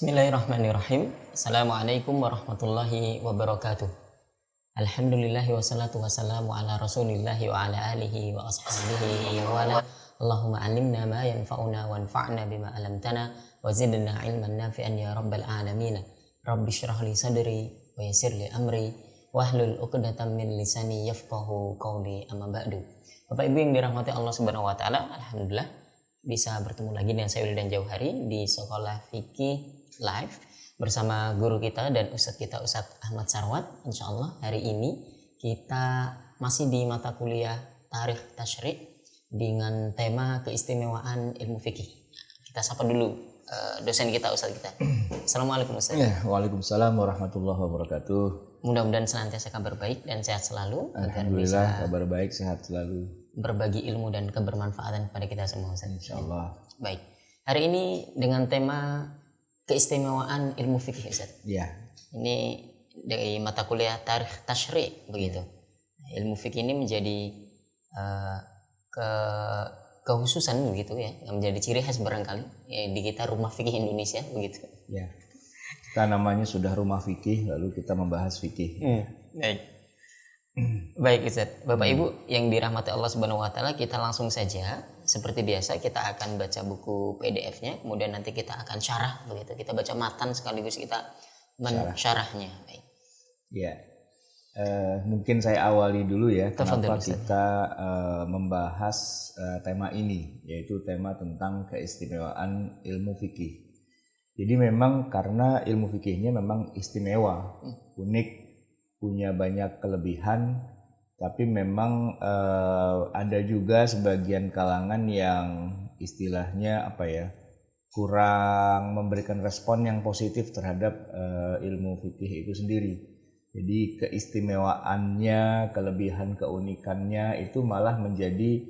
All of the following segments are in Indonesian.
Bismillahirrahmanirrahim. Assalamualaikum warahmatullahi wabarakatuh. Alhamdulillahi wassalatu wassalamu ala rasulillahi wa ala alihi wa ashabihi wa ala. Allahumma alimna ma yanfa'una wanfa'na bima alamtana wa zidna ilman nafi'an ya rabbal alamin. Rabbi syrah li sadri wa yassir li amri wahlul 'uqdatam min lisani yafqahu qawli, amma ba'du. Bapak Ibu yang dirahmati Allah Subhanahu wa taala, alhamdulillah bisa bertemu lagi dengan saya Wildan Jauhari di Sekolah Fikih Live bersama guru kita dan Ustadz kita Ustadz Ahmad Sarwat. Insya Allah hari ini kita masih di mata kuliah Tarikh Tasyri' dengan tema keistimewaan ilmu fikih. Kita sapa dulu dosen kita, Ustadz kita. Assalamualaikum Ustadz. Ya, waalaikumsalam warahmatullahi wabarakatuh. Mudah-mudahan senantiasa kabar baik dan sehat selalu. Alhamdulillah kabar baik, sehat selalu. Berbagi ilmu dan kebermanfaatan kepada kita semua, Ustadz. Insyaallah. Baik. Hari ini dengan tema keistimewaan ilmu fikih, Ustadz. Ya. Ini dari mata kuliah Tarikh Tasyri' begitu. Ilmu fikih ini menjadi kehususan begitu ya, yang menjadi ciri khas barangkali di kita Rumah Fikih Indonesia begitu. Ya. Kita namanya sudah Rumah Fikih, lalu kita membahas fikih. Baik. Baik Ustadz, Bapak Ibu yang dirahmati Allah Subhanahu wa taala, kita langsung saja seperti biasa kita akan baca buku PDF-nya, kemudian nanti kita akan syarah begitu. Kita baca matan sekaligus kita mensyarahnya. Baik. Ya. Mungkin saya awali dulu ya, kenapa Ustaz. kita membahas tema ini, yaitu tema tentang keistimewaan ilmu fikih. Jadi memang karena ilmu fikihnya memang istimewa, unik, punya banyak kelebihan, tapi memang ada juga sebagian kalangan yang istilahnya kurang memberikan respon yang positif terhadap ilmu fikih itu sendiri. Jadi keistimewaannya, kelebihan, keunikannya itu malah menjadi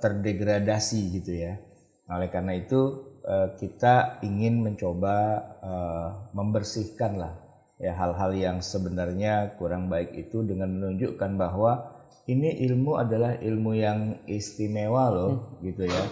terdegradasi gitu ya. Oleh karena itu kita ingin mencoba membersihkan lah ya hal-hal yang sebenarnya kurang baik itu dengan menunjukkan bahwa ini ilmu adalah ilmu yang istimewa loh gitu ya.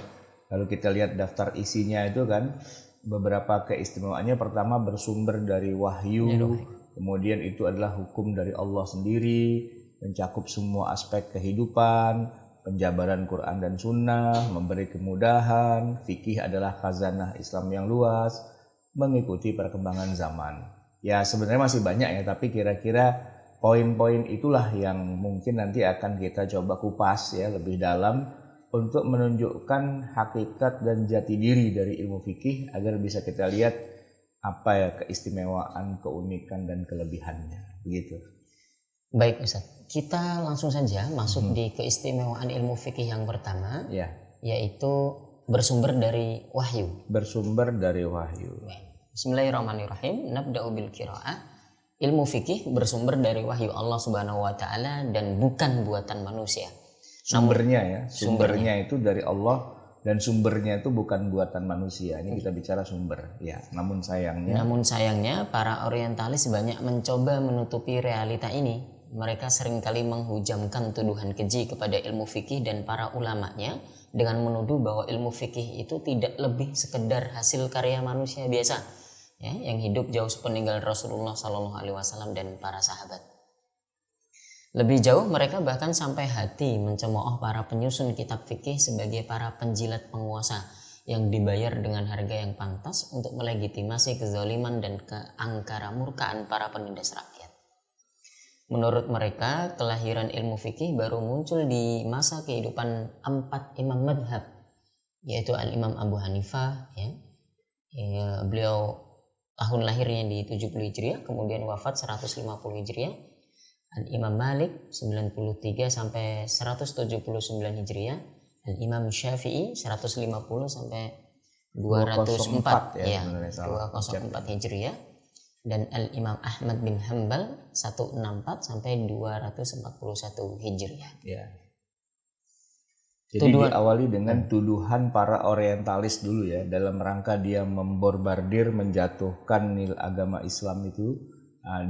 Lalu kita lihat daftar isinya itu kan, beberapa keistimewaannya pertama bersumber dari wahyu, kemudian itu adalah hukum dari Allah sendiri, mencakup semua aspek kehidupan, penjabaran Quran dan Sunnah, memberi kemudahan, fikih adalah khazanah Islam yang luas, mengikuti perkembangan zaman. Ya sebenarnya masih banyak ya, tapi kira-kira poin-poin itulah yang mungkin nanti akan kita coba kupas ya lebih dalam untuk menunjukkan hakikat dan jati diri dari ilmu fikih agar bisa kita lihat apa ya keistimewaan, keunikan dan kelebihannya begitu. Baik Ustaz, kita langsung saja masuk di keistimewaan ilmu fikih yang pertama, yaitu bersumber dari wahyu. Bersumber dari wahyu. Bismillahirrahmanirrahim. Nabda'u bil qiraah. Ilmu fikih bersumber dari wahyu Allah Subhanahu wa taala dan bukan buatan manusia. Sumbernya itu dari Allah dan sumbernya itu bukan buatan manusia. Ini kita bicara sumber. Ya, namun sayangnya para orientalis banyak mencoba menutupi realita ini. Mereka seringkali menghujamkan tuduhan keji kepada ilmu fikih dan para ulamanya dengan menuduh bahwa ilmu fikih itu tidak lebih sekedar hasil karya manusia biasa, ya, yang hidup jauh sepeninggal Rasulullah SAW dan para sahabat. Lebih jauh mereka bahkan sampai hati mencemooh para penyusun kitab fikih sebagai para penjilat penguasa yang dibayar dengan harga yang pantas untuk melegitimasi kezaliman dan keangkaramurkaan para penindas rakyat. Menurut mereka, kelahiran ilmu fikih baru muncul di masa kehidupan 4 imam madhab, yaitu Al-Imam Abu Hanifah, beliau tahun lahirnya di 70 Hijriah, kemudian wafat 150 Hijriah. Al-Imam Malik 93 sampai 179 Hijriah. Al-Imam Syafi'i 150 sampai 204 204 Hijriah. Dan Al-Imam Ahmad bin Hanbal 164 sampai 241 Hijriah. Ya. Jadi diawali dengan tuduhan para orientalis dulu ya, dalam rangka dia memborbardir, menjatuhkan agama Islam itu.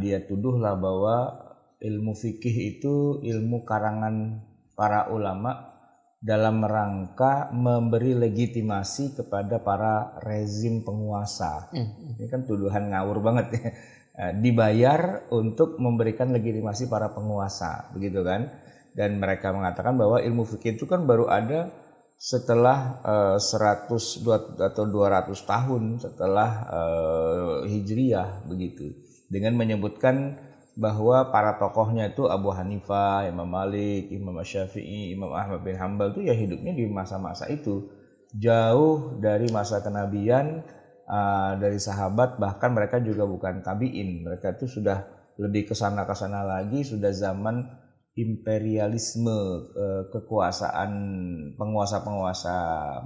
Dia tuduhlah bahwa ilmu fikih itu ilmu karangan para ulama dalam rangka memberi legitimasi kepada para rezim penguasa. Ini kan tuduhan ngawur banget ya. Dibayar untuk memberikan legitimasi para penguasa, begitu kan? Dan mereka mengatakan bahwa ilmu fikih itu kan baru ada setelah 100 atau 200 tahun setelah Hijriyah, begitu. Dengan menyebutkan bahwa para tokohnya itu Abu Hanifah, Imam Malik, Imam Syafi'i, Imam Ahmad bin Hambal itu ya hidupnya di masa-masa itu, jauh dari masa kenabian, dari sahabat, bahkan mereka juga bukan tabi'in, mereka itu sudah lebih kesana lagi, sudah zaman imperialisme, kekuasaan penguasa-penguasa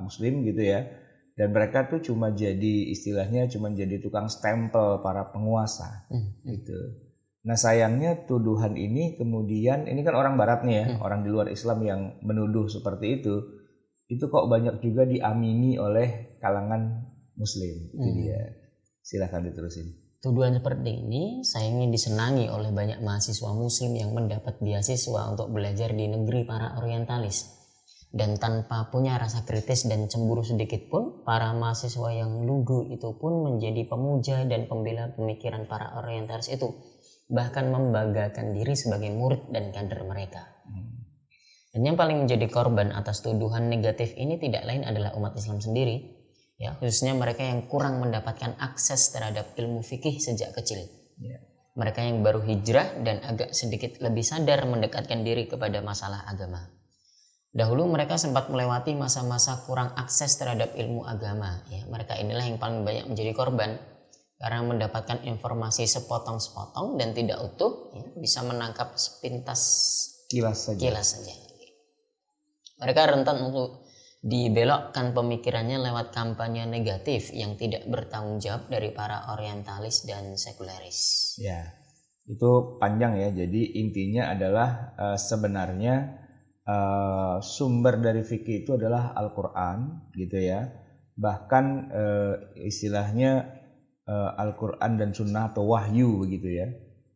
muslim gitu ya, dan mereka tuh cuma jadi istilahnya cuma jadi tukang stempel para penguasa gitu. Nah sayangnya tuduhan ini kemudian, ini kan orang barat nih ya, orang di luar Islam yang menuduh seperti itu kok banyak juga diamini oleh kalangan muslim. Itu dia. Silahkan diterusin. Tuduhan seperti ini sayangnya disenangi oleh banyak mahasiswa muslim yang mendapat beasiswa untuk belajar di negeri para orientalis. Dan tanpa punya rasa kritis dan cemburu sedikit pun, para mahasiswa yang lugu itu pun menjadi pemuja dan pembela pemikiran para orientalis itu. Bahkan membanggakan diri sebagai murid dan kader mereka. Dan yang paling menjadi korban atas tuduhan negatif ini tidak lain adalah umat Islam sendiri, ya, khususnya mereka yang kurang mendapatkan akses terhadap ilmu fikih sejak kecil. Mereka yang baru hijrah dan agak sedikit lebih sadar mendekatkan diri kepada masalah agama. Dahulu mereka sempat melewati masa-masa kurang akses terhadap ilmu agama, ya. Mereka inilah yang paling banyak menjadi korban karena mendapatkan informasi sepotong-sepotong dan tidak utuh, ya, bisa menangkap sepintas kilas saja. Mereka rentan untuk dibelokkan pemikirannya lewat kampanye negatif yang tidak bertanggung jawab dari para orientalis dan sekuleris. Ya, itu panjang ya. Jadi intinya adalah sebenarnya sumber dari fikih itu adalah Al-Quran, gitu ya. Bahkan istilahnya Al-Quran dan Sunnah atau wahyu, begitu ya.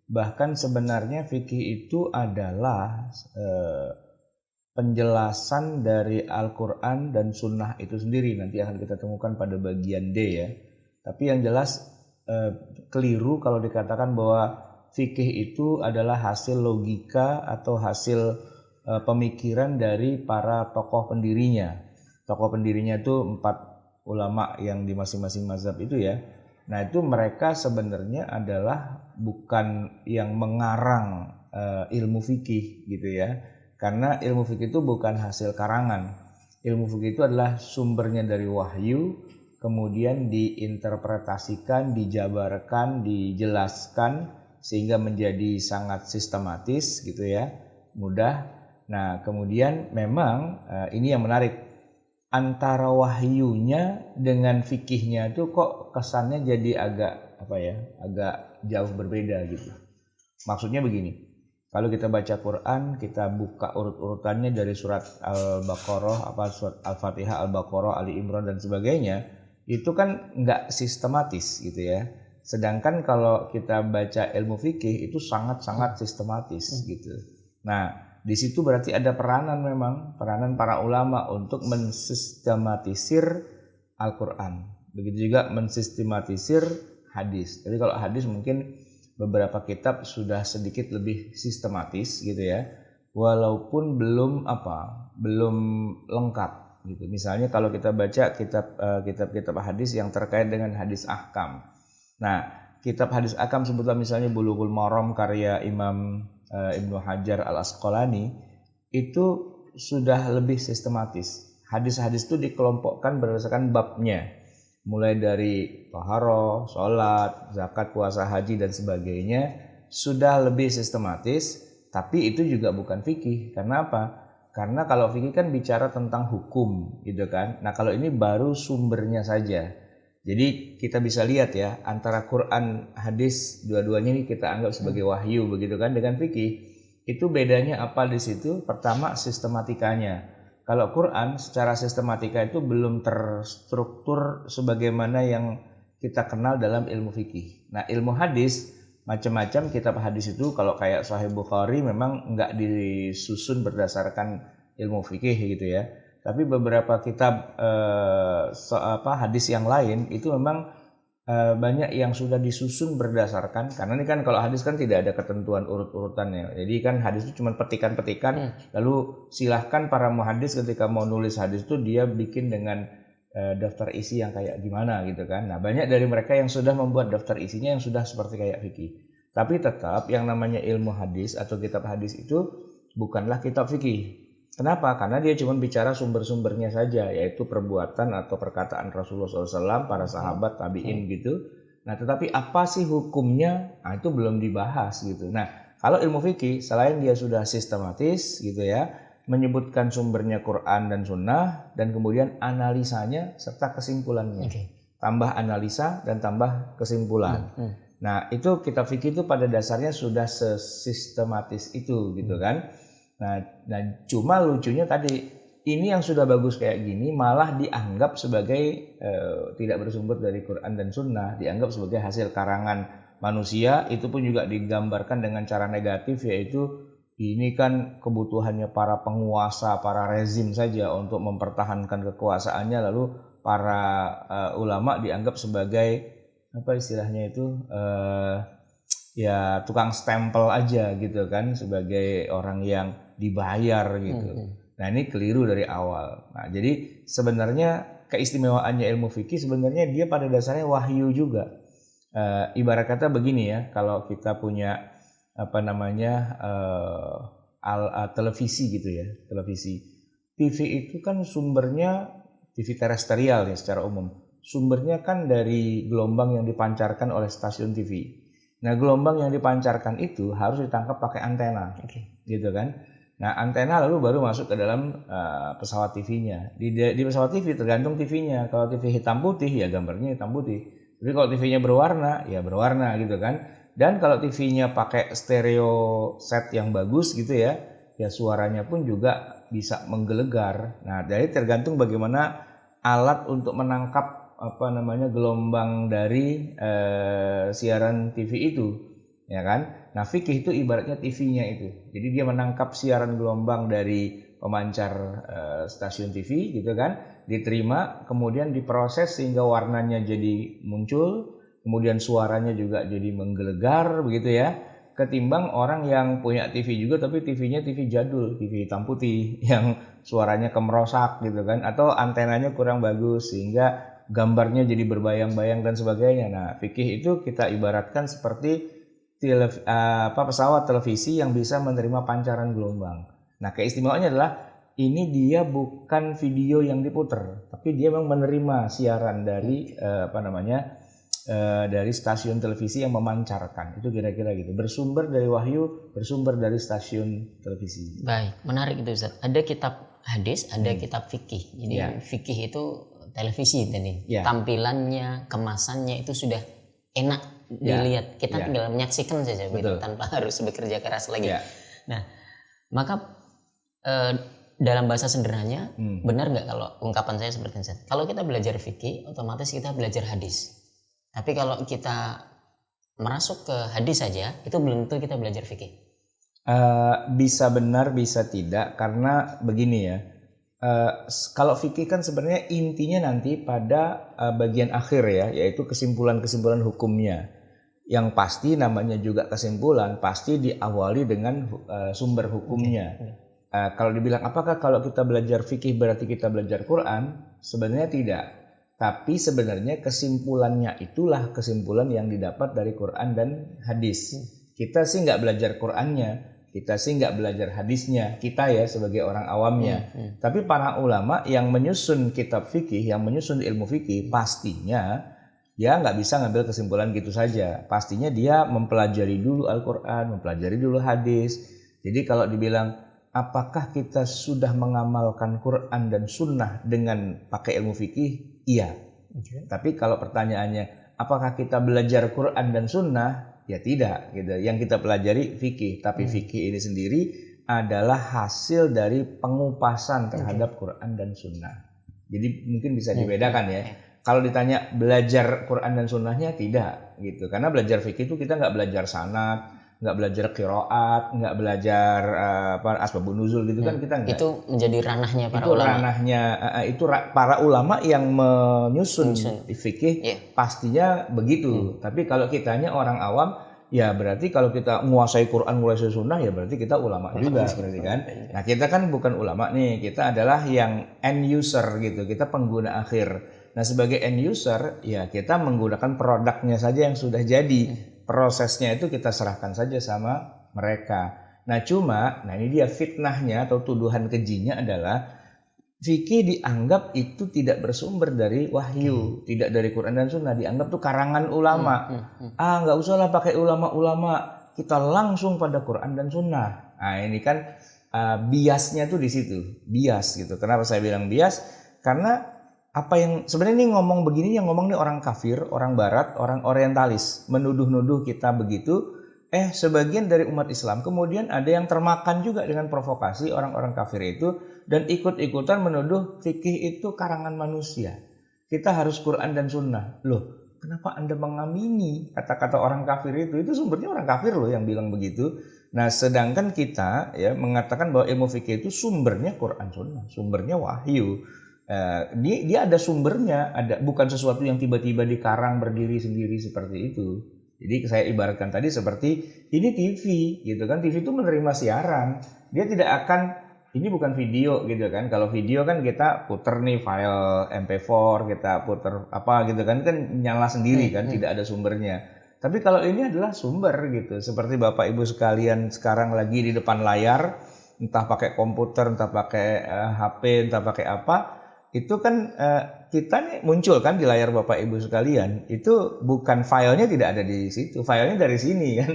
Bahkan sebenarnya fikih itu adalah penjelasan dari Al-Quran dan Sunnah itu sendiri. Nanti akan kita temukan pada bagian D ya. Tapi yang jelas keliru kalau dikatakan bahwa fikih itu adalah hasil logika atau hasil pemikiran dari para tokoh pendirinya. Tokoh pendirinya itu 4 ulama yang di masing-masing mazhab itu ya. Nah itu mereka sebenarnya adalah bukan yang mengarang ilmu fikih gitu ya. Karena ilmu fikih itu bukan hasil karangan. Ilmu fikih itu adalah sumbernya dari wahyu, kemudian diinterpretasikan, dijabarkan, dijelaskan sehingga menjadi sangat sistematis gitu ya, mudah. Nah kemudian memang ini yang menarik, antara wahyunya dengan fikihnya itu kok kesannya jadi agak jauh berbeda gitu. Maksudnya begini, kalau kita baca Quran, kita buka urut-urutannya dari surat Al-Baqarah, surat Al-Fatihah, Al-Baqarah, Ali Imran dan sebagainya, itu kan nggak sistematis gitu ya. Sedangkan kalau kita baca ilmu fikih itu sangat-sangat sistematis gitu. Nah, di situ berarti ada peranan para ulama untuk mensistematisir Al-Quran. Begitu juga mensistematisir hadis. Jadi kalau hadis mungkin beberapa kitab sudah sedikit lebih sistematis gitu ya, walaupun belum lengkap gitu. Misalnya kalau kita baca kitab-kitab hadis yang terkait dengan hadis ahkam. Nah, kitab hadis ahkam sebutlah misalnya Bulughul Maram karya Imam Ibnu Hajar Al-Asqalani, itu sudah lebih sistematis. Hadis-hadis itu dikelompokkan berdasarkan babnya. Mulai dari taharah, sholat, zakat, puasa, haji dan sebagainya sudah lebih sistematis, tapi itu juga bukan fikih. Karena apa? Karena kalau fikih kan bicara tentang hukum gitu kan. Nah, kalau ini baru sumbernya saja. Jadi kita bisa lihat ya, antara Quran, hadis, dua-duanya ini kita anggap sebagai wahyu begitu kan, dengan fikih. Itu bedanya apa di situ? Pertama, sistematikanya. Kalau Quran secara sistematika itu belum terstruktur sebagaimana yang kita kenal dalam ilmu fikih. Nah, ilmu hadis, macam-macam kitab hadis itu, kalau kayak Sahih Bukhari memang enggak disusun berdasarkan ilmu fikih gitu ya. Tapi beberapa kitab hadis yang lain itu memang banyak yang sudah disusun berdasarkan, karena ini kan kalau hadis kan tidak ada ketentuan urut-urutannya. Jadi kan hadis itu cuma petikan-petikan, lalu silahkan para muhadis ketika mau nulis hadis itu dia bikin dengan daftar isi yang kayak gimana gitu kan. Nah, banyak dari mereka yang sudah membuat daftar isinya yang sudah seperti kayak fikih. Tapi tetap yang namanya ilmu hadis atau kitab hadis itu bukanlah kitab fikih. Kenapa? Karena dia cuma bicara sumber-sumbernya saja, yaitu perbuatan atau perkataan Rasulullah SAW, para sahabat, tabi'in gitu. Nah, tetapi apa sih hukumnya? Nah, itu belum dibahas gitu. Nah, kalau ilmu fikih, selain dia sudah sistematis gitu ya, menyebutkan sumbernya Quran dan Sunnah, dan kemudian analisanya serta kesimpulannya. Tambah analisa dan tambah kesimpulan. Nah, itu kitab fikih itu pada dasarnya sudah sesistematis itu gitu kan. Nah, cuma lucunya tadi ini yang sudah bagus kayak gini malah dianggap sebagai tidak bersumber dari Quran dan Sunnah, dianggap sebagai hasil karangan manusia. Itu pun juga digambarkan dengan cara negatif, yaitu ini kan kebutuhannya para penguasa, para rezim saja untuk mempertahankan kekuasaannya, lalu para ulama dianggap sebagai apa istilahnya itu ya tukang stempel aja gitu kan, sebagai orang yang dibayar gitu. Nah, ini keliru dari awal. Nah, jadi sebenarnya keistimewaannya ilmu fikih sebenarnya dia pada dasarnya wahyu juga. Ibarat kata begini ya, kalau kita punya apa namanya televisi gitu ya, televisi. TV itu kan sumbernya TV terestrial ya secara umum. Sumbernya kan dari gelombang yang dipancarkan oleh stasiun TV. Nah, gelombang yang dipancarkan itu harus ditangkap pakai antena, gitu kan. Nah, antena lalu baru masuk ke dalam pesawat TV-nya. Di pesawat TV tergantung TV-nya. Kalau TV hitam putih ya gambarnya hitam putih. Tapi kalau TV-nya berwarna ya berwarna gitu kan. Dan kalau TV-nya pakai stereo set yang bagus gitu ya, ya suaranya pun juga bisa menggelegar. Nah, jadi tergantung bagaimana alat untuk menangkap apa namanya gelombang dari siaran TV itu, ya kan? Nah, fikih itu ibaratnya TV-nya itu. Jadi dia menangkap siaran gelombang dari pemancar stasiun TV gitu kan, diterima, kemudian diproses sehingga warnanya jadi muncul, kemudian suaranya juga jadi menggelegar begitu ya. Ketimbang orang yang punya TV juga tapi TV-nya TV jadul, TV hitam putih yang suaranya kemerosak gitu kan, atau antenanya kurang bagus sehingga gambarnya jadi berbayang-bayang dan sebagainya. Nah, fikih itu kita ibaratkan seperti pesawat televisi yang bisa menerima pancaran gelombang. Nah, keistimewaannya adalah ini dia bukan video yang diputer, tapi dia memang menerima siaran dari dari stasiun televisi yang memancarkan. Itu kira-kira gitu. Bersumber dari wahyu, bersumber dari stasiun televisi. Baik, menarik itu Ustaz. Ada kitab hadis, ada kitab fikih. Jadi fikih itu televisi tadi. Tampilannya, kemasannya itu sudah enak dilihat. Kita tinggal menyaksikan saja gitu, tanpa harus bekerja keras lagi. Nah, maka dalam bahasa sederhananya benar nggak kalau ungkapan saya seperti ini? Kalau kita belajar fikih, otomatis kita belajar hadis. Tapi kalau kita merasuk ke hadis saja, itu belum tentu kita belajar fikih. Bisa benar, bisa tidak, karena begini ya. Kalau fikih kan sebenarnya intinya nanti pada bagian akhir ya, yaitu kesimpulan-kesimpulan hukumnya. Yang pasti namanya juga kesimpulan, pasti diawali dengan sumber hukumnya. Kalau dibilang apakah kalau kita belajar fikih berarti kita belajar Quran? Sebenarnya tidak. Tapi sebenarnya kesimpulannya itulah kesimpulan yang didapat dari Quran dan hadis. Kita sih nggak belajar Qurannya, kita sih nggak belajar hadisnya, kita ya sebagai orang awamnya. Tapi para ulama yang menyusun kitab fikih, yang menyusun ilmu fikih, pastinya dia nggak bisa ngambil kesimpulan gitu saja. Pastinya dia mempelajari dulu Al-Quran, mempelajari dulu hadis. Jadi kalau dibilang apakah kita sudah mengamalkan Quran dan Sunnah dengan pakai ilmu fikih? Iya. Tapi kalau pertanyaannya apakah kita belajar Quran dan Sunnah? Ya tidak. Gitu. Yang kita pelajari fikih. Tapi fikih ini sendiri adalah hasil dari pengupasan terhadap Quran dan Sunnah. Jadi mungkin bisa dibedakan ya. Kalau ditanya belajar Quran dan Sunnahnya tidak gitu, karena belajar fikih itu kita nggak belajar sanad, nggak belajar qiraat, nggak belajar asbabun nuzul gitu kan, kita nggak. Itu menjadi ranahnya para Itu ulama. ranahnya para ulama yang menyusun fikih, Iya. pastinya begitu. Tapi kalau kitanya orang awam, ya berarti kalau kita menguasai Quran, menguasai Sunnah, ya berarti kita ulama juga, berarti kan. Nah, kita kan bukan ulama nih, kita adalah yang end user gitu, kita pengguna akhir. Nah, sebagai end user, ya kita menggunakan produknya saja yang sudah jadi. Prosesnya itu kita serahkan saja sama mereka. Nah, ini dia fitnahnya atau tuduhan kejinya adalah fikih dianggap itu tidak bersumber dari wahyu, tidak dari Quran dan Sunnah, dianggap tuh karangan ulama. Nggak usah lah pakai ulama-ulama, kita langsung pada Quran dan Sunnah. Nah, ini kan biasnya tuh di situ, bias gitu. Kenapa saya bilang bias? Karena apa yang sebenarnya ini ngomong begini, yang ngomong nih orang kafir, orang barat, orang orientalis, menuduh-nuduh kita begitu. Sebagian dari umat Islam kemudian ada yang termakan juga dengan provokasi orang-orang kafir itu dan ikut-ikutan menuduh fikih itu karangan manusia. Kita harus Quran dan Sunnah. Loh, kenapa Anda mengamini kata-kata orang kafir itu? Itu sumbernya orang kafir loh yang bilang begitu. Nah, sedangkan kita ya mengatakan bahwa ilmu fikih itu sumbernya Quran Sunnah, sumbernya wahyu. Dia ada sumbernya, bukan sesuatu yang tiba-tiba dikarang berdiri sendiri seperti itu. Jadi saya ibaratkan tadi seperti ini TV gitu kan, TV itu menerima siaran, dia tidak akan, ini bukan video gitu kan. Kalau video kan kita puter nih file MP4, kita puter apa gitu kan nyala sendiri kan, tidak ada sumbernya. Tapi kalau ini adalah sumber gitu, seperti Bapak Ibu sekalian sekarang lagi di depan layar, entah pakai komputer, entah pakai HP, entah pakai apa, itu kan kita nih muncul kan di layar Bapak Ibu sekalian, itu bukan filenya tidak ada di situ, filenya dari sini kan,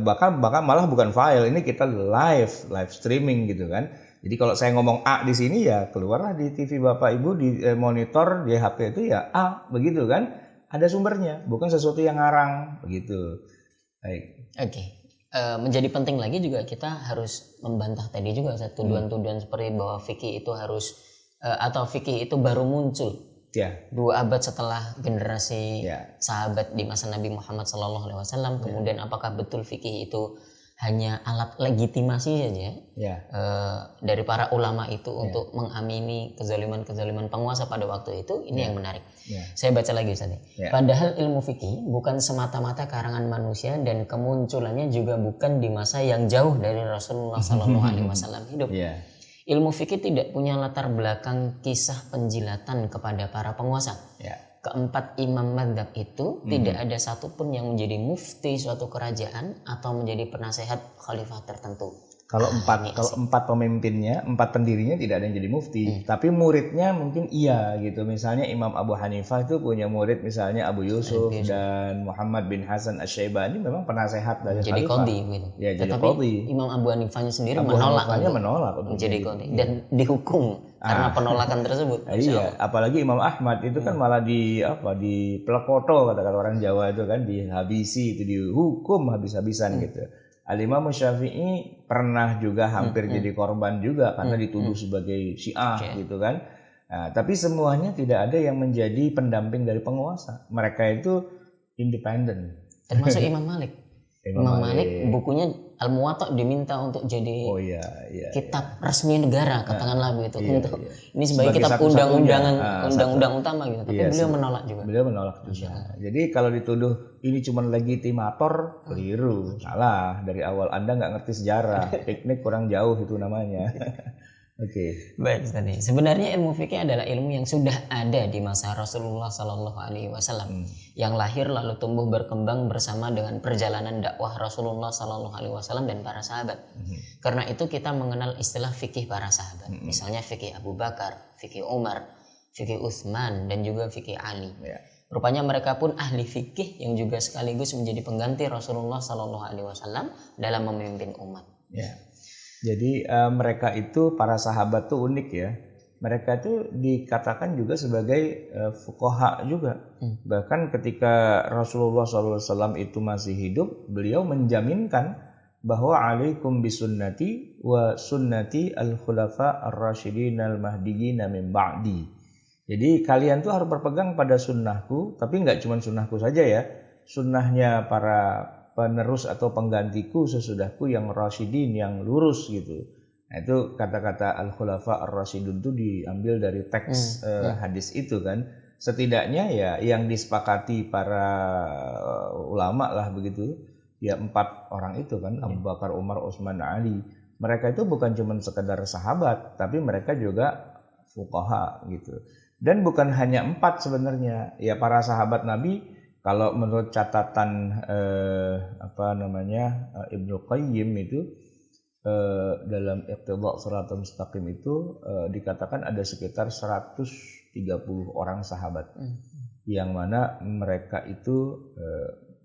bahkan malah bukan file, ini kita live streaming gitu kan. Jadi kalau saya ngomong A di sini ya keluarlah di TV Bapak Ibu, di monitor, di HP itu ya A begitu kan, ada sumbernya, bukan sesuatu yang ngarang begitu. Baik. Oke. Menjadi penting lagi juga kita harus membantah tadi juga tuduhan-tuduhan seperti bahwa fikih itu harus atau fikih itu baru muncul 2 abad setelah generasi sahabat di masa Nabi Muhammad SAW. Kemudian apakah betul fikih itu hanya alat legitimasi saja dari para ulama itu untuk mengamini kezaliman penguasa pada waktu itu? Ini yang menarik. Saya baca lagi Ustaz. Padahal ilmu fikih bukan semata-mata karangan manusia dan kemunculannya juga bukan di masa yang jauh dari Rasulullah SAW hidup. Ilmu fikih tidak punya latar belakang kisah penjilatan kepada para penguasa. Keempat imam madzhab itu tidak ada satupun yang menjadi mufti suatu kerajaan atau menjadi penasehat khalifah tertentu. Kalau empat pemimpinnya, 4 pendirinya tidak ada yang jadi mufti, tapi muridnya mungkin iya gitu. Misalnya Imam Abu Hanifah itu punya murid misalnya Abu Yusuf dan Muhammad bin Hasan Asy-Syaibani memang penasehat dari jadi khalifah. qadhi gitu. Ya, jadi tetapi qadhi. Imam Abu Hanifahnya sendiri menolak untuk jadi qadhi dan dihukum karena penolakan tersebut. Iya, apalagi Imam Ahmad itu kan malah di pelekoto kata orang Jawa itu kan, dihabisi, itu dihukum habis-habisan gitu. Al-Imam Syafi'i pernah juga hampir jadi korban juga karena dituduh sebagai Syiah gitu kan. Nah, tapi semuanya tidak ada yang menjadi pendamping dari penguasa. Mereka itu independen. Termasuk Imam Malik. Imam Malik bukunya Al-Muwatta diminta untuk jadi kitab resmi negara, katakanlah begitu. Ini sebagai kitab undang-undang utama gitu. Tapi beliau menolak juga. Beliau menolak juga. Jadi kalau dituduh ini cuma legitimator, keliru, salah. Dari awal Anda nggak ngerti sejarah, piknik kurang jauh itu namanya. Oke. Baik tadi. Sebenarnya ilmu fikih adalah ilmu yang sudah ada di masa Rasulullah SAW, yang lahir lalu tumbuh berkembang bersama dengan perjalanan dakwah Rasulullah SAW dan para sahabat. Karena itu kita mengenal istilah fikih para sahabat. Misalnya fikih Abu Bakar, fikih Umar, fikih Utsman dan juga fikih Ali. Rupanya mereka pun ahli fikih yang juga sekaligus menjadi pengganti Rasulullah SAW dalam memimpin umat. Jadi mereka itu para sahabat tuh unik ya. Mereka itu dikatakan juga sebagai fuqaha juga. Bahkan ketika Rasulullah SAW itu masih hidup, beliau menjaminkan bahwa alaikum bisunnati wa sunnati al-khulafa ar-rasyidin al-mahdiyyin min ba'di. Jadi kalian tuh harus berpegang pada sunnahku, tapi nggak cuma sunnahku saja ya. Sunnahnya para penerus atau penggantiku sesudahku yang rasyidin, yang lurus gitu. Nah itu kata-kata al-khulafa ar-rasyidun itu diambil dari teks hadis itu kan. Setidaknya ya yang disepakati para ulama lah begitu, ya 4 orang itu kan, Abu Bakar, Umar, Utsman, Ali. Mereka itu bukan cuma sekedar sahabat, tapi mereka juga fuqaha gitu. Dan bukan hanya 4 sebenarnya, ya para sahabat Nabi kalau menurut catatan Ibnu Qayyim itu dalam Iqtidha Shiratal Mustaqim itu dikatakan ada sekitar 130 orang sahabat yang mana mereka itu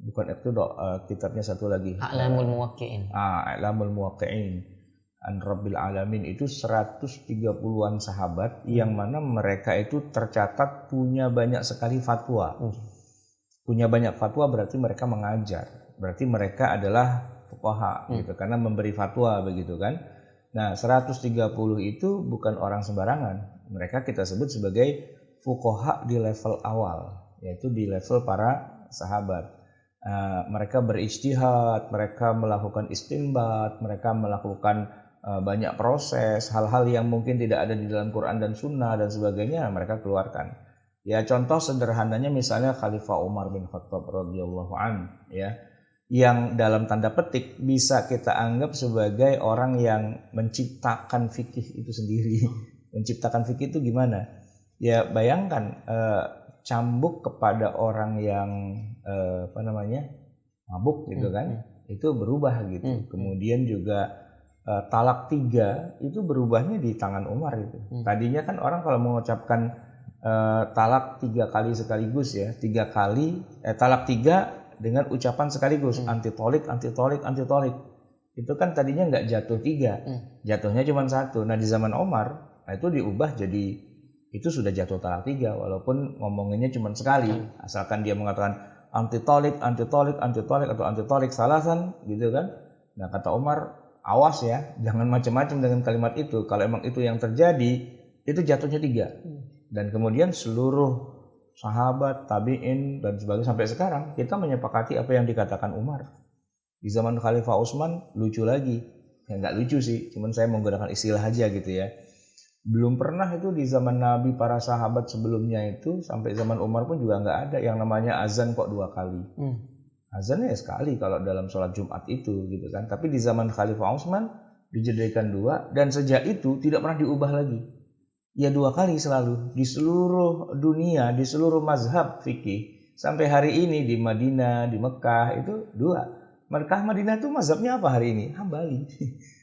bukan Iqtidha, kitabnya satu lagi A'lamul Muwaqqi'in. A'lamul Muwaqqi'in an Rabbil Alamin itu 130-an sahabat yang mana mereka itu tercatat punya banyak sekali fatwa. Punya banyak fatwa berarti mereka mengajar, berarti mereka adalah fuqaha gitu, karena memberi fatwa begitu kan. Nah 130 itu bukan orang sembarangan, mereka kita sebut sebagai fuqaha di level awal, yaitu di level para sahabat. Mereka berijtihad, mereka melakukan istinbat, mereka melakukan banyak proses, hal-hal yang mungkin tidak ada di dalam Quran dan Sunnah dan sebagainya mereka keluarkan. Ya contoh sederhananya misalnya Khalifah Umar bin Khattab radhiyallahu an, ya, yang dalam tanda petik bisa kita anggap sebagai orang yang menciptakan fikih itu sendiri. Menciptakan fikih itu gimana? Ya bayangkan cambuk kepada orang yang mabuk gitu kan, itu berubah gitu. Kemudian juga talak 3 itu berubahnya di tangan Umar itu. Tadinya kan orang kalau mengucapkan talak 3 kali sekaligus ya, 3 kali talak 3 dengan ucapan sekaligus antitolik. Itu kan tadinya nggak jatuh 3, jatuhnya cuma 1. Nah di zaman Umar itu diubah jadi itu sudah jatuh talak 3 walaupun ngomonginnya cuma sekali, asalkan dia mengatakan antitolik atau antitolik salasan gitu kan. Nah kata Umar, awas ya, jangan macam-macam dengan kalimat itu. Kalau emang itu yang terjadi, itu jatuhnya 3. Dan kemudian seluruh sahabat, tabi'in dan sebagainya sampai sekarang kita menyepakati apa yang dikatakan Umar. Di zaman Khalifah Utsman lucu lagi, ya nggak lucu sih, cuman saya menggunakan istilah aja gitu ya. Belum pernah itu di zaman Nabi, para sahabat sebelumnya itu sampai zaman Umar pun juga nggak ada yang namanya azan kok 2 kali. Azannya ya sekali kalau dalam sholat Jumat itu gitu kan. Tapi di zaman Khalifah Utsman dijadikan 2 dan sejak itu tidak pernah diubah lagi. Ya 2 kali selalu di seluruh dunia, di seluruh mazhab fikih sampai hari ini di Madinah, di Mekah itu 2. Mekah, Madinah itu mazhabnya apa hari ini? Hambali.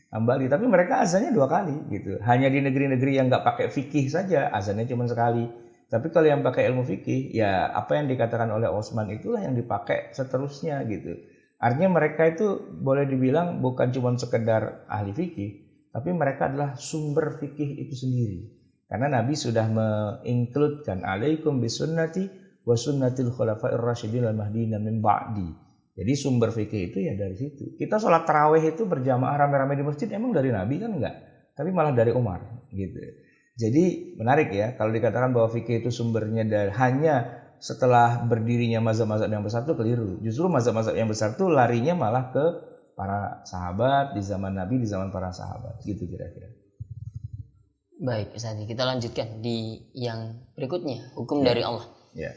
Hambali, tapi mereka azannya 2 kali gitu. Hanya di negeri-negeri yang nggak pakai fikih saja azannya cuma sekali. Tapi kalau yang pakai ilmu fikih, ya apa yang dikatakan oleh Utsman itulah yang dipakai seterusnya gitu. Artinya mereka itu boleh dibilang bukan cuma sekedar ahli fikih, tapi mereka adalah sumber fikih itu sendiri. Karena Nabi sudah mengincludekan alaikum bisunnati wa sunnatil khulafa'ir rasyidin al mahdiyyin min ba'di. Jadi sumber fikih itu ya dari situ. Kita sholat tarawih itu berjamaah rame-rame di masjid emang dari Nabi kan enggak, tapi malah dari Umar gitu. Jadi menarik ya kalau dikatakan bahwa fikih itu sumbernya dari hanya setelah berdirinya mazhab-mazhab yang besar itu keliru. Justru mazhab-mazhab yang besar itu larinya malah ke para sahabat di zaman Nabi, di zaman para sahabat gitu kira-kira. Baik, Ustaz, kita lanjutkan di yang berikutnya, hukum dari Allah. Ya.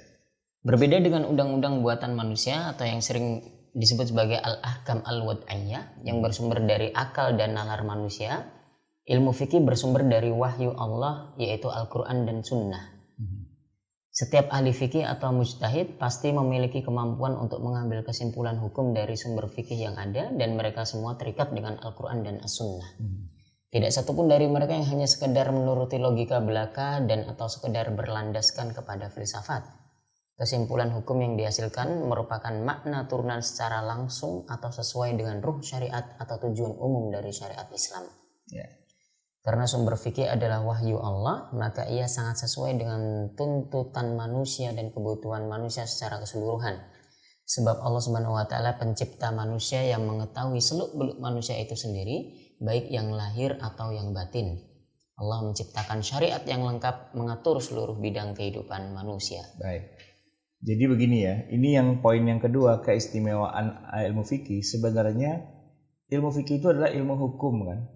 Berbeda dengan undang-undang buatan manusia atau yang sering disebut sebagai al-ahkam al-wad'iyah yang bersumber dari akal dan nalar manusia, ilmu fikih bersumber dari wahyu Allah yaitu Al-Quran dan Sunnah. Setiap ahli fikih atau mujtahid pasti memiliki kemampuan untuk mengambil kesimpulan hukum dari sumber fikih yang ada dan mereka semua terikat dengan Al-Quran dan As-Sunnah. Tidak satupun dari mereka yang hanya sekedar menuruti logika belaka dan atau sekedar berlandaskan kepada filsafat. Kesimpulan hukum yang dihasilkan merupakan makna turunan secara langsung atau sesuai dengan ruh syariat atau tujuan umum dari syariat Islam. Ya. Karena sumber fikih adalah wahyu Allah, maka ia sangat sesuai dengan tuntutan manusia dan kebutuhan manusia secara keseluruhan. Sebab Allah Subhanahu wa taala pencipta manusia yang mengetahui seluk-beluk manusia itu sendiri, baik yang lahir atau yang batin. Allah menciptakan syariat yang lengkap mengatur seluruh bidang kehidupan manusia. Baik. Jadi begini ya, ini yang poin yang kedua, keistimewaan ilmu fikih. Sebenarnya ilmu fikih itu adalah ilmu hukum kan,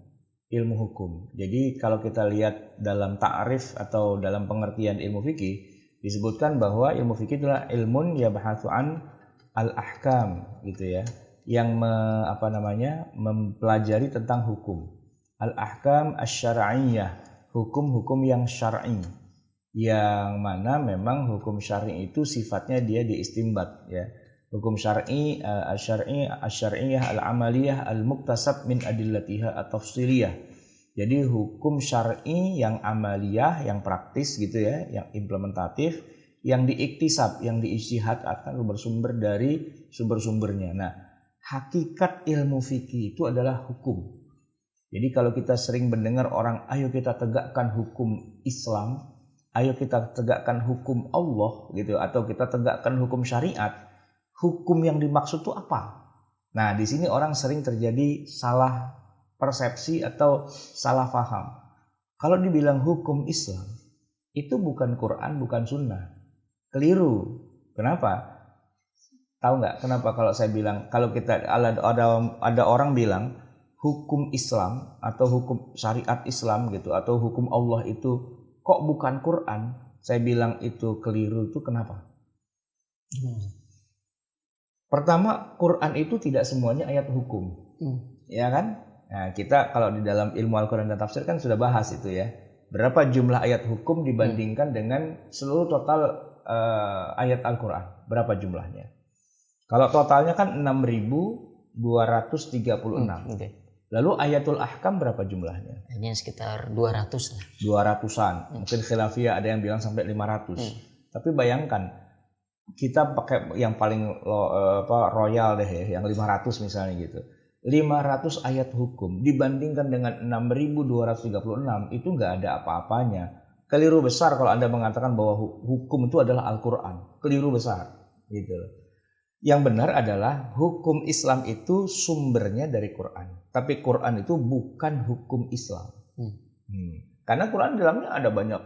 ilmu hukum. Jadi kalau kita lihat dalam ta'rif atau dalam pengertian ilmu fikih, disebutkan bahwa ilmu fikih itulah ilmun yabhatsu an al-ahkam gitu ya, yang mempelajari tentang hukum. Al-ahkam asy-syar'iyyah, hukum-hukum yang syar'i. Yang mana memang hukum syar'i itu sifatnya dia diistimbat ya. Hukum syar'i asy-syar'iyyah al-amaliyah al-muktasab min adillatiha at-tafsiliyah. Jadi hukum syar'i yang amaliyah, yang praktis gitu ya, yang implementatif, yang diiktisab, yang diijtihad atau bersumber dari sumber-sumbernya. Nah, hakikat ilmu fikih itu adalah hukum. Jadi kalau kita sering mendengar orang, ayo kita tegakkan hukum Islam, ayo kita tegakkan hukum Allah gitu, atau kita tegakkan hukum syariat. Hukum yang dimaksud itu apa? Nah, di sini orang sering terjadi salah persepsi atau salah paham. Kalau dibilang hukum Islam, itu bukan Quran, bukan Sunnah. Keliru. Kenapa? Tahu nggak kenapa kalau saya bilang, kalau kita ada orang bilang hukum Islam atau hukum syariat Islam gitu, atau hukum Allah itu kok bukan Quran, saya bilang itu keliru. Itu kenapa? Pertama, Quran itu tidak semuanya ayat hukum, ya kan? Nah, kita kalau di dalam ilmu Al-Quran dan tafsir kan sudah bahas itu ya. Berapa jumlah ayat hukum dibandingkan dengan seluruh total ayat Al-Quran? Berapa jumlahnya? Kalau totalnya kan 6.236. Okay. Lalu ayatul ahkam berapa jumlahnya? Hanya sekitar 200 lah. 200-an. Mungkin khilafiyah ada yang bilang sampai 500. Tapi bayangkan, kita pakai yang paling royal deh ya, yang 500 misalnya gitu. 500 ayat hukum dibandingkan dengan 6.236 itu nggak ada apa-apanya. Keliru besar kalau Anda mengatakan bahwa hukum itu adalah Al-Quran. Keliru besar gitu. Yang benar adalah hukum Islam itu sumbernya dari Quran. Tapi Quran itu bukan hukum Islam. Karena Quran di dalamnya ada banyak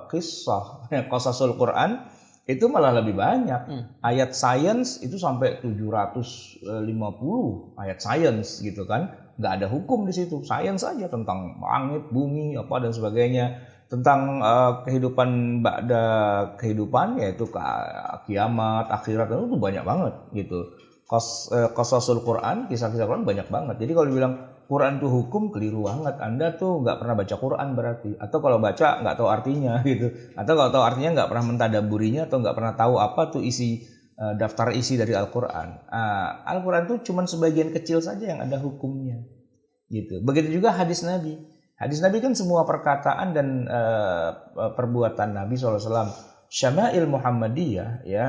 kisah. Qasasul Quran itu malah lebih banyak. Ayat sains itu sampai 750 ayat sains gitu kan. Nggak ada hukum di situ. Sains saja tentang langit, bumi, apa dan sebagainya. Tentang kehidupan ba'da kehidupan, yaitu kiamat, akhirat, itu banyak banget gitu. Qasasul Quran, kisah-kisah Quran banyak banget. Jadi kalau dibilang Quran itu hukum, keliru banget. Anda tuh nggak pernah baca Quran berarti. Atau kalau baca nggak tahu artinya gitu. Atau kalau tahu artinya nggak pernah mentadaburinya, atau nggak pernah tahu apa tuh isi daftar isi dari Al-Quran. Al-Quran tuh cuma sebagian kecil saja yang ada hukumnya gitu. Begitu juga hadis Nabi. Hadis Nabi kan semua perkataan dan perbuatan Nabi SAW. Syama'il Muhammadiyah ya,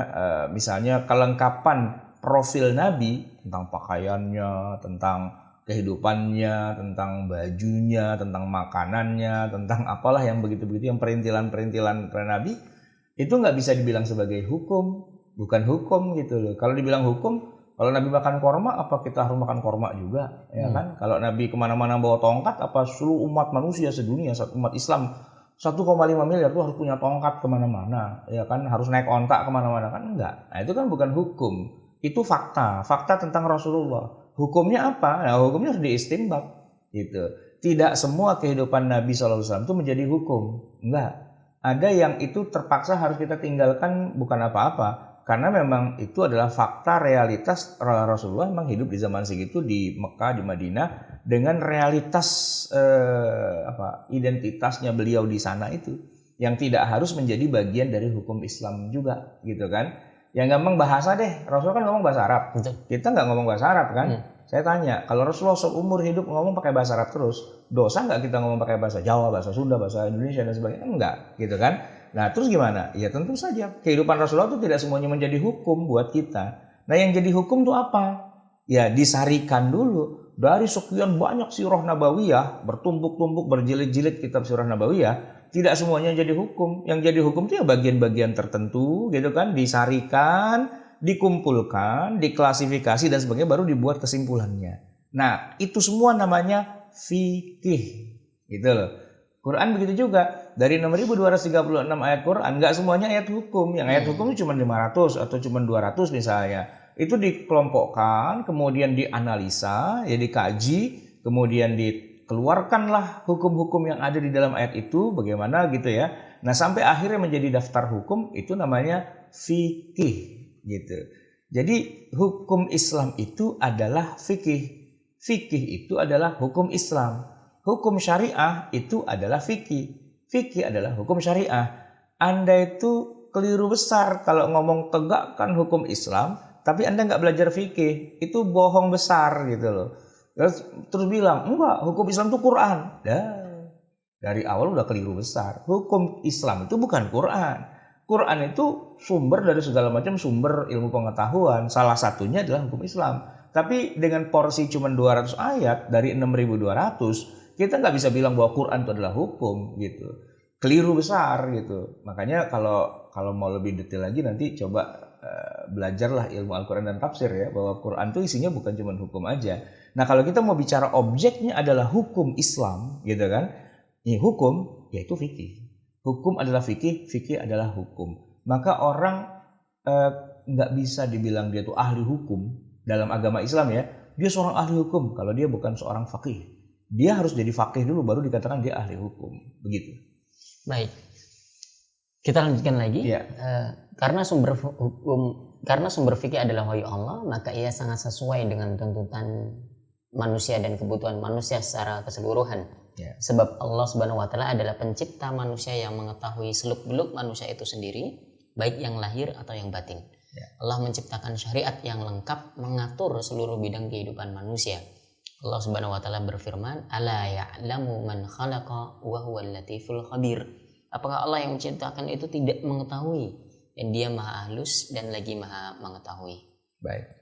misalnya kelengkapan profil Nabi tentang pakaiannya, tentang kehidupannya, tentang bajunya, tentang makanannya, tentang apalah yang begitu-begitu, yang perintilan-perintilan Nabi itu nggak bisa dibilang sebagai hukum, bukan hukum gitu loh. Kalau dibilang hukum, kalau Nabi makan korma, apa kita harus makan korma juga, ya kan? Kalau Nabi kemana-mana bawa tongkat, apa seluruh umat manusia sedunia, umat Islam 1,5 miliar tuh harus punya tongkat kemana-mana, ya kan? Harus naik ontak kemana-mana, kan enggak? Nah itu kan bukan hukum, itu fakta tentang Rasulullah. Hukumnya apa? Nah hukumnya harus diistimbat, gitu. Tidak semua kehidupan Nabi SAW itu menjadi hukum, enggak. Ada yang itu terpaksa harus kita tinggalkan, bukan apa-apa. Karena memang itu adalah fakta realitas Rasulullah memang hidup di zaman segitu di Mekah, di Madinah dengan realitas identitasnya beliau di sana itu yang tidak harus menjadi bagian dari hukum Islam juga gitu kan. Yang gampang bahasa deh, Rasulullah kan ngomong bahasa Arab. Kita nggak ngomong bahasa Arab kan. Saya tanya, kalau Rasulullah seumur hidup ngomong pakai bahasa Arab terus, dosa nggak kita ngomong pakai bahasa Jawa, bahasa Sunda, bahasa Indonesia dan sebagainya? Enggak gitu kan. Nah terus gimana? Ya tentu saja kehidupan Rasulullah itu tidak semuanya menjadi hukum buat kita. Nah yang jadi hukum itu apa? Ya disarikan dulu dari sekian banyak sirah nabawiyah, bertumpuk-tumpuk, berjilid-jilid kitab sirah nabawiyah. Tidak semuanya jadi hukum. Yang jadi hukum itu ya bagian-bagian tertentu gitu kan. Disarikan, dikumpulkan, diklasifikasi dan sebagainya, baru dibuat kesimpulannya. Nah itu semua namanya fikih gitu loh. Quran begitu juga. Dari 6.236 ayat Quran, nggak semuanya ayat hukum. Yang ayat hukum itu cuma 500 atau cuma 200 misalnya. Itu dikelompokkan, kemudian dianalisa, ya dikaji, kemudian dikeluarkanlah hukum-hukum yang ada di dalam ayat itu, bagaimana gitu ya. Nah sampai akhirnya menjadi daftar hukum, itu namanya fikih gitu. Jadi hukum Islam itu adalah fikih. Fikih itu adalah hukum Islam. Hukum syariah itu adalah fikih. Fikih adalah hukum syariah. Anda itu keliru besar kalau ngomong tegakkan hukum Islam, tapi Anda nggak belajar fikih. Itu bohong besar gitu loh. Terus bilang, enggak, hukum Islam itu Quran. Dari awal udah keliru besar. Hukum Islam itu bukan Quran. Quran itu sumber dari segala macam sumber ilmu pengetahuan. Salah satunya adalah hukum Islam. Tapi dengan porsi cuma 200 ayat dari 6.200, kita nggak bisa bilang bahwa Quran itu adalah hukum gitu. Keliru besar gitu. Makanya kalau mau lebih detail lagi nanti coba belajarlah ilmu Al-Quran dan tafsir ya, bahwa Quran itu isinya bukan cuma hukum aja. Nah kalau kita mau bicara objeknya adalah hukum Islam gitu kan. Ini hukum yaitu fikih. Hukum adalah fikih, fikih adalah hukum. Maka orang nggak bisa dibilang dia tuh ahli hukum dalam agama Islam ya. Dia seorang ahli hukum kalau dia bukan seorang faqih. Dia harus jadi faqih dulu baru dikatakan dia ahli hukum. Begitu. Baik. Kita lanjutkan lagi. Ya. Karena sumber fikih adalah wahyu Allah, maka ia sangat sesuai dengan tuntutan manusia dan kebutuhan manusia secara keseluruhan. Ya. Sebab Allah Subhanahu wa taala adalah pencipta manusia yang mengetahui seluk-beluk manusia itu sendiri, baik yang lahir atau yang batin. Ya. Allah menciptakan syariat yang lengkap mengatur seluruh bidang kehidupan manusia. Allah Subhanahu wa taala berfirman, "Ala ya'lamu man khalaqa wa huwal latiful khabir." Apakah Allah yang menciptakan itu tidak mengetahui? Dan dia maha halus dan lagi maha mengetahui. Baik.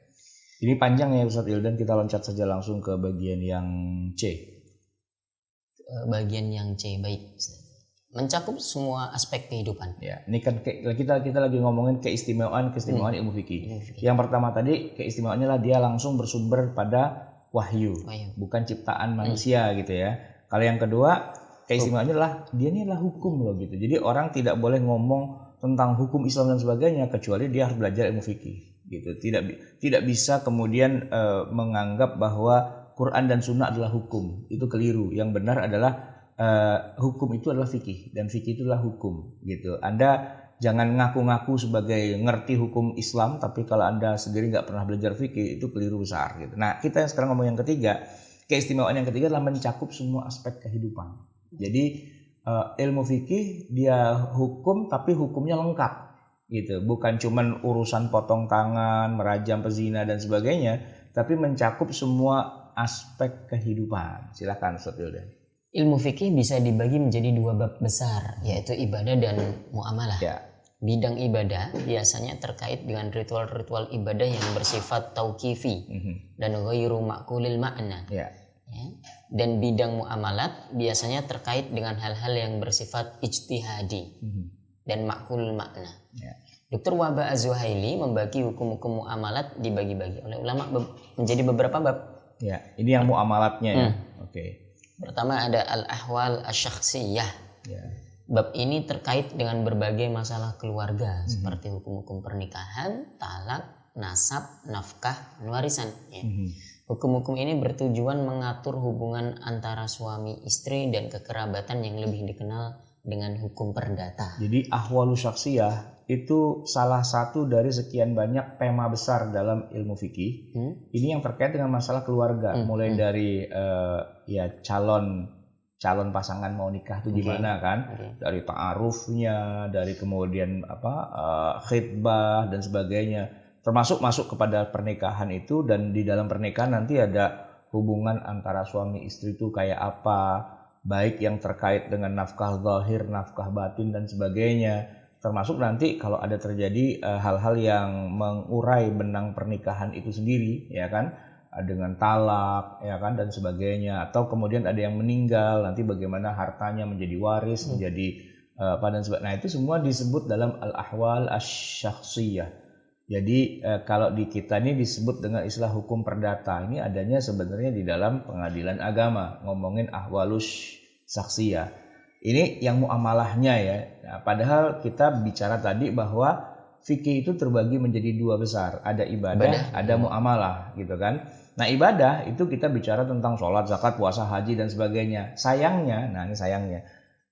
Ini panjang ya Ustadz Ildan, kita loncat saja langsung ke bagian yang C. Bagian yang C, baik. Mencakup semua aspek kehidupan. Ya, ini kan kita lagi ngomongin keistimewaan ilmu fikih. Yang pertama tadi keistimewaannya lah dia langsung bersumber pada wahyu. Bukan ciptaan manusia gitu ya. Kalau yang kedua keistimewaannya adalah dia ini adalah hukum loh gitu. Jadi orang tidak boleh ngomong tentang hukum Islam dan sebagainya kecuali dia harus belajar ilmu fikih gitu. Tidak bisa kemudian menganggap bahwa Quran dan Sunnah adalah hukum. Itu keliru. Yang benar adalah hukum itu adalah fikih dan fikih itu adalah hukum gitu. Anda jangan ngaku-ngaku sebagai ngerti hukum Islam tapi kalau Anda sendiri nggak pernah belajar fikih itu keliru besar gitu. Nah kita yang sekarang ngomong yang ketiga, keistimewaan yang ketiga adalah mencakup semua aspek kehidupan. Jadi ilmu fikih dia hukum tapi hukumnya lengkap gitu. Bukan cuman urusan potong tangan, merajam pezina dan sebagainya, tapi mencakup semua aspek kehidupan. Silakan Ustaz Wildan. Ilmu fikih bisa dibagi menjadi dua bab besar, yaitu ibadah dan muamalah. Ya. Bidang ibadah biasanya terkait dengan ritual-ritual ibadah yang bersifat tauqifi dan ghairu ma'qulil makna. Ya. Dan bidang muamalat biasanya terkait dengan hal-hal yang bersifat ijtihadi dan ma'qulul makna. Ya. Dr. Wahbah Az-Zuhaili membagi hukum-hukum muamalat dibagi-bagi oleh ulama menjadi beberapa bab. Ya, ini yang muamalatnya ya. Oke. Pertama ada al-ahwal asy-syakhsiyah. Ya. Bab ini terkait dengan berbagai masalah keluarga seperti hukum-hukum pernikahan, talak, nasab, nafkah, dan warisan. Ya. Hukum-hukum ini bertujuan mengatur hubungan antara suami istri dan kekerabatan yang lebih dikenal dengan hukum perdata. Jadi ahwalus syakhsiyah itu salah satu dari sekian banyak tema besar dalam ilmu fikih. Ini yang terkait dengan masalah keluarga, mulai dari ya calon pasangan mau nikah itu gimana kan, dari ta'arufnya, dari kemudian khitbah dan sebagainya, termasuk masuk kepada pernikahan itu. Dan di dalam pernikahan nanti ada hubungan antara suami istri itu kayak apa, baik yang terkait dengan nafkah zahir, nafkah batin dan sebagainya. Termasuk nanti kalau ada terjadi hal-hal yang mengurai benang pernikahan itu sendiri, ya kan, dengan talak, ya kan, dan sebagainya. Atau kemudian ada yang meninggal, nanti bagaimana hartanya menjadi waris, menjadi dan sebagainya. Nah itu semua disebut dalam al-ahwal asy-syakhsiyah. Jadi kalau di kita ini disebut dengan istilah hukum perdata. Ini adanya sebenarnya di dalam pengadilan agama, ngomongin ahwalus syakhsiyah. Ini yang muamalahnya ya. Nah, padahal kita bicara tadi bahwa fikih itu terbagi menjadi dua besar. Ada ibadah, ada muamalah gitu kan. Nah ibadah itu kita bicara tentang sholat, zakat, puasa, haji dan sebagainya. Sayangnya, nah ini sayangnya,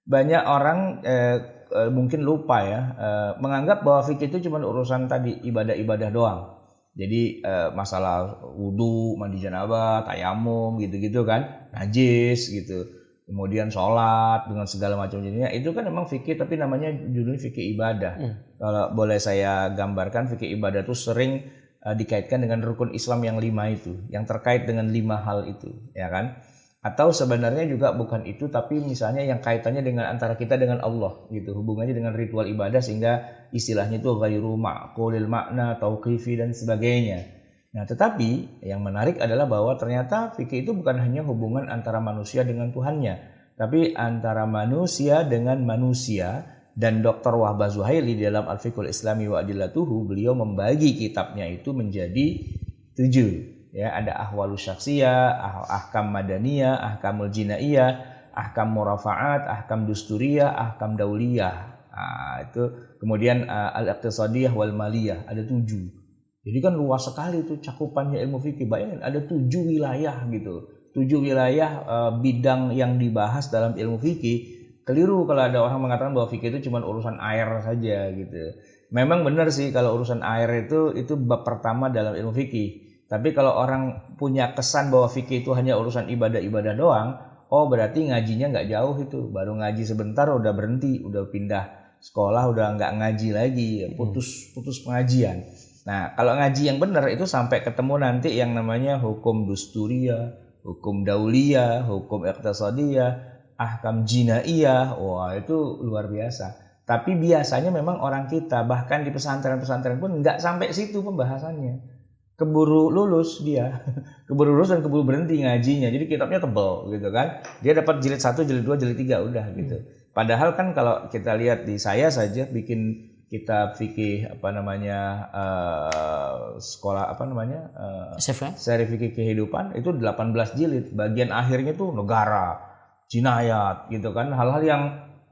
banyak orang mungkin lupa ya, menganggap bahwa fikih itu cuma urusan tadi ibadah-ibadah doang. Jadi masalah wudu, mandi janabah, tayamum gitu-gitu kan, najis gitu. Kemudian sholat dengan segala macam jenisnya, itu kan memang fikih tapi namanya judulnya fikih ibadah. Kalau boleh saya gambarkan, fikih ibadah itu sering dikaitkan dengan rukun Islam yang 5 itu, yang terkait dengan 5 hal itu, ya kan? Atau sebenarnya juga bukan itu, tapi misalnya yang kaitannya dengan antara kita dengan Allah gitu, hubungannya dengan ritual ibadah sehingga istilahnya itu ghairu ma'qulil makna, tauqifi dan sebagainya. Nah, tetapi yang menarik adalah bahwa ternyata fikih itu bukan hanya hubungan antara manusia dengan Tuhannya, tapi antara manusia dengan manusia. Dan Dr. Wahbah Zuhaili di dalam Al-Fiqhul Islami wa Adillatuhu, beliau membagi kitabnya itu menjadi 7. Ya, ada ahwalus syaksiyah, ahkam madaniyah, ahkamul jinaiyah, ahkam murafa'at, ahkam dusturiyah, ahkam dauliyah. Nah, itu kemudian al-iqtisadiyah wal maliyah, ada 7. Jadi kan luas sekali itu cakupannya ilmu fikih. Bayangin ada 7 wilayah gitu. 7 wilayah bidang yang dibahas dalam ilmu fikih. Keliru kalau ada orang mengatakan bahwa fikih itu cuma urusan air saja gitu. Memang benar sih kalau urusan air itu bab pertama dalam ilmu fikih. Tapi kalau orang punya kesan bahwa fikih itu hanya urusan ibadah-ibadah doang, oh berarti ngajinya nggak jauh itu. Baru ngaji sebentar udah berhenti, udah pindah sekolah, udah nggak ngaji lagi, putus pengajian. Nah, kalau ngaji yang benar itu sampai ketemu nanti yang namanya hukum dusturiyah, hukum dauliyah, hukum iqtisadiyah, ahkam jinaiyah. Wah, itu luar biasa. Tapi biasanya memang orang kita bahkan di pesantren-pesantren pun nggak sampai situ pembahasannya. Keburu lulus dia, keburu lulus dan keburu berhenti ngajinya. Jadi kitabnya tebal gitu kan. Dia dapat jilid 1, jilid 2, jilid 3 udah gitu. Padahal kan kalau kita lihat di saya saja bikin kitab fikih sekolah seri fikih kehidupan itu 18 jilid. Bagian akhirnya tuh negara, jinayat gitu kan, hal-hal yang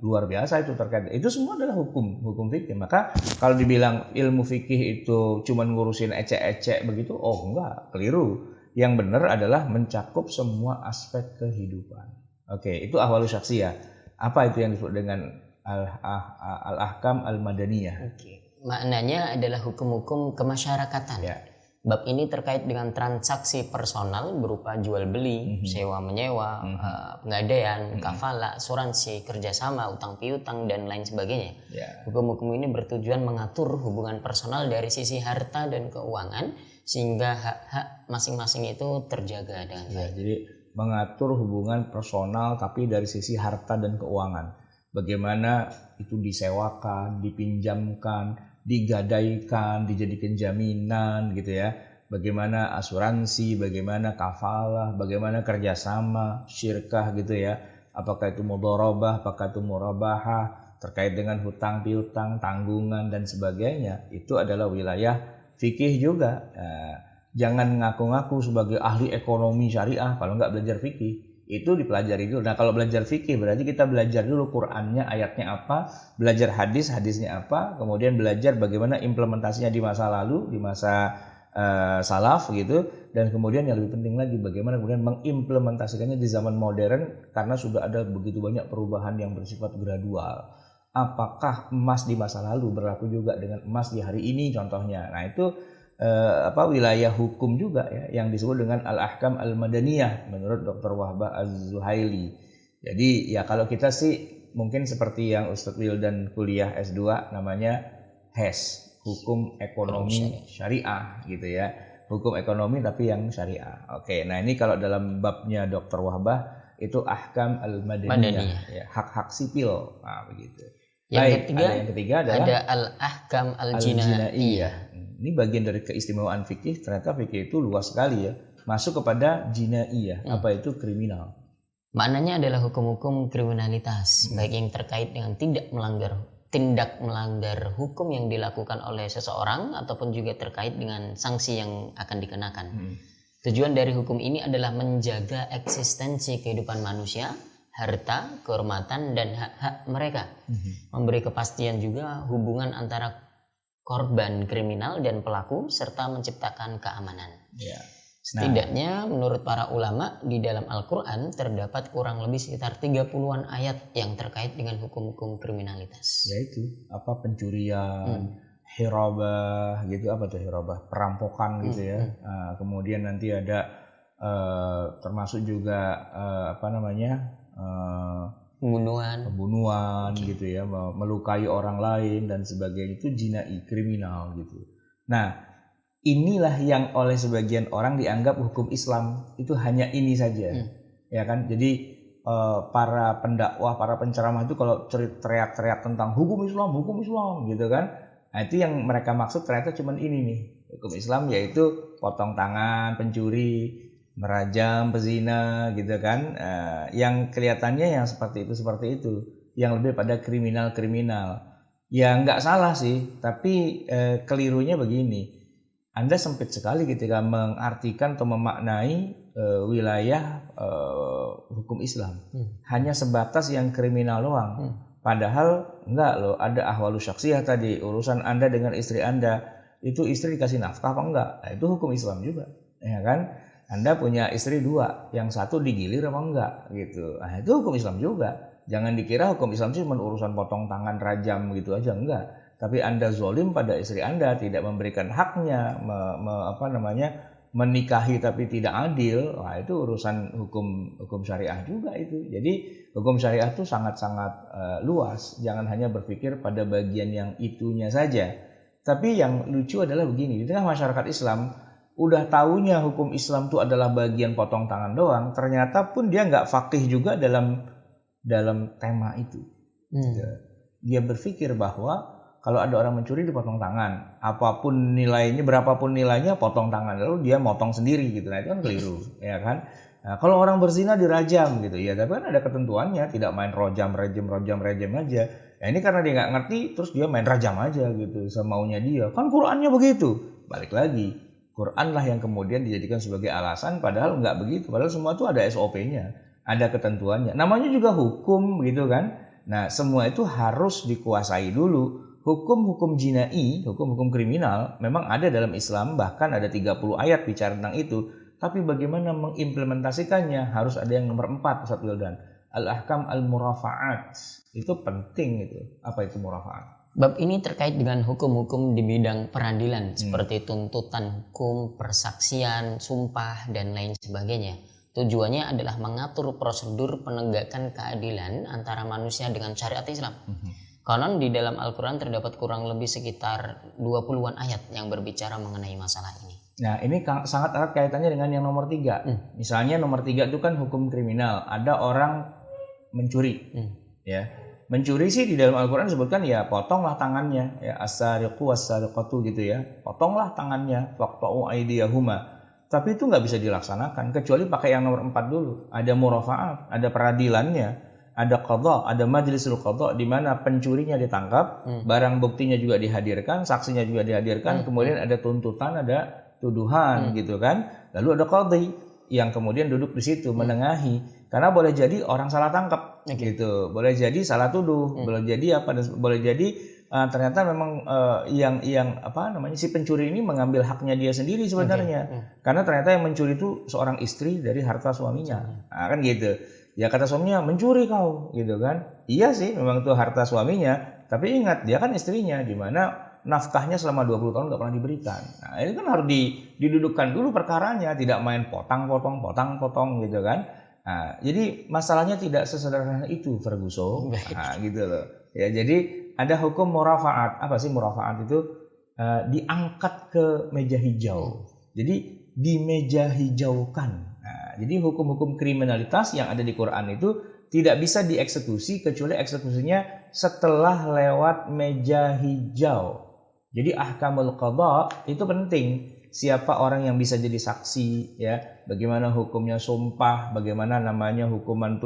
luar biasa itu terkait. Itu semua adalah hukum fikih. Maka kalau dibilang ilmu fikih itu cuma ngurusin ecek-ecek begitu, oh enggak, keliru. Yang benar adalah mencakup semua aspek kehidupan. Oke, itu ahwalus syaksiyah. Apa itu yang disebut dengan al-ahkam al-madaniyah? Oke. Maknanya adalah hukum-hukum kemasyarakatan. Ya. Bab ini terkait dengan transaksi personal berupa jual beli, sewa menyewa, pengadaian, kafalah, asuransi, kerjasama, utang piutang dan lain sebagainya. Yeah. Hukum-hukum ini bertujuan mengatur hubungan personal dari sisi harta dan keuangan sehingga hak-hak masing-masing itu terjaga dengan baik. Jadi mengatur hubungan personal tapi dari sisi harta dan keuangan. Bagaimana itu disewakan, dipinjamkan, digadaikan, dijadikan jaminan gitu ya. Bagaimana asuransi, bagaimana kafalah, bagaimana kerjasama, syirkah gitu ya. Apakah itu mudharabah, apakah itu murabahah, terkait dengan hutang piutang, tanggungan dan sebagainya. Itu adalah wilayah fikih juga. Jangan ngaku-ngaku sebagai ahli ekonomi syariah kalau nggak belajar fikih. Itu dipelajari dulu. Nah kalau belajar fikih berarti kita belajar dulu Qur'annya, ayatnya apa, belajar hadisnya apa, kemudian belajar bagaimana implementasinya di masa lalu, di masa salaf gitu, dan kemudian yang lebih penting lagi bagaimana kemudian mengimplementasikannya di zaman modern karena sudah ada begitu banyak perubahan yang bersifat gradual. Apakah emas di masa lalu berlaku juga dengan emas di hari ini contohnya? Nah itu wilayah hukum juga ya yang disebut dengan al-ahkam al-madaniyah menurut Dr. Wahbah Az-Zuhaili. Jadi ya kalau kita sih mungkin seperti yang Ustadz Wildan kuliah S2 namanya HES, hukum ekonomi syariah gitu ya. Hukum ekonomi tapi yang syariah. Oke, nah ini kalau dalam babnya Dr. Wahbah itu ahkam al-madaniyah, ya, hak-hak sipil. Nah, begitu. Yang ketiga adalah ada al-ahkam al-jinaiyah. Ini bagian dari keistimewaan fikih. Ternyata fikih itu luas sekali ya. Masuk kepada jinaiyah. Apa itu? Kriminal. Maknanya adalah hukum-hukum kriminalitas, baik yang terkait dengan tindak melanggar hukum yang dilakukan oleh seseorang ataupun juga terkait dengan sanksi yang akan dikenakan. Tujuan dari hukum ini adalah menjaga eksistensi kehidupan manusia, harta, kehormatan, dan hak-hak mereka. Memberi kepastian juga hubungan antara korban kriminal dan pelaku serta menciptakan keamanan. Ya. Setidaknya menurut para ulama di dalam Al-Quran terdapat kurang lebih sekitar 30-an ayat yang terkait dengan hukum-hukum kriminalitas. Yaitu apa, pencurian, hirabah gitu, apa tuh hirabah, perampokan gitu ya. Kemudian nanti ada termasuk juga pembunuhan gitu ya, melukai orang lain dan sebagainya, itu jinai, kriminal gitu. Nah, inilah yang oleh sebagian orang dianggap hukum Islam itu hanya ini saja. Ya kan? Jadi para pendakwah, para penceramah itu kalau teriak-teriak tentang hukum Islam gitu kan. Nah, itu yang mereka maksud ternyata cuma ini nih. Hukum Islam yaitu potong tangan pencuri, merajam pezina gitu kan. Yang kelihatannya yang seperti itu, yang lebih pada kriminal. Ya nggak salah sih, tapi kelirunya begini. Anda sempit sekali ketika mengartikan atau memaknai wilayah hukum Islam hanya sebatas yang kriminal doang. Padahal enggak loh, ada ahwalu syaksiyah tadi, urusan Anda dengan istri Anda, itu istri dikasih nafkah apa enggak? Nah, itu hukum Islam juga, ya kan? Anda punya istri 2, yang satu digilir apa enggak gitu. Nah, itu hukum Islam juga. Jangan dikira hukum Islam cuma urusan potong tangan, rajam gitu aja, enggak. Tapi Anda zolim pada istri Anda, tidak memberikan haknya, menikahi tapi tidak adil, wah itu urusan hukum syariah juga itu. Jadi hukum syariah itu sangat-sangat luas. Jangan hanya berpikir pada bagian yang itunya saja. Tapi yang lucu adalah begini, di tengah masyarakat Islam udah taunya hukum Islam itu adalah bagian potong tangan doang, ternyata pun dia nggak faqih juga dalam tema itu. Dia berpikir bahwa kalau ada orang mencuri dipotong tangan, apapun nilainya, berapapun nilainya potong tangan, lalu dia motong sendiri gitu. Nah itu kan keliru, ya kan? Nah, kalau orang berzina dirajam gitu, ya tapi kan ada ketentuannya, tidak main rajam aja. Ya ini karena dia nggak ngerti, terus dia main rajam aja gitu, semaunya dia. Kan Qurannya begitu. Balik lagi, Quran lah yang kemudian dijadikan sebagai alasan, padahal nggak begitu. Padahal semua itu ada SOP-nya, ada ketentuannya. Namanya juga hukum gitu kan. Nah semua itu harus dikuasai dulu. Hukum-hukum jinai, hukum-hukum kriminal memang ada dalam Islam, bahkan ada 30 ayat bicara tentang itu. Tapi bagaimana mengimplementasikannya harus ada yang nomor 4, Ustaz Wildan. Al-ahkam al-murafa'at. Itu penting itu. Apa itu murafa'at? Bab ini terkait dengan hukum-hukum di bidang peradilan seperti tuntutan hukum, persaksian, sumpah, dan lain sebagainya. Tujuannya adalah mengatur prosedur penegakan keadilan antara manusia dengan syariat Islam. Konon di dalam Al-Quran terdapat kurang lebih sekitar 20-an ayat yang berbicara mengenai masalah ini. Nah ini sangat erat kaitannya dengan yang nomor 3. Misalnya nomor 3 itu kan hukum kriminal. Ada orang mencuri. Ya, mencuri sih di dalam Al-Quran disebutkan ya potonglah tangannya. Ya, as-sariqu was-sariqatu gitu ya. Potonglah tangannya. Faqta'u aydiyahuma. Tapi itu nggak bisa dilaksanakan kecuali pakai yang nomor 4 dulu. Ada murafa'at, ada peradilannya. Ada qadha, ada majlisul qadha di mana pencurinya ditangkap, barang buktinya juga dihadirkan, saksinya juga dihadirkan, kemudian ada tuntutan, ada tuduhan gitu kan. Lalu ada qadhi yang kemudian duduk di situ menengahi. Karena boleh jadi orang salah tangkap gitu. Boleh jadi salah tuduh, boleh jadi apa, boleh jadi ternyata memang si pencuri ini mengambil haknya dia sendiri sebenarnya. Karena ternyata yang mencuri itu seorang istri dari harta suaminya. Nah, kan gitu. Ya kata suaminya, mencuri kau gitu kan. Iya sih memang itu harta suaminya, tapi ingat dia kan istrinya, di mana nafkahnya selama 20 tahun gak pernah diberikan. Nah ini kan harus didudukkan dulu perkaranya, tidak main potong gitu kan. Nah, jadi masalahnya tidak sesederhana itu Ferguson. Nah, gitu loh. Ya jadi ada hukum murafa'at. Apa sih murafa'at itu? Diangkat ke meja hijau. Jadi di meja hijaukan. Jadi hukum-hukum kriminalitas yang ada di Quran itu tidak bisa dieksekusi kecuali eksekusinya setelah lewat meja hijau. Jadi ahkamul qadha itu penting. Siapa orang yang bisa jadi saksi, ya, bagaimana hukumnya sumpah, bagaimana namanya hukuman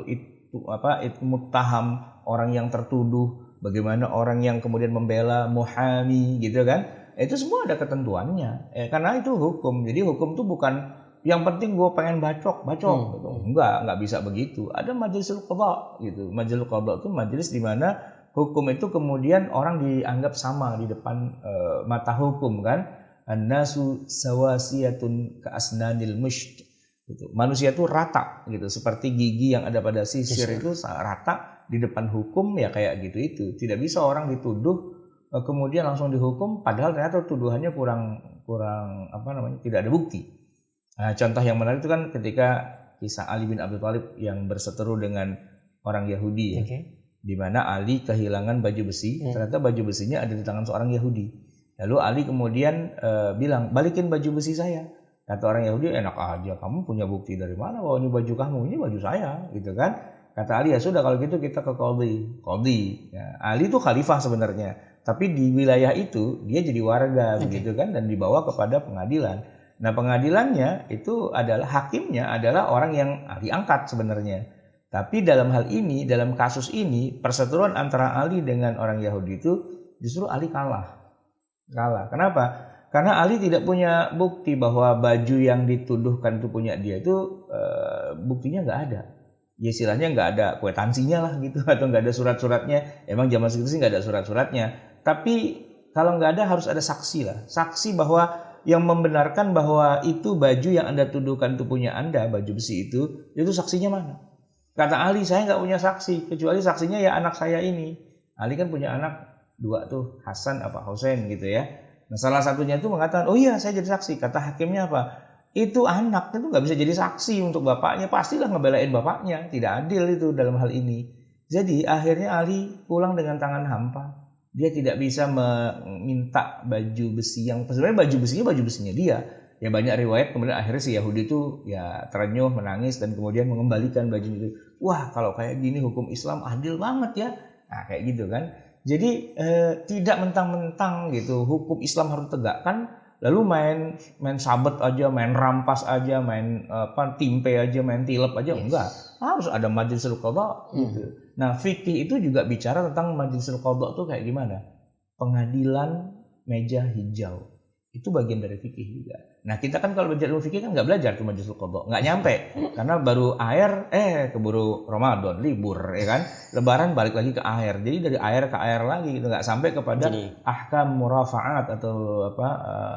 muttaham, orang yang tertuduh, bagaimana orang yang kemudian membela muhami gitu kan. Itu semua ada ketentuannya. Karena itu hukum. Jadi hukum itu bukan Yang penting gue pengen bacok gitu. Enggak bisa begitu. Ada majlisul qadha gitu. Majlisul qadha itu majelis di mana hukum itu kemudian orang dianggap sama di depan mata hukum kan. An-nasu sawasiyatun ka asnanil musht. Gitu. Manusia itu rata gitu. Seperti gigi yang ada pada sisir itu rata di depan hukum ya kayak gitu itu. Tidak bisa orang dituduh kemudian langsung dihukum padahal ternyata tuduhannya kurang tidak ada bukti. Nah, contoh yang menarik itu kan ketika kisah Ali bin Abi Thalib yang berseteru dengan orang Yahudi ya. Di mana Ali kehilangan baju besi, ternyata baju besinya ada di tangan seorang Yahudi. Lalu Ali kemudian bilang, "Balikin baju besi saya." Kata orang Yahudi, "Enak aja, kamu punya bukti dari mana bahwa ini baju kamu? Ini baju saya." Gitu kan. Kata Ali, "Ya sudah kalau gitu kita ke qadhi." Ya, Ali itu khalifah sebenarnya, tapi di wilayah itu dia jadi warga begitu kan dan dibawa kepada pengadilan. Nah, pengadilannya itu adalah hakimnya adalah orang yang Ali angkat sebenarnya. Tapi dalam hal ini, dalam kasus ini, perseteruan antara Ali dengan orang Yahudi itu justru Ali kalah. Kenapa? Karena Ali tidak punya bukti bahwa baju yang dituduhkan itu punya dia itu buktinya nggak ada. Ya istilahnya nggak ada kwitansinya lah gitu atau nggak ada surat-suratnya. Emang zaman segitu sih nggak ada surat-suratnya. Tapi kalau nggak ada harus ada saksi lah. Saksi bahwa yang membenarkan bahwa itu baju yang Anda tuduhkan itu punya Anda, baju besi itu saksinya mana? Kata Ali, saya nggak punya saksi, kecuali saksinya ya anak saya ini. Ali kan punya anak 2 tuh, Hasan apa Husain gitu ya. Nah salah satunya itu mengatakan, oh iya saya jadi saksi. Kata hakimnya apa? Itu anak itu nggak bisa jadi saksi untuk bapaknya, pastilah ngebelain bapaknya. Tidak adil itu dalam hal ini. Jadi akhirnya Ali pulang dengan tangan hampa. Dia tidak bisa meminta baju besi yang sebenarnya baju besinya dia. Ya banyak riwayat kemudian akhirnya si Yahudi itu ya terenyuh menangis dan kemudian mengembalikan baju itu. Wah kalau kayak gini hukum Islam adil banget ya. Nah kayak gitu kan. Jadi tidak mentang-mentang gitu hukum Islam harus tegakkan lalu main sabet aja, main rampas aja, main timpe aja, main tilep aja enggak. Harus ada majlisul qadha gitu. Nah, fikih itu juga bicara tentang majlisul qadha itu kayak gimana? Pengadilan meja hijau. Itu bagian dari fikih juga. Nah, kita kan kalau belajar ilmu fikih kan nggak belajar tuh majlisul qadha, nggak nyampe. Karena baru air keburu Ramadan, libur ya kan. Lebaran balik lagi ke air. Jadi dari air ke air lagi gitu, nggak sampai kepada ahkam murafa'at atau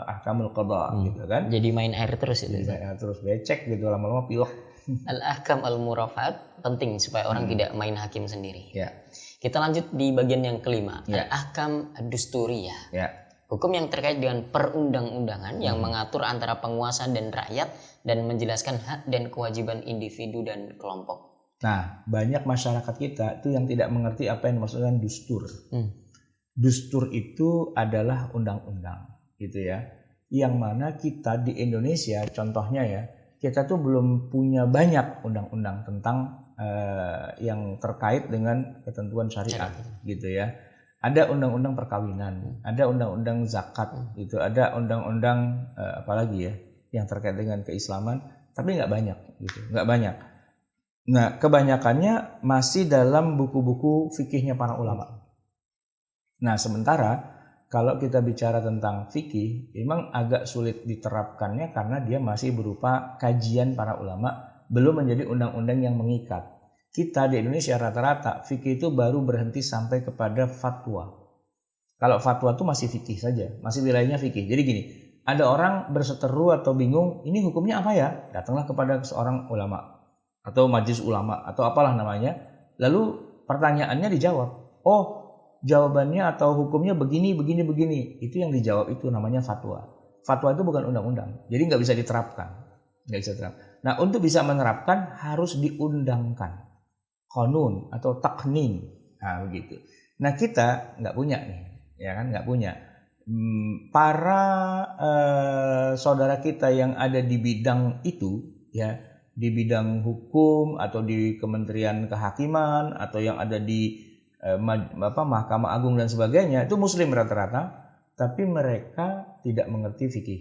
ahkamul qadha gitu kan. Jadi main air terus itu. Main air terus becek gitu lama-lama pilek. Al-ahkam al-murafaat penting supaya orang tidak main hakim sendiri. Ya. Kita lanjut di bagian yang kelima, al-ahkam ad-dusturiyah. Ya. Hukum yang terkait dengan perundang-undangan yang mengatur antara penguasa dan rakyat dan menjelaskan hak dan kewajiban individu dan kelompok. Nah, banyak masyarakat kita itu yang tidak mengerti apa yang dimaksudkan dustur. Dustur itu adalah undang-undang, gitu ya. Yang mana kita di Indonesia, contohnya ya, kita tuh belum punya banyak undang-undang tentang yang terkait dengan ketentuan syariat gitu ya. Ada undang-undang perkawinan, ada undang-undang zakat gitu, ada undang-undang apalagi ya yang terkait dengan keislaman, tapi nggak banyak gitu, nggak banyak. Nah, kebanyakannya masih dalam buku-buku fikihnya para ulama. Nah, sementara kalau kita bicara tentang fikih, memang agak sulit diterapkannya karena dia masih berupa kajian para ulama, belum menjadi undang-undang yang mengikat. Kita di Indonesia rata-rata fikih itu baru berhenti sampai kepada fatwa. Kalau fatwa itu masih fikih saja, masih wilayahnya fikih. Jadi gini, ada orang berseteru atau bingung, ini hukumnya apa ya? Datanglah kepada seorang ulama atau majelis ulama atau apalah namanya. Lalu pertanyaannya dijawab. Oh, jawabannya atau hukumnya begini. Itu yang dijawab itu namanya fatwa. Fatwa itu bukan undang-undang. Jadi nggak bisa diterapkan. Nah, untuk bisa menerapkan harus diundangkan. Qanun atau taknin. Nah, begitu. Nah, kita nggak punya nih. Ya kan, nggak punya. Para saudara kita yang ada di bidang itu, ya, di bidang hukum atau di Kementerian Kehakiman atau yang ada di Mahkamah Agung dan sebagainya itu muslim rata-rata, tapi mereka tidak mengerti fikih.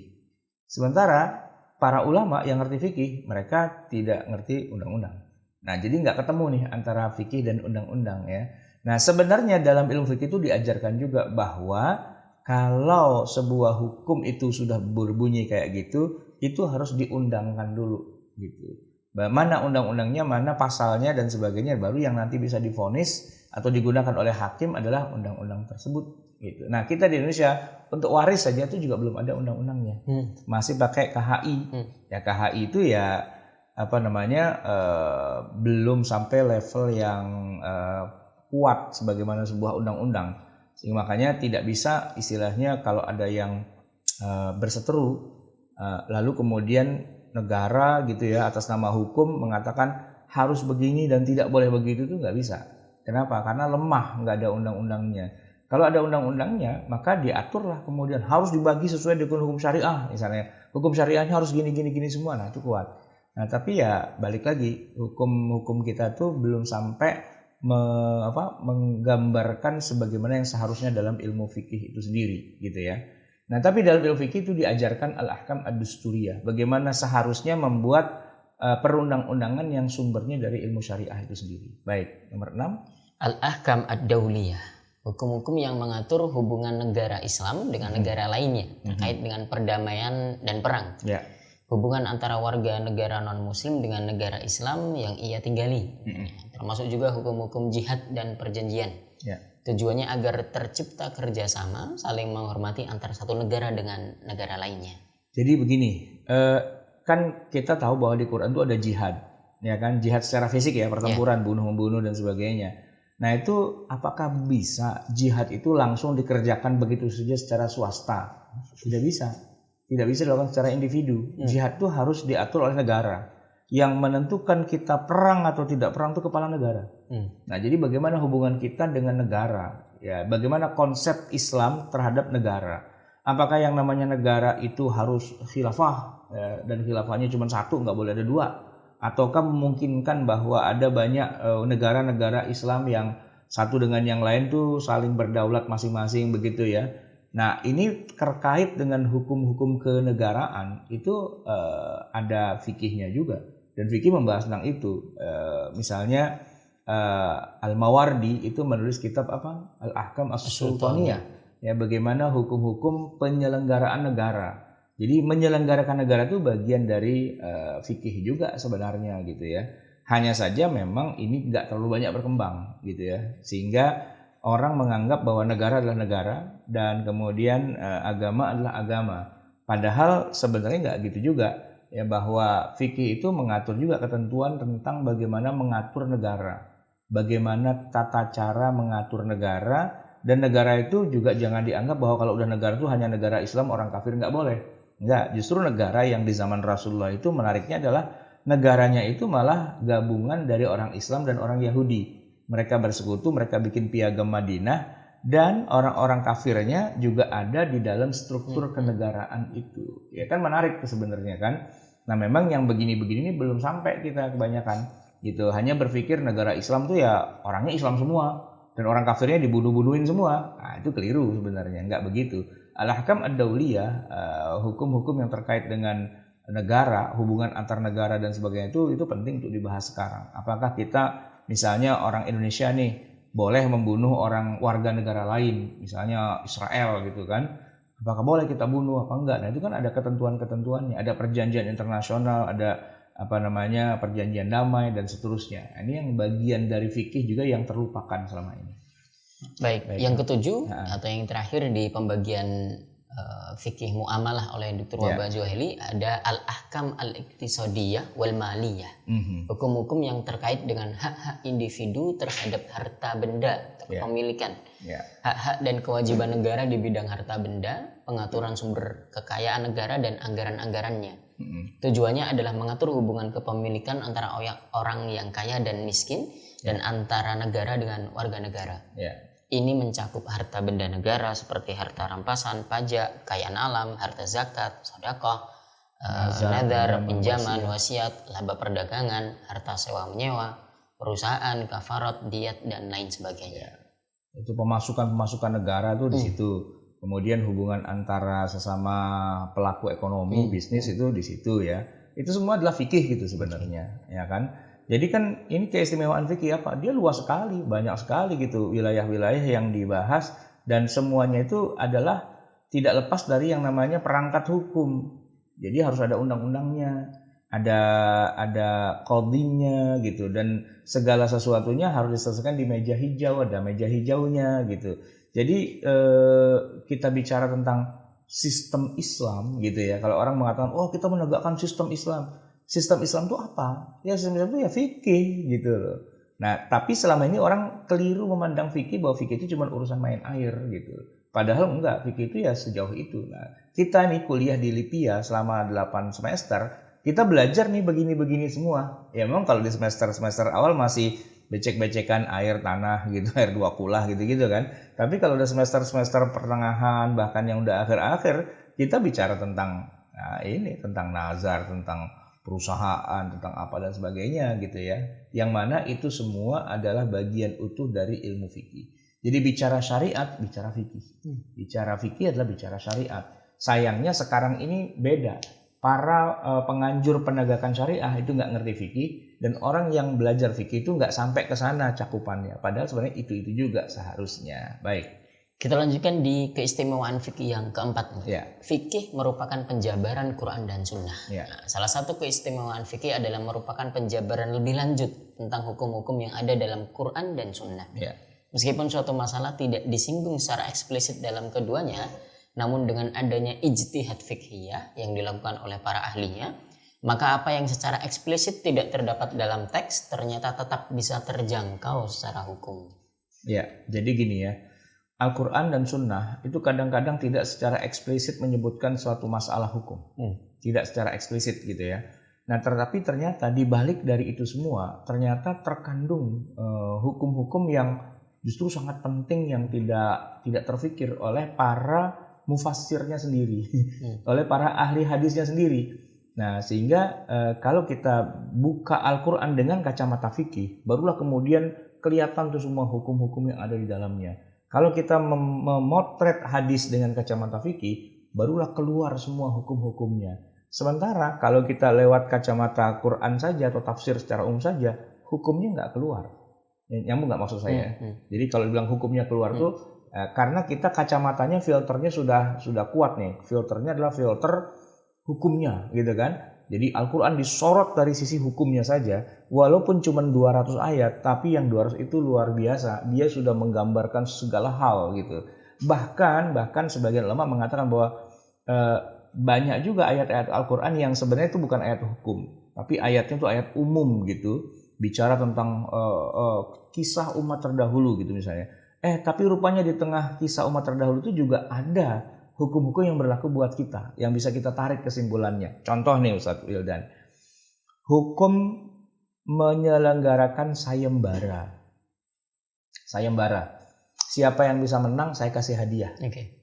Sementara para ulama yang ngerti fikih mereka tidak ngerti undang-undang. Nah, jadi nggak ketemu nih antara fikih dan undang-undang ya. Nah, sebenarnya dalam ilmu fikih itu diajarkan juga bahwa kalau sebuah hukum itu sudah berbunyi kayak gitu, itu harus diundangkan dulu gitu. Mana undang-undangnya, mana pasalnya dan sebagainya, baru yang nanti bisa divonis atau digunakan oleh hakim adalah undang-undang tersebut gitu. Nah, kita di Indonesia untuk waris saja itu juga belum ada undang-undangnya. Masih pakai KHI. Ya KHI itu ya apa namanya belum sampai level yang kuat sebagaimana sebuah undang-undang. Sehingga makanya tidak bisa istilahnya kalau ada yang berseteru lalu kemudian negara gitu ya atas nama hukum mengatakan harus begini dan tidak boleh begitu, itu nggak bisa. Kenapa? Karena lemah, nggak ada undang-undangnya. Kalau ada undang-undangnya maka diaturlah kemudian harus dibagi sesuai dengan hukum syariah misalnya. Hukum syariahnya harus gini semua, nah itu kuat. Nah tapi ya balik lagi, hukum kita tuh belum sampai menggambarkan sebagaimana yang seharusnya dalam ilmu fikih itu sendiri gitu ya. Nah, tapi dalam ilmu fikih itu diajarkan al-ahkam ad-dusturiyah, bagaimana seharusnya membuat perundang-undangan yang sumbernya dari ilmu syariah itu sendiri. Baik, nomor 6. Al-ahkam ad-dauliyah, hukum-hukum yang mengatur hubungan negara Islam dengan negara lainnya terkait dengan perdamaian dan perang. Ya. Hubungan antara warga negara non-muslim dengan negara Islam yang ia tinggali. Termasuk juga hukum-hukum jihad dan perjanjian. Ya. Tujuannya agar tercipta kerjasama saling menghormati antara satu negara dengan negara lainnya. Jadi begini, kan kita tahu bahwa di Quran itu ada jihad, ya kan, jihad secara fisik ya, pertempuran, bunuh-membunuh dan sebagainya. Nah itu apakah bisa jihad itu langsung dikerjakan begitu saja secara swasta? Tidak bisa dilakukan secara individu. Jihad itu harus diatur oleh negara. Yang menentukan kita perang atau tidak perang itu kepala negara. Nah, jadi bagaimana hubungan kita dengan negara? Ya, bagaimana konsep Islam terhadap negara? Apakah yang namanya negara itu harus khilafah dan khilafahnya cuma satu, nggak boleh ada dua? Ataukah memungkinkan bahwa ada banyak negara-negara Islam yang satu dengan yang lain tuh saling berdaulat masing-masing begitu ya? Nah, ini terkait dengan hukum-hukum kenegaraan itu ada fikihnya juga. Dan fikih membahas tentang itu. Misalnya Al-Mawardi itu menulis kitab apa? Al-Ahkam As-Sultaniyah. Ya, bagaimana hukum-hukum penyelenggaraan negara. Jadi menyelenggarakan negara itu bagian dari fikih juga sebenarnya gitu ya. Hanya saja memang ini nggak terlalu banyak berkembang gitu ya. Sehingga orang menganggap bahwa negara adalah negara dan kemudian agama adalah agama. Padahal sebenarnya nggak gitu juga. Ya, bahwa fikih itu mengatur juga ketentuan tentang bagaimana mengatur negara, bagaimana tata cara mengatur negara, dan negara itu juga jangan dianggap bahwa kalau udah negara itu hanya negara Islam, orang kafir nggak boleh. Enggak, justru negara yang di zaman Rasulullah itu menariknya adalah negaranya itu malah gabungan dari orang Islam dan orang Yahudi. Mereka bersekutu, mereka bikin piagam Madinah, dan orang-orang kafirnya juga ada di dalam struktur kenegaraan itu. Ya kan menarik sebenarnya kan. Nah, memang yang begini-begini belum sampai kita kebanyakan gitu. Hanya berpikir negara Islam tuh ya orangnya Islam semua dan orang kafirnya dibunuh-bunuhin semua. Nah, itu keliru sebenarnya, enggak begitu. Al-ahkam ad-dauliyah, hukum-hukum yang terkait dengan negara, hubungan antar negara dan sebagainya itu penting untuk dibahas sekarang. Apakah kita misalnya orang Indonesia nih boleh membunuh orang warga negara lain, misalnya Israel gitu kan, apakah boleh kita bunuh apa enggak? Nah itu kan ada ketentuan-ketentuannya, ada perjanjian internasional, ada perjanjian damai dan seterusnya. Ini yang bagian dari fikih juga yang terlupakan selama ini. Baik. Yang ketujuh atau yang terakhir di pembagian fikih muamalah oleh Dr. Wahbah Zuhaili ada al-ahkam al-iqtisadiyah wal maliyah. Hukum-hukum yang terkait dengan hak-hak individu terhadap harta benda atau kepemilikan. Hak-hak dan kewajiban negara di bidang harta benda, pengaturan sumber kekayaan negara dan anggaran-anggarannya. Tujuannya adalah mengatur hubungan kepemilikan antara orang yang kaya dan miskin dan antara negara dengan warga negara. Ini mencakup harta benda negara seperti harta rampasan, pajak, kekayaan alam, harta zakat, sedekah, nazar, pinjaman, wasiat, laba perdagangan, harta sewa menyewa, perusahaan, kafarat, diat dan lain sebagainya. Itu pemasukan negara tuh di situ. Kemudian hubungan antara sesama pelaku ekonomi, bisnis itu di situ ya. Itu semua adalah fikih gitu sebenarnya, ya kan? Jadi kan ini keistimewaan fikih apa? Dia luas sekali, banyak sekali gitu wilayah-wilayah yang dibahas dan semuanya itu adalah tidak lepas dari yang namanya perangkat hukum. Jadi harus ada undang-undangnya, ada qadhinya gitu, dan segala sesuatunya harus diselesaikan di meja hijau, ada meja hijaunya gitu. Jadi kita bicara tentang sistem Islam gitu ya. Kalau orang mengatakan, "Oh, kita menegakkan sistem Islam." Sistem Islam itu apa? Ya sistem Islam itu ya fikih gitu loh. Nah, tapi selama ini orang keliru memandang fikih bahwa fikih itu cuma urusan main air gitu. Padahal enggak, fikih itu ya sejauh itu. Nah, kita nih kuliah di LIPIA selama 8 semester, kita belajar nih begini-begini semua. Ya memang kalau di semester awal masih becek-becekan air tanah gitu, air dua kulah gitu-gitu kan. Tapi kalau udah semester pertengahan, bahkan yang udah akhir-akhir, kita bicara tentang tentang nazar, tentang perusahaan, tentang apa dan sebagainya gitu ya. Yang mana itu semua adalah bagian utuh dari ilmu fikih. Jadi bicara syariat, bicara fikih. Bicara fikih adalah bicara syariat. Sayangnya sekarang ini beda. Para penganjur penegakan syariah itu nggak ngerti fikih, dan orang yang belajar fikih itu nggak sampai ke sana cakupannya. Padahal sebenarnya itu juga seharusnya. Baik. Kita lanjutkan di keistimewaan fikih yang keempat. Ya. Fikih merupakan penjabaran Quran dan Sunnah. Ya. Nah, salah satu keistimewaan fikih adalah merupakan penjabaran lebih lanjut tentang hukum-hukum yang ada dalam Quran dan Sunnah. Ya. Meskipun suatu masalah tidak disinggung secara eksplisit dalam keduanya, namun dengan adanya ijtihad fikhiyah yang dilakukan oleh para ahlinya, maka apa yang secara eksplisit tidak terdapat dalam teks ternyata tetap bisa terjangkau secara hukum. Ya, jadi gini ya. Al-Quran dan Sunnah itu kadang-kadang tidak secara eksplisit menyebutkan suatu masalah hukum. Tidak secara eksplisit gitu ya. Nah, tetapi ternyata di balik dari itu semua, ternyata terkandung hukum-hukum yang justru sangat penting yang tidak terfikir oleh para mufassirnya sendiri, oleh para ahli hadisnya sendiri. Nah, sehingga kalau kita buka Al-Quran dengan kacamata fikih, barulah kemudian kelihatan tuh semua hukum-hukum yang ada di dalamnya. Kalau kita memotret hadis dengan kacamata fikih, barulah keluar semua hukum-hukumnya. Sementara kalau kita lewat kacamata Quran saja atau tafsir secara umum saja, hukumnya nggak keluar. Nyambung nggak maksud saya? Jadi kalau dibilang hukumnya keluar tuh karena kita kacamatanya filternya sudah kuat nih. Filternya adalah filter hukumnya gitu kan. Jadi Al-Quran disorot dari sisi hukumnya saja, walaupun cuma 200 ayat, tapi yang 200 itu luar biasa. Dia sudah menggambarkan segala hal gitu. Bahkan sebagian ulama mengatakan bahwa banyak juga ayat-ayat Al-Quran yang sebenarnya itu bukan ayat hukum, tapi ayatnya itu ayat umum gitu, bicara tentang kisah umat terdahulu gitu misalnya. Tapi rupanya di tengah kisah umat terdahulu itu juga ada hukum-hukum yang berlaku buat kita, yang bisa kita tarik kesimpulannya. Contoh nih Ustadz Wildan, hukum menyelenggarakan sayembara. Sayembara, siapa yang bisa menang saya kasih hadiah.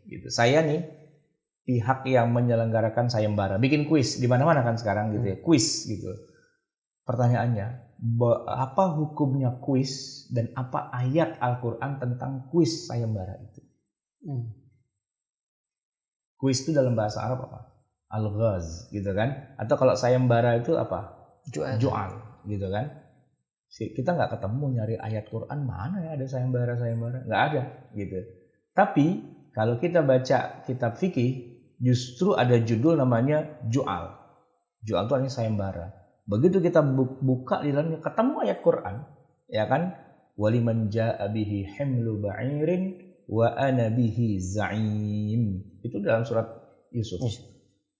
Gitu. Saya nih pihak yang menyelenggarakan sayembara, bikin kuis di mana-mana kan sekarang gitu ya, kuis gitu. Pertanyaannya, apa hukumnya kuis dan apa ayat Al-Quran tentang kuis sayembara itu? Kuis itu dalam bahasa Arab apa? Al-ghaz gitu kan? Atau kalau sayembara itu apa? Ju'al gitu kan? Kita nggak ketemu nyari ayat Quran mana ya ada sayembara, nggak ada gitu. Tapi kalau kita baca kitab fikih, justru ada judul namanya Ju'al. Ju'al itu artinya sayembara. Begitu kita buka di dalamnya ketemu ayat Quran, ya kan? Waliman ja'a bihi himlu ba'irin wa ana bihi za'im. Itu dalam surat Yusuf.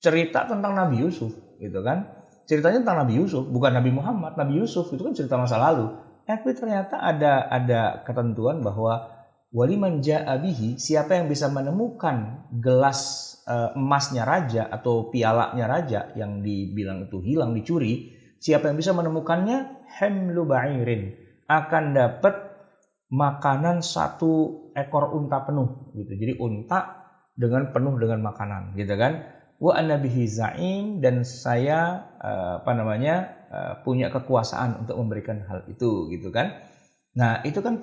Cerita tentang Nabi Yusuf gitu kan. Ceritanya tentang Nabi Yusuf, bukan Nabi Muhammad. Nabi Yusuf itu kan cerita masa lalu. Tapi ternyata ada ketentuan bahwa waliman ja'a bihi, siapa yang bisa menemukan gelas emasnya raja atau pialanya raja yang dibilang itu hilang, dicuri, siapa yang bisa menemukannya, himlu ba'irin, akan dapat makanan 1 ekor unta penuh gitu. Jadi unta penuh dengan makanan gitu kan. Wa ana bihi za'im, dan saya punya kekuasaan untuk memberikan hal itu gitu kan. Nah, itu kan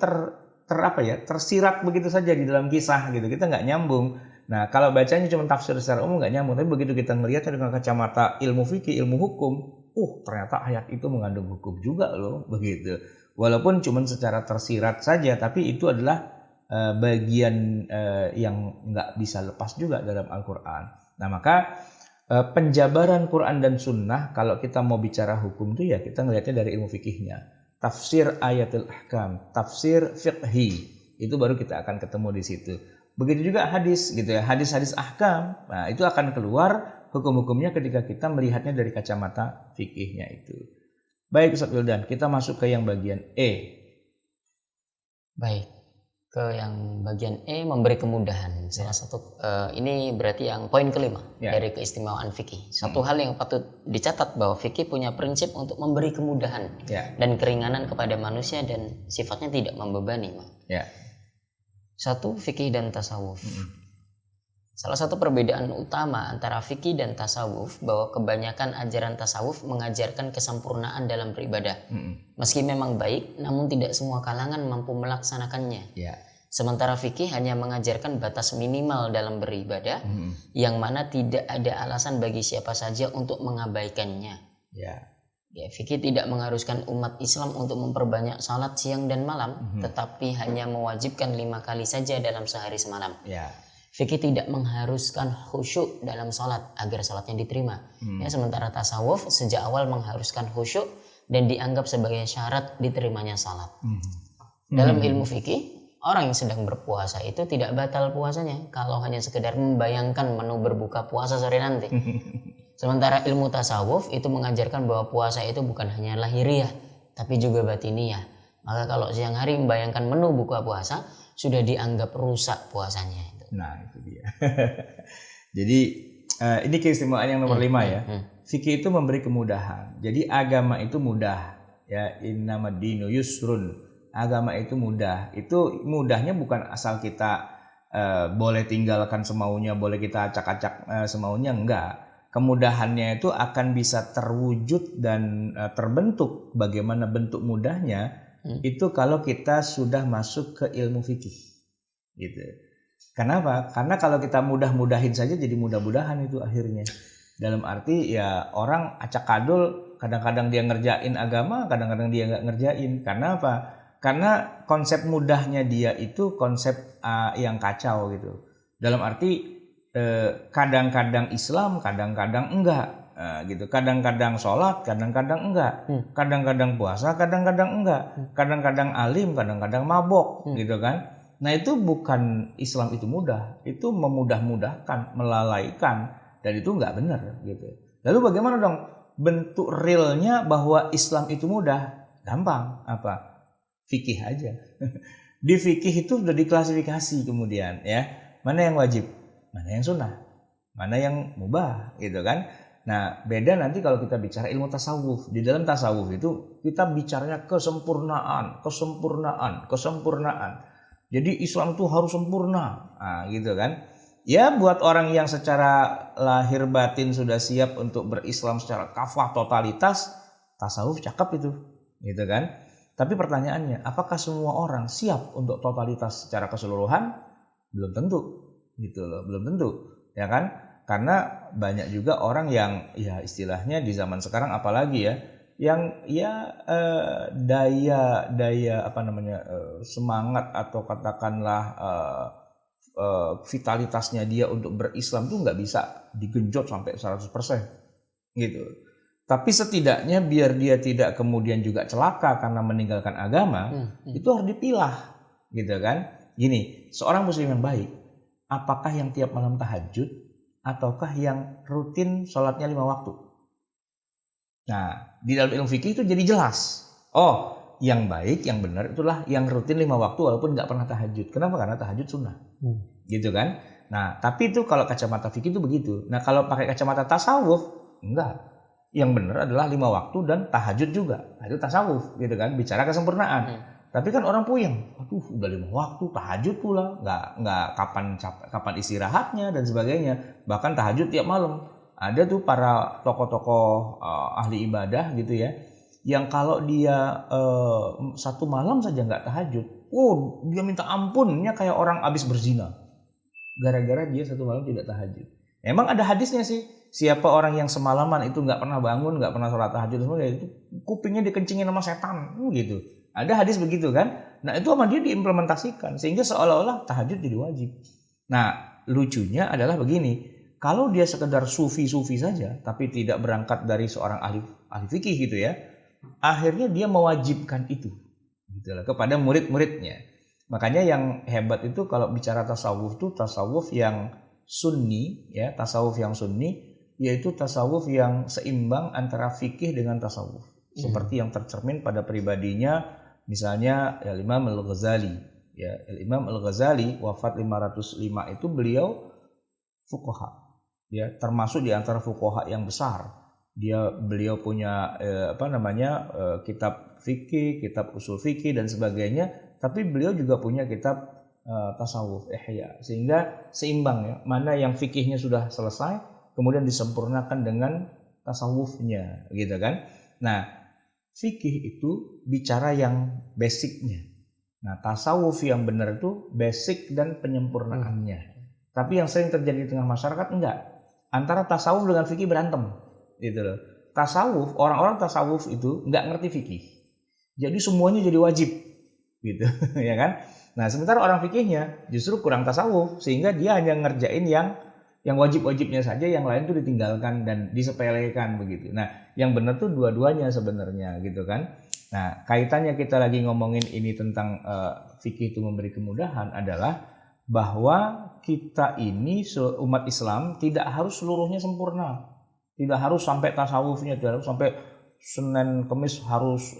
tersirat begitu saja di dalam kisah gitu. Kita nggak nyambung. Nah, kalau bacanya cuma tafsir secara umum nggak nyambung, tapi begitu kita melihatnya dengan kacamata ilmu fikih, ilmu hukum, ternyata ayat itu mengandung hukum juga loh, begitu. Walaupun cuma secara tersirat saja, tapi itu adalah bagian yang nggak bisa lepas juga dalam Al-Quran. Nah, maka penjabaran Quran dan Sunnah kalau kita mau bicara hukum itu ya kita ngelihatnya dari ilmu fikihnya. Tafsir ayatul ahkam, tafsir fiqhi, itu baru kita akan ketemu di situ. Begitu juga hadis gitu ya, hadis-hadis ahkam. Nah, itu akan keluar hukum-hukumnya ketika kita melihatnya dari kacamata fikihnya itu. Baik Ustaz Wildan, kita masuk ke yang bagian E. Baik, ke yang bagian E, memberi kemudahan. Salah satu ini berarti yang poin kelima dari keistimewaan fikih. Satu hal yang patut dicatat bahwa fikih punya prinsip untuk memberi kemudahan dan keringanan kepada manusia dan sifatnya tidak membebani. Satu, fikih dan tasawuf. Salah satu perbedaan utama antara fikih dan tasawuf bahwa kebanyakan ajaran tasawuf mengajarkan kesempurnaan dalam beribadah. Meski memang baik, namun tidak semua kalangan mampu melaksanakannya. Sementara fikih hanya mengajarkan batas minimal dalam beribadah, yang mana tidak ada alasan bagi siapa saja untuk mengabaikannya. Fikih tidak mengharuskan umat Islam untuk memperbanyak salat siang dan malam, tetapi hanya mewajibkan 5 kali saja dalam sehari semalam. Fikih tidak mengharuskan khusyuk dalam salat agar salatnya diterima. Sementara tasawuf sejak awal mengharuskan khusyuk dan dianggap sebagai syarat diterimanya salat. Dalam ilmu fikih, orang yang sedang berpuasa itu tidak batal puasanya kalau hanya sekedar membayangkan menu berbuka puasa sore nanti. Sementara ilmu tasawuf itu mengajarkan bahwa puasa itu bukan hanya lahiriah, tapi juga batiniah. Maka kalau siang hari membayangkan menu buka puasa, sudah dianggap rusak puasanya. Nah itu dia. Jadi ini keistimewaan yang nomor 5 ya. Fikih itu memberi kemudahan. Jadi agama itu mudah. Ya, innamad dinu yusrun. Agama itu mudah. Itu mudahnya bukan asal kita boleh tinggalkan semaunya, boleh kita acak-acak semaunya, enggak. Kemudahannya itu akan bisa terwujud dan terbentuk. Bagaimana bentuk mudahnya itu kalau kita sudah masuk ke ilmu fikih. Gitu. Kenapa? Karena kalau kita mudah-mudahin saja jadi mudah-mudahan itu akhirnya. Dalam arti ya orang acak-adul, kadang-kadang dia ngerjain agama, kadang-kadang dia nggak ngerjain. Karena apa? Karena konsep mudahnya dia itu konsep yang kacau gitu. Dalam arti kadang-kadang Islam, kadang-kadang enggak. Gitu. Kadang-kadang sholat, kadang-kadang enggak. Kadang-kadang puasa, kadang-kadang enggak. Kadang-kadang alim, kadang-kadang mabok, gitu kan. Nah itu bukan Islam itu mudah, itu memudah-mudahkan, melalaikan, dan itu nggak benar gitu. Lalu bagaimana dong bentuk realnya bahwa Islam itu mudah? Gampang, apa? Fikih aja. Di fikih itu sudah diklasifikasi kemudian ya, mana yang wajib, mana yang sunnah, mana yang mubah, gitu kan? Nah beda nanti kalau kita bicara ilmu tasawuf. Di dalam tasawuf itu kita bicaranya kesempurnaan. Jadi Islam itu harus sempurna, gitu kan? Ya buat orang yang secara lahir batin sudah siap untuk berislam secara kafah totalitas, tasawuf cakep itu, gitu kan? Tapi pertanyaannya, apakah semua orang siap untuk totalitas secara keseluruhan? Belum tentu, gitu loh, belum tentu, ya kan? Karena banyak juga orang yang ya istilahnya di zaman sekarang apalagi ya, yang ya daya semangat atau katakanlah vitalitasnya dia untuk berislam tuh nggak bisa digenjot sampai 100% gitu. Tapi setidaknya biar dia tidak kemudian juga celaka karena meninggalkan agama, itu harus dipilah gitu kan. Gini, seorang muslim yang baik, apakah yang tiap malam tahajud ataukah yang rutin sholatnya 5 waktu? Nah, di dalam ilmu fikih itu jadi jelas. Oh, yang baik, yang benar itulah yang rutin 5 waktu walaupun nggak pernah tahajud. Kenapa? Karena tahajud sunnah. Gitu kan? Nah, tapi itu kalau kacamata fikih itu begitu. Nah, kalau pakai kacamata tasawuf, enggak. Yang benar adalah 5 waktu dan tahajud juga. Nah, itu tasawuf, gitu kan? Bicara kesempurnaan. Tapi kan orang puyeng. Aduh, udah 5 waktu, tahajud pula. Nggak kapan istirahatnya dan sebagainya. Bahkan tahajud tiap malam. Ada tuh para tokoh-tokoh ahli ibadah gitu ya, yang kalau dia 1 malam saja nggak tahajud, dia minta ampunnya kayak orang habis berzina, gara-gara dia 1 malam tidak tahajud. Emang ada hadisnya sih, siapa orang yang semalaman itu nggak pernah bangun, nggak pernah sholat tahajud, itu kupingnya dikencingin sama setan, gitu. Ada hadis begitu kan? Nah itu sama dia diimplementasikan sehingga seolah-olah tahajud jadi wajib. Nah lucunya adalah begini. Kalau dia sekedar sufi-sufi saja, tapi tidak berangkat dari seorang ahli fikih gitu ya, akhirnya dia mewajibkan itu gitu lah, kepada murid-muridnya. Makanya yang hebat itu kalau bicara tasawuf itu tasawuf yang sunni ya, tasawuf yang sunni yaitu tasawuf yang seimbang antara fikih dengan tasawuf. Seperti yang tercermin pada pribadinya misalnya Imam Al-Ghazali ya. Imam Al-Ghazali wafat 505 itu beliau fuqaha ya, termasuk di antara fuqaha yang besar. Beliau punya kitab fikih, kitab usul fikih dan sebagainya, tapi beliau juga punya kitab tasawuf ihya, sehingga seimbang ya, mana yang fikihnya sudah selesai kemudian disempurnakan dengan tasawufnya gitu kan. Nah, fikih itu bicara yang basicnya. Nah, tasawuf yang benar itu basic dan penyempurnaannya. Tapi yang sering terjadi di tengah masyarakat enggak. Antara tasawuf dengan fikih berantem gitu loh. Tasawuf, orang-orang tasawuf itu enggak ngerti fikih. Jadi semuanya jadi wajib gitu ya kan. Nah, sementara orang fikihnya justru kurang tasawuf sehingga dia hanya ngerjain yang wajib-wajibnya saja, yang lain tuh ditinggalkan dan disepelekan begitu. Nah, yang benar tuh dua-duanya sebenarnya gitu kan. Nah, kaitannya kita lagi ngomongin ini tentang fikih itu memberi kemudahan adalah bahwa kita ini umat Islam tidak harus seluruhnya sempurna. Tidak harus sampai tasawufnya, tidak harus sampai Senin Kemis harus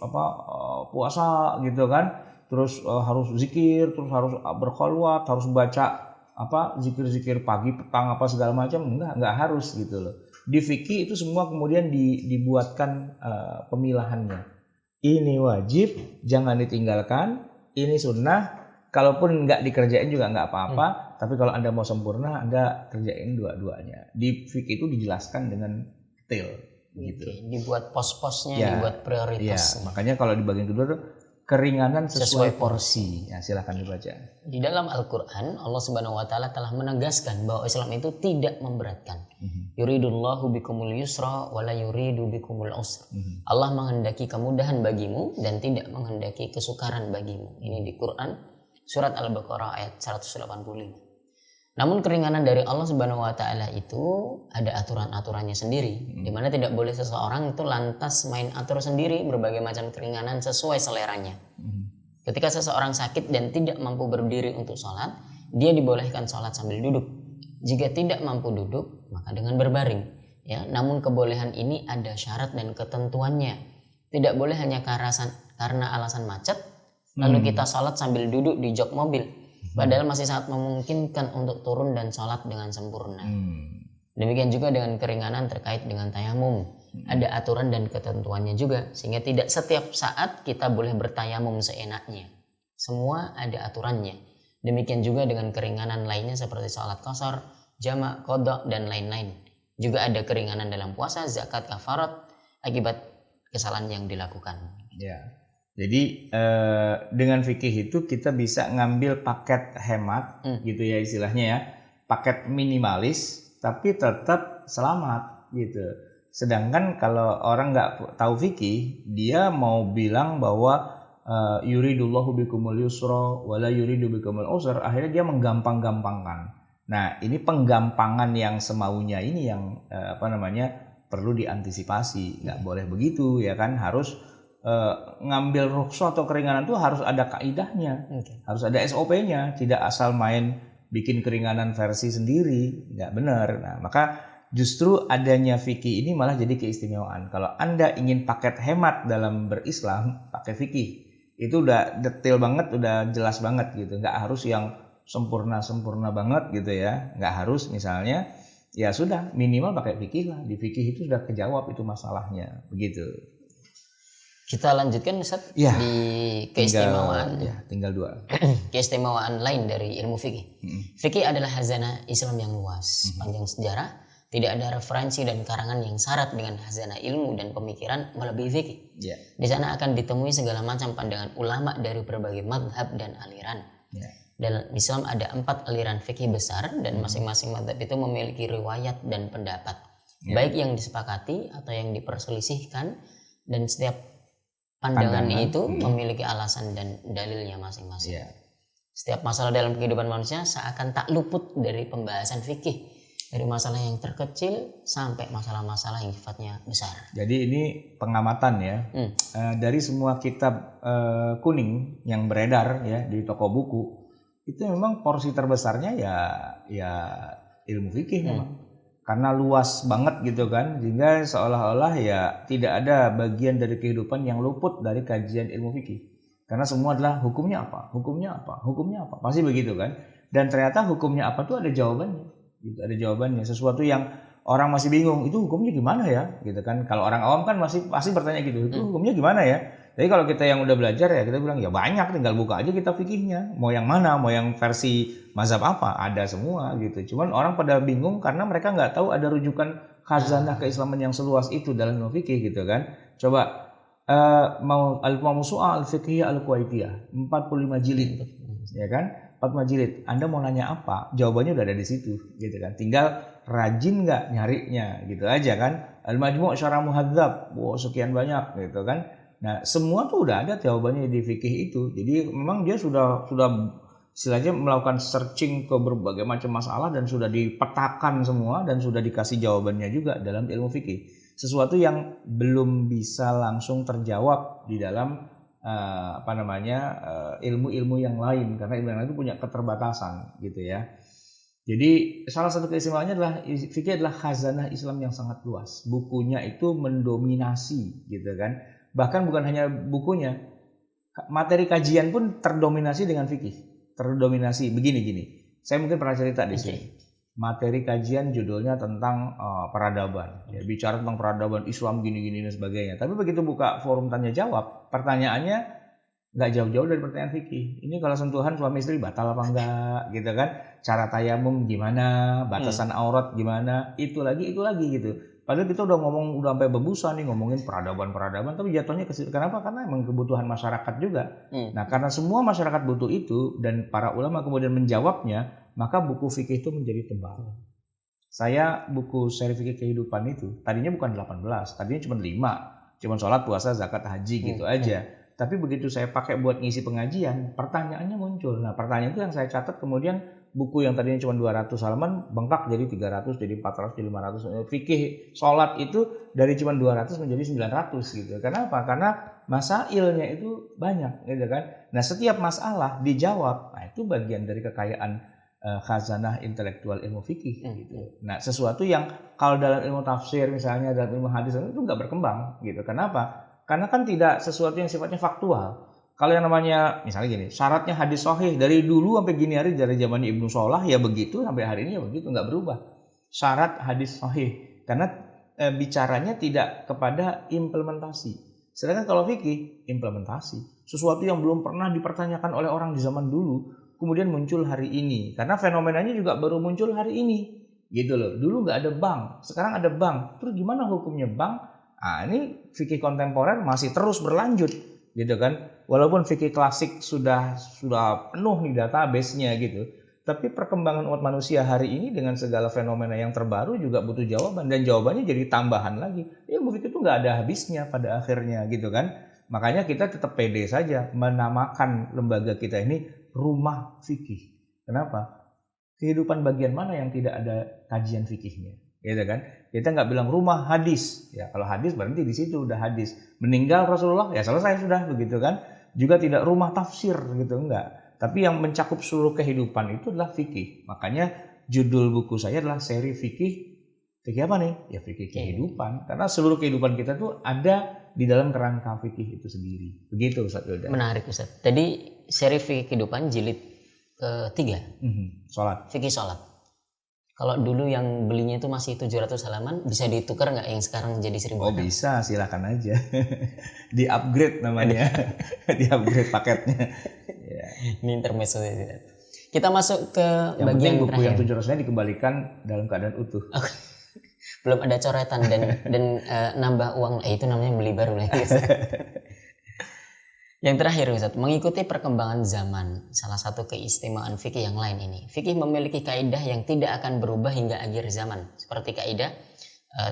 puasa gitu kan. Terus harus zikir, terus harus berkholwat, harus baca zikir-zikir pagi, petang apa segala macam. Enggak harus gitu loh. Di fikih itu semua kemudian dibuatkan pemilahannya. Ini wajib, jangan ditinggalkan. Ini sunnah, kalaupun nggak dikerjain juga nggak apa-apa. Tapi kalau Anda mau sempurna, Anda kerjain dua-duanya. Di fikih itu dijelaskan dengan detail. Gitu. Dibuat pos-posnya, dibuat prioritas. Ya, makanya kalau di bagian kedua tuh keringanan sesuai porsi. Ya, silakan dibaca. Di dalam Al-Quran, Allah Subhanahu Wa Taala telah menegaskan bahwa Islam itu tidak memberatkan. Yuridullahu bikumul yusra wa la yuridu bikumul usra. Allah menghendaki kemudahan bagimu dan tidak menghendaki kesukaran bagimu. Ini di Quran surat Al-Baqarah ayat 185. Namun keringanan dari Allah Subhanahu Wa Taala itu ada aturan-aturannya sendiri, di mana tidak boleh seseorang itu lantas main atur sendiri berbagai macam keringanan sesuai seleranya. Ketika seseorang sakit dan tidak mampu berdiri untuk sholat, dia dibolehkan sholat sambil duduk. Jika tidak mampu duduk, maka dengan berbaring. Ya, namun kebolehan ini ada syarat dan ketentuannya. Tidak boleh hanya karena alasan macet, lalu kita sholat sambil duduk di jok mobil. Padahal masih sangat memungkinkan untuk turun dan sholat dengan sempurna. Demikian juga dengan keringanan terkait dengan tayamum. Ada aturan dan ketentuannya juga, sehingga tidak setiap saat kita boleh bertayamum seenaknya. Semua ada aturannya. Demikian juga dengan keringanan lainnya seperti sholat qashar, jamak, qadha, dan lain-lain. Juga ada keringanan dalam puasa, zakat, kafarat akibat kesalahan yang dilakukan. Ya. Jadi dengan fikih itu kita bisa ngambil paket hemat gitu ya istilahnya ya, paket minimalis tapi tetap selamat gitu. Sedangkan kalau orang nggak tahu fikih, dia mau bilang bahwa yuridullahu bikumul yusra wa la yuridu bikumul usra, akhirnya dia menggampang-gampangkan. Nah, ini penggampangan yang semaunya ini yang perlu diantisipasi. Nggak boleh begitu ya kan, harus ngambil rukhsah atau keringanan itu harus ada kaidahnya, harus ada SOP-nya, tidak asal main bikin keringanan versi sendiri, nggak benar. Nah, maka justru adanya fikih ini malah jadi keistimewaan. Kalau Anda ingin paket hemat dalam berislam, pakai fikih. Itu udah detail banget, udah jelas banget gitu. Nggak harus yang sempurna banget gitu ya. Nggak harus misalnya, ya sudah minimal pakai fikih lah. Di fikih itu sudah kejawab itu masalahnya, begitu. Kita lanjutkan Ustaz ya, di keistimewaan. Tinggal dua. Keistimewaan lain dari ilmu fikih. Fikih adalah khazanah Islam yang luas, panjang sejarah. Tidak ada referensi dan karangan yang syarat dengan khazanah ilmu dan pemikiran melebihi fikih. Di sana akan ditemui segala macam pandangan ulama dari berbagai madhab dan aliran. Dalam Islam ada 4 aliran fikih besar dan masing-masing madhab itu memiliki riwayat dan pendapat. Baik yang disepakati atau yang diperselisihkan, dan setiap pandangan itu memiliki alasan dan dalilnya masing-masing. Setiap masalah dalam kehidupan manusia seakan tak luput dari pembahasan fikih. Dari masalah yang terkecil sampai masalah-masalah yang sifatnya besar. Jadi ini pengamatan ya. Dari semua kitab kuning yang beredar ya di toko buku, itu memang porsi terbesarnya ya ilmu fikih memang. Karena luas banget gitu kan, sehingga seolah-olah ya tidak ada bagian dari kehidupan yang luput dari kajian ilmu fikih. Karena semua adalah hukumnya apa, pasti begitu kan. Dan ternyata hukumnya apa tuh ada jawabannya. Gitu, ada jawabannya. Sesuatu yang orang masih bingung, itu hukumnya gimana ya? Gitu kan. Kalau orang awam kan masih pasti bertanya gitu, itu hukumnya gimana ya? Jadi kalau kita yang udah belajar ya kita bilang ya banyak, tinggal buka aja kita fikihnya. Mau yang mana, mau yang versi mazhab apa, ada semua gitu. Cuman orang pada bingung karena mereka nggak tahu ada rujukan khazanah keislaman yang seluas itu dalam ilmu fikih gitu kan. Coba mau al-Mawsu'ah al-Fiqhiyah al-Kuwaitiyah 45 jilid ya kan, 45 jilid. Anda mau nanya apa, jawabannya udah ada di situ gitu kan, tinggal rajin nggak nyarinya gitu aja kan. Al-Majmu' Syarah Muhadzab, sekian banyak gitu kan. Nah semua tuh udah ada jawabannya di fikih itu. Jadi memang dia sudah istilahnya melakukan searching ke berbagai macam masalah dan sudah dipetakan semua dan sudah dikasih jawabannya juga dalam ilmu fikih. Sesuatu yang belum bisa langsung terjawab di dalam ilmu-ilmu yang lain, karena ilmu yang lain itu punya keterbatasan gitu ya. Jadi salah satu keistimewaannya adalah fikih adalah khazanah Islam yang sangat luas. Bukunya itu mendominasi gitu kan. Bahkan bukan hanya bukunya, materi kajian pun terdominasi dengan fikih. Terdominasi begini. Saya mungkin pernah cerita di sini. Materi kajian judulnya tentang peradaban. Ya, bicara tentang peradaban Islam gini-gini dan sebagainya. Tapi begitu buka forum tanya jawab, pertanyaannya nggak jauh-jauh dari pertanyaan fikih. Ini kalau sentuhan suami istri batal apa enggak gitu kan? Cara tayamum gimana? Batasan aurat gimana? Itu lagi gitu. Padahal kita udah ngomong udah sampai bebusa nih ngomongin peradaban, tapi jatuhnya ke situ. Kenapa? Karena emang kebutuhan masyarakat juga. Nah, karena semua masyarakat butuh itu dan para ulama kemudian menjawabnya, maka buku fikih itu menjadi tebal. Saya buku seri fikih kehidupan itu tadinya bukan 18, tadinya cuma 5. Cuma sholat, puasa, zakat, haji gitu aja. Tapi begitu saya pakai buat ngisi pengajian, pertanyaannya muncul. Nah, pertanyaan itu yang saya catat, kemudian buku yang tadinya cuma 200 halaman bengkak jadi 300, jadi 400, jadi 500. Fikih sholat itu dari cuma 200 menjadi 900 gitu. Kenapa? Karena masailnya itu banyak gitu kan. Nah, setiap masalah dijawab. Nah, itu bagian dari kekayaan khazanah intelektual ilmu fikih gitu. Nah, sesuatu yang kalau dalam ilmu tafsir misalnya, dalam ilmu hadis itu nggak berkembang gitu. Kenapa? Karena kan tidak sesuatu yang sifatnya faktual. Kalau yang namanya misalnya gini, syaratnya hadis sahih dari dulu sampai gini hari, dari zaman Ibnu Shalah ya begitu, sampai hari ini ya begitu, nggak berubah. Syarat hadis sahih karena bicaranya tidak kepada implementasi. Sedangkan kalau fikih implementasi, sesuatu yang belum pernah dipertanyakan oleh orang di zaman dulu kemudian muncul hari ini, karena fenomenanya juga baru muncul hari ini gitu loh. Dulu nggak ada bank, sekarang ada bank. Terus gimana hukumnya bank? Nah, ini fikih kontemporer masih terus berlanjut gitu kan. Walaupun fikih klasik sudah penuh nih database-nya gitu, tapi perkembangan umat manusia hari ini dengan segala fenomena yang terbaru juga butuh jawaban, dan jawabannya jadi tambahan lagi. Ilmu fikih itu nggak ada habisnya pada akhirnya gitu kan. Makanya kita tetap pede saja menamakan lembaga kita ini rumah fikih. Kenapa? Kehidupan bagian mana yang tidak ada kajian fikihnya, gitu kan? Kita nggak bilang rumah hadis. Ya kalau hadis berhenti di situ, udah hadis. Meninggal Rasulullah ya selesai sudah, begitu kan? Juga tidak rumah tafsir gitu, enggak. Tapi yang mencakup seluruh kehidupan itu adalah fikih. Makanya judul buku saya adalah seri fikih. Fikih apa nih? Ya fikih kehidupan. Karena seluruh kehidupan kita tuh ada di dalam kerangka fikih itu sendiri. Begitu Ustaz Yoda. Menarik Ustaz. Tadi seri fikih kehidupan jilid ketiga. Sholat. Fikih sholat. Kalau dulu yang belinya itu masih 700 halaman, bisa ditukar nggak yang sekarang jadi 1000 halaman? Oh bisa, silakan aja. Di upgrade namanya. Di upgrade paketnya. Ya. Ini intermezzo. Kita masuk ke yang bagian buku terakhir. Yang 700-nya dikembalikan dalam keadaan utuh. Belum ada coretan dan nambah uang. Itu namanya beli baru lah. Yang terakhir Ustaz, mengikuti perkembangan zaman, salah satu keistimewaan fikih yang lain ini. Fikih memiliki kaidah yang tidak akan berubah hingga akhir zaman. Seperti kaidah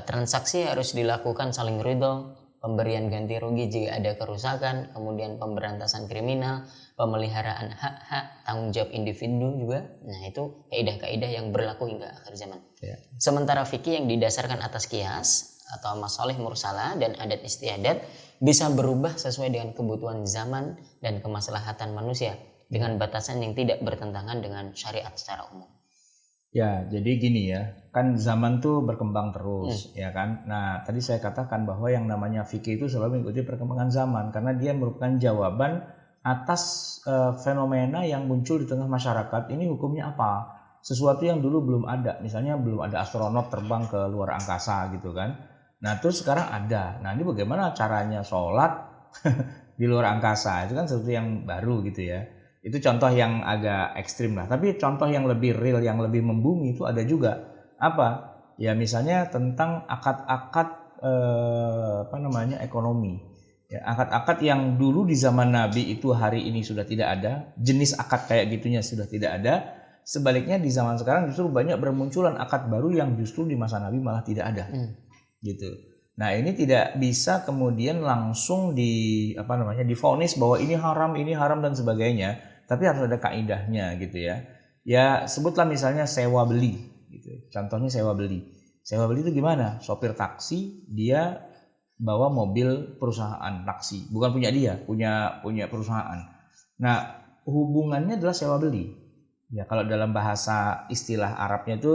transaksi harus dilakukan saling ridho, pemberian ganti rugi jika ada kerusakan, kemudian pemberantasan kriminal, pemeliharaan hak-hak, tanggung jawab individu juga. Nah, itu kaidah-kaidah yang berlaku hingga akhir zaman. Ya. Sementara fikih yang didasarkan atas qiyas atau masalih mursalah dan adat istiadat bisa berubah sesuai dengan kebutuhan zaman dan kemaslahatan manusia dengan batasan yang tidak bertentangan dengan syariat secara umum. Ya, jadi gini ya, kan zaman tuh berkembang terus, ya kan. Nah, tadi saya katakan bahwa yang namanya fikih itu selalu mengikuti perkembangan zaman karena dia merupakan jawaban atas fenomena yang muncul di tengah masyarakat. Ini hukumnya apa? Sesuatu yang dulu belum ada, misalnya belum ada astronot terbang ke luar angkasa gitu kan. Nah, terus sekarang ada. Nah, ini bagaimana caranya sholat di luar angkasa? Itu kan sesuatu yang baru gitu ya. Itu contoh yang agak ekstrim lah. Tapi contoh yang lebih real, yang lebih membumi itu ada juga. Apa? Ya misalnya tentang akad-akad ekonomi. Ya, akad-akad yang dulu di zaman Nabi itu hari ini sudah tidak ada. Jenis akad kayak gitunya sudah tidak ada. Sebaliknya di zaman sekarang justru banyak bermunculan akad baru yang justru di masa Nabi malah tidak ada. Gitu. Nah, ini tidak bisa kemudian langsung divonis bahwa ini haram dan sebagainya. Tapi harus ada kaidahnya gitu ya. Ya sebutlah misalnya sewa beli gitu. Contohnya sewa beli. Sewa beli itu gimana? Sopir taksi dia bawa mobil perusahaan taksi, bukan punya dia, punya perusahaan. Nah, hubungannya adalah sewa beli. Ya kalau dalam bahasa istilah Arabnya itu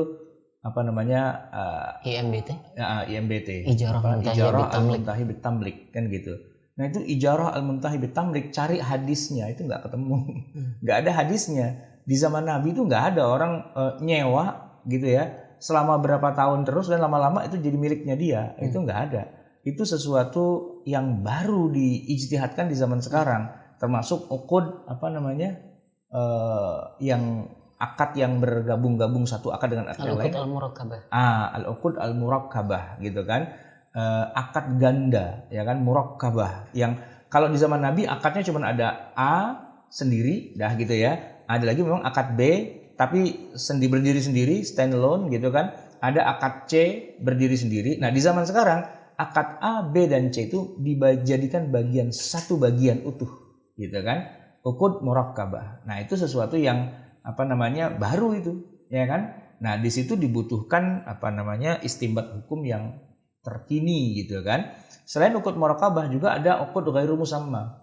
IMBT. IMBT. Ijarah al-muntahi bitamlik kan gitu. Nah itu ijarah al-muntahi bitamlik, cari hadisnya itu nggak ketemu, nggak ada hadisnya. Di zaman Nabi itu nggak ada orang nyewa gitu ya selama berapa tahun terus dan lama-lama itu jadi miliknya dia, itu nggak ada. Itu sesuatu yang baru diijtihadkan di zaman sekarang, termasuk uqud yang akad yang bergabung-gabung satu akad dengan akad lain. Al-uqud al-murakkabah. Al-uqud al-murakkabah gitu kan. Akad ganda ya kan, murakkabah, yang kalau di zaman Nabi akadnya cuma ada A sendiri dah gitu ya, ada lagi memang akad B tapi berdiri sendiri stand alone gitu kan, ada akad C berdiri sendiri. Nah di zaman sekarang akad A, B dan C itu dijadikan satu bagian utuh gitu kan, uqud murakkabah. Nah itu sesuatu yang baru itu ya kan. Nah di situ dibutuhkan istinbat hukum yang terkini gitu kan. Selain uqud murakkabah juga ada uqud ghairu musamma.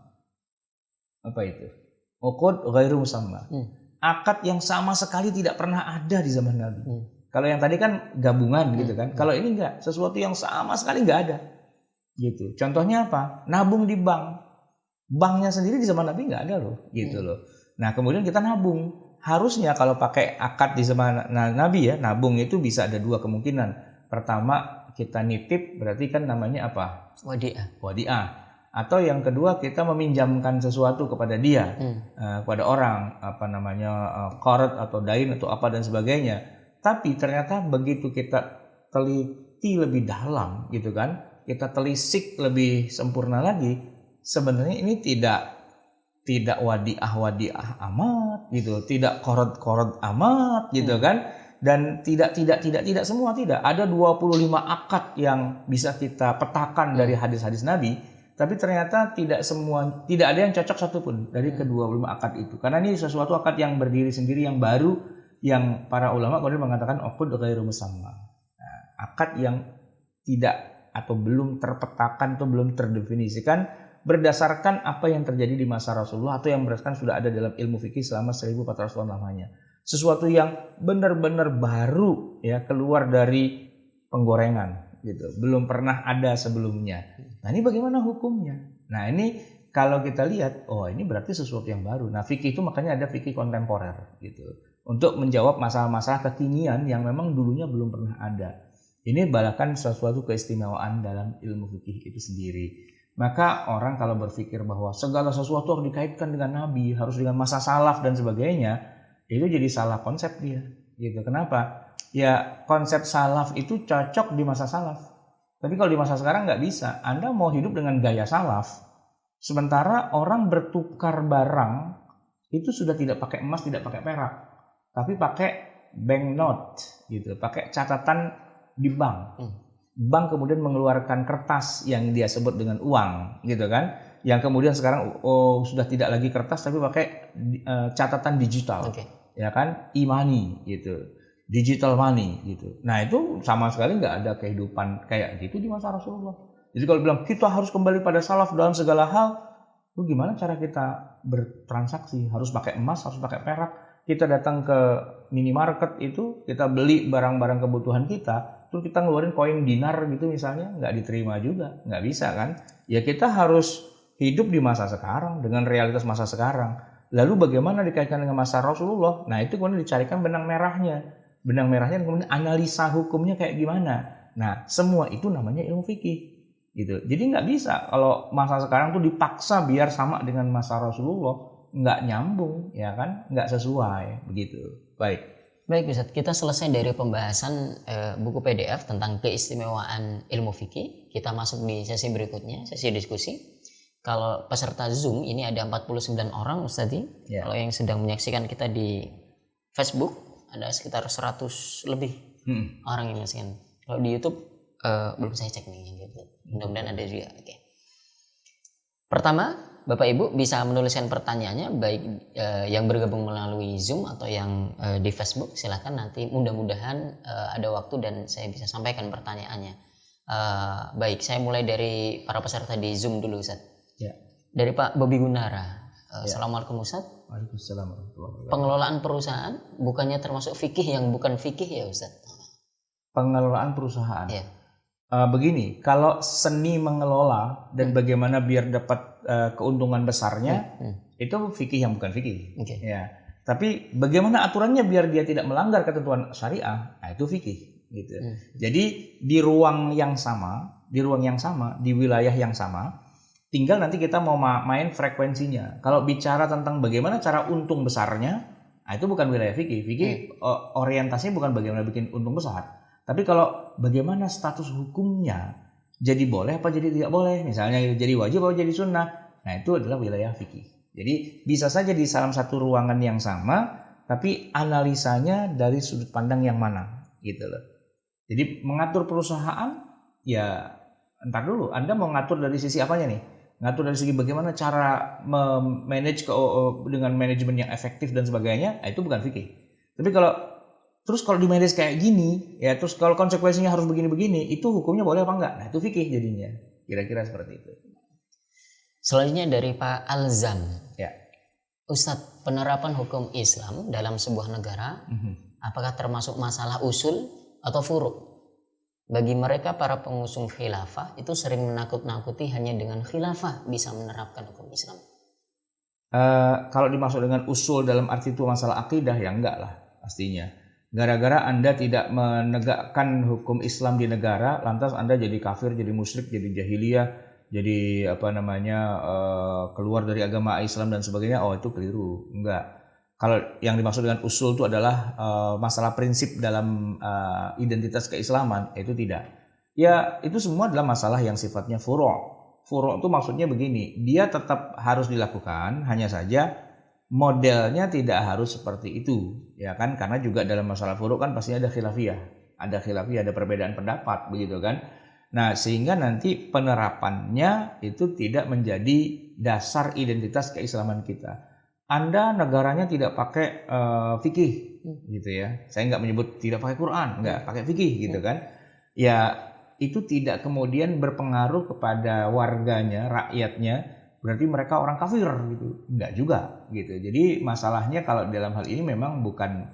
Apa itu? Uqud ghairu musamma. Akad yang sama sekali tidak pernah ada di zaman Nabi. Kalau yang tadi kan gabungan gitu kan. Kalau ini enggak, sesuatu yang sama sekali enggak ada. Gitu. Contohnya apa? Nabung di bank. Banknya sendiri di zaman Nabi enggak ada loh, gitu loh. Nah, kemudian kita nabung. Harusnya kalau pakai akad di zaman Nabi ya, nabung itu bisa ada dua kemungkinan. Pertama, kita nitip berarti kan namanya apa? Wadi'ah. Atau yang kedua kita meminjamkan sesuatu kepada dia, kepada orang, qard atau dain atau apa dan sebagainya. Tapi ternyata begitu kita teliti lebih dalam gitu kan, kita telisik lebih sempurna lagi, sebenarnya ini tidak wadi'ah amat gitu, tidak qard amat gitu kan. Dan tidak semua tidak. Ada 25 akad yang bisa kita petakan dari hadis-hadis Nabi, tapi ternyata tidak ada yang cocok satupun dari ke-25 akad itu. Karena ini sesuatu akad yang berdiri sendiri yang baru, yang para ulama kemudian mengatakan uqud ghairu musamma. Nah, akad yang tidak atau belum terpetakan atau belum terdefinisikan berdasarkan apa yang terjadi di masa Rasulullah atau yang berdasarkan sudah ada dalam ilmu fikih selama 1400 tahun lamanya. Sesuatu yang benar-benar baru ya, keluar dari penggorengan gitu, belum pernah ada sebelumnya. Nah ini bagaimana hukumnya? Nah ini kalau kita lihat, oh ini berarti sesuatu yang baru. Nah fikih itu makanya ada fikih kontemporer gitu, untuk menjawab masalah-masalah kekinian yang memang dulunya belum pernah ada. Ini bahkan sesuatu keistimewaan dalam ilmu fikih itu sendiri. Maka orang kalau berpikir bahwa segala sesuatu harus dikaitkan dengan Nabi, harus dengan masa salaf dan sebagainya, itu jadi salah konsep dia gitu. Kenapa? Ya konsep salaf itu cocok di masa salaf, tapi kalau di masa sekarang nggak bisa. Anda mau hidup dengan gaya salaf, sementara orang bertukar barang itu sudah tidak pakai emas, tidak pakai perak, tapi pakai banknote gitu, pakai catatan di bank. bank kemudian mengeluarkan kertas yang dia sebut dengan uang gitu kan, yang kemudian sekarang sudah tidak lagi kertas tapi pakai catatan digital, ya kan, e-money gitu, digital money gitu. Nah itu sama sekali nggak ada kehidupan kayak gitu di masa Rasulullah. Jadi kalau bilang kita harus kembali pada salaf dalam segala hal, lu gimana cara kita bertransaksi? Harus pakai emas, harus pakai perak. Kita datang ke minimarket itu, kita beli barang-barang kebutuhan kita, terus kita ngeluarin koin dinar gitu misalnya, nggak diterima juga, nggak bisa kan? Ya kita harus hidup di masa sekarang dengan realitas masa sekarang. Lalu bagaimana dikaitkan dengan masa Rasulullah? Nah itu kemudian dicarikan benang merahnya. Benang merahnya kemudian analisa hukumnya kayak gimana. Nah semua itu namanya ilmu fikih. Gitu. Jadi nggak bisa kalau masa sekarang tuh dipaksa biar sama dengan masa Rasulullah, nggak nyambung, ya kan, nggak sesuai begitu. Baik Ustaz, kita selesai dari pembahasan buku PDF tentang keistimewaan ilmu fikih. Kita masuk di sesi berikutnya, sesi diskusi. Kalau peserta Zoom ini ada 49 orang Ustaz. Ya. Kalau yang sedang menyaksikan kita di Facebook ada sekitar 100 lebih orang yang menyaksikan. Kalau di YouTube belum saya cek nih yang gitu. Mudah-mudahan ada juga. Oke. Pertama, Bapak Ibu bisa menuliskan pertanyaannya baik yang bergabung melalui Zoom atau yang di Facebook. Silakan nanti mudah-mudahan ada waktu dan saya bisa sampaikan pertanyaannya. Baik, saya mulai dari para peserta di Zoom dulu Ustaz. Ya. Dari Pak Bobi Gunara. Ya. Assalamualaikum Ustaz. Waalaikumsalam warahmatullahi wabarakatuh. Pengelolaan perusahaan bukannya termasuk fikih yang bukan fikih ya Ustaz? Pengelolaan perusahaan. Ya. Begini, kalau seni mengelola dan bagaimana biar dapat keuntungan besarnya, itu fikih yang bukan fikih. Okay. Ya. Tapi bagaimana aturannya biar dia tidak melanggar ketentuan syariah, nah itu fikih. Gitu. Jadi di ruang yang sama, di wilayah yang sama, tinggal nanti kita mau main frekuensinya. Kalau bicara tentang bagaimana cara untung besarnya, nah itu bukan wilayah fikih. Fikih orientasinya bukan bagaimana bikin untung besar. Tapi kalau bagaimana status hukumnya, jadi boleh apa jadi tidak boleh, misalnya jadi wajib atau jadi sunnah, nah itu adalah wilayah fikih. Jadi bisa saja di dalam satu ruangan yang sama, tapi analisanya dari sudut pandang yang mana, gitu loh. Jadi mengatur perusahaan, ya entar dulu, Anda mau ngatur dari sisi apanya nih? Ngatur dari segi bagaimana cara memanage dengan manajemen yang efektif dan sebagainya, nah itu bukan fikih. Tapi kalau di manage kayak gini, ya terus kalau konsekuensinya harus begini-begini, itu hukumnya boleh apa enggak? Nah itu fikih jadinya, kira-kira seperti itu. Selanjutnya dari Pak Alzam. Ya. Ustadz, penerapan hukum Islam dalam sebuah negara, apakah termasuk masalah usul atau furu'? Bagi mereka para pengusung khilafah itu sering menakut-nakuti hanya dengan khilafah bisa menerapkan hukum Islam. Kalau dimaksud dengan usul dalam arti itu masalah akidah, ya enggak lah pastinya. Gara-gara Anda tidak menegakkan hukum Islam di negara, lantas Anda jadi kafir, jadi musyrik, jadi jahiliyah, jadi keluar dari agama Islam dan sebagainya. Oh itu keliru, enggak. Kalau yang dimaksud dengan usul itu adalah masalah prinsip dalam identitas keislaman, itu tidak. Ya itu semua adalah masalah yang sifatnya furu'. Furu' itu maksudnya begini, dia tetap harus dilakukan, hanya saja modelnya tidak harus seperti itu, ya kan? Karena juga dalam masalah furu' kan pastinya ada khilafiyah, ada perbedaan pendapat, begitu kan? Nah, sehingga nanti penerapannya itu tidak menjadi dasar identitas keislaman kita. Anda negaranya tidak pakai fikih, gitu ya? Saya nggak menyebut tidak pakai Quran, nggak pakai fikih, gitu kan? Ya itu tidak kemudian berpengaruh kepada warganya, rakyatnya. Berarti mereka orang kafir gitu, enggak juga gitu. Jadi masalahnya kalau dalam hal ini memang bukan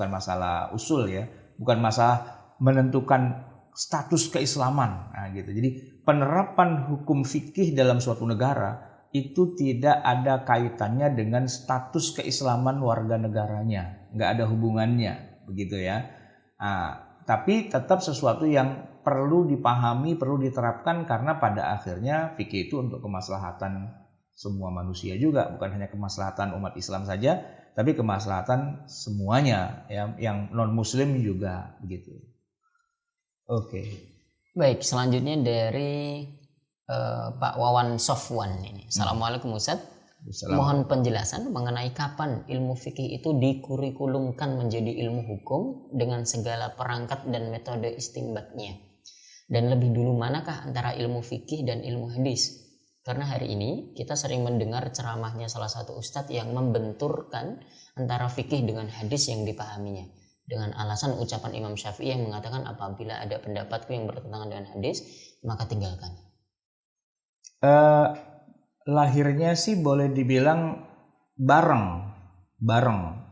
masalah usul ya, bukan masalah menentukan status keislaman, nah gitu. Jadi penerapan hukum fikih dalam suatu negara itu tidak ada kaitannya dengan status keislaman warga negaranya, enggak ada hubungannya, begitu ya. Nah, tapi tetap sesuatu yang perlu dipahami, perlu diterapkan karena pada akhirnya fikih itu untuk kemaslahatan semua manusia juga, bukan hanya kemaslahatan umat Islam saja, tapi kemaslahatan semuanya ya, yang non muslim juga begitu. Oke. Baik, selanjutnya dari Pak Wawan Sofwan ini. Assalamualaikum Ustaz. Mohon penjelasan mengenai kapan ilmu fikih itu dikurikulumkan menjadi ilmu hukum dengan segala perangkat dan metode istinbatnya. Dan lebih dulu manakah antara ilmu fikih dan ilmu hadis? Karena hari ini kita sering mendengar ceramahnya salah satu ustadz yang membenturkan antara fikih dengan hadis yang dipahaminya. Dengan alasan ucapan Imam Syafi'i yang mengatakan apabila ada pendapatku yang bertentangan dengan hadis, maka tinggalkan. Lahirnya sih boleh dibilang bareng.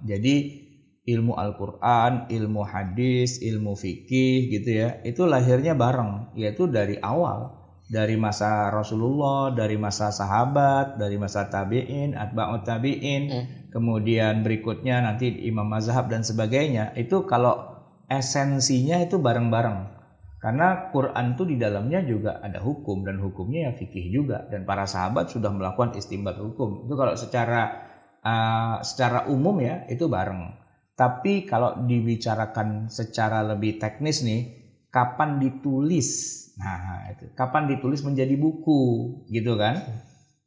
Jadi ilmu Al-Quran, ilmu hadis, ilmu fikih gitu ya, itu lahirnya bareng, yaitu dari awal, dari masa Rasulullah, dari masa sahabat, dari masa tabi'in, atba'ut tabi'in, kemudian berikutnya nanti imam mazhab dan sebagainya. Itu kalau esensinya itu bareng-bareng. Karena Quran itu di dalamnya juga ada hukum, dan hukumnya ya fikih juga, dan para sahabat sudah melakukan istinbat hukum. Itu kalau secara umum ya itu bareng. Tapi kalau dibicarakan secara lebih teknis nih, kapan ditulis? Nah, itu kapan ditulis menjadi buku, gitu kan?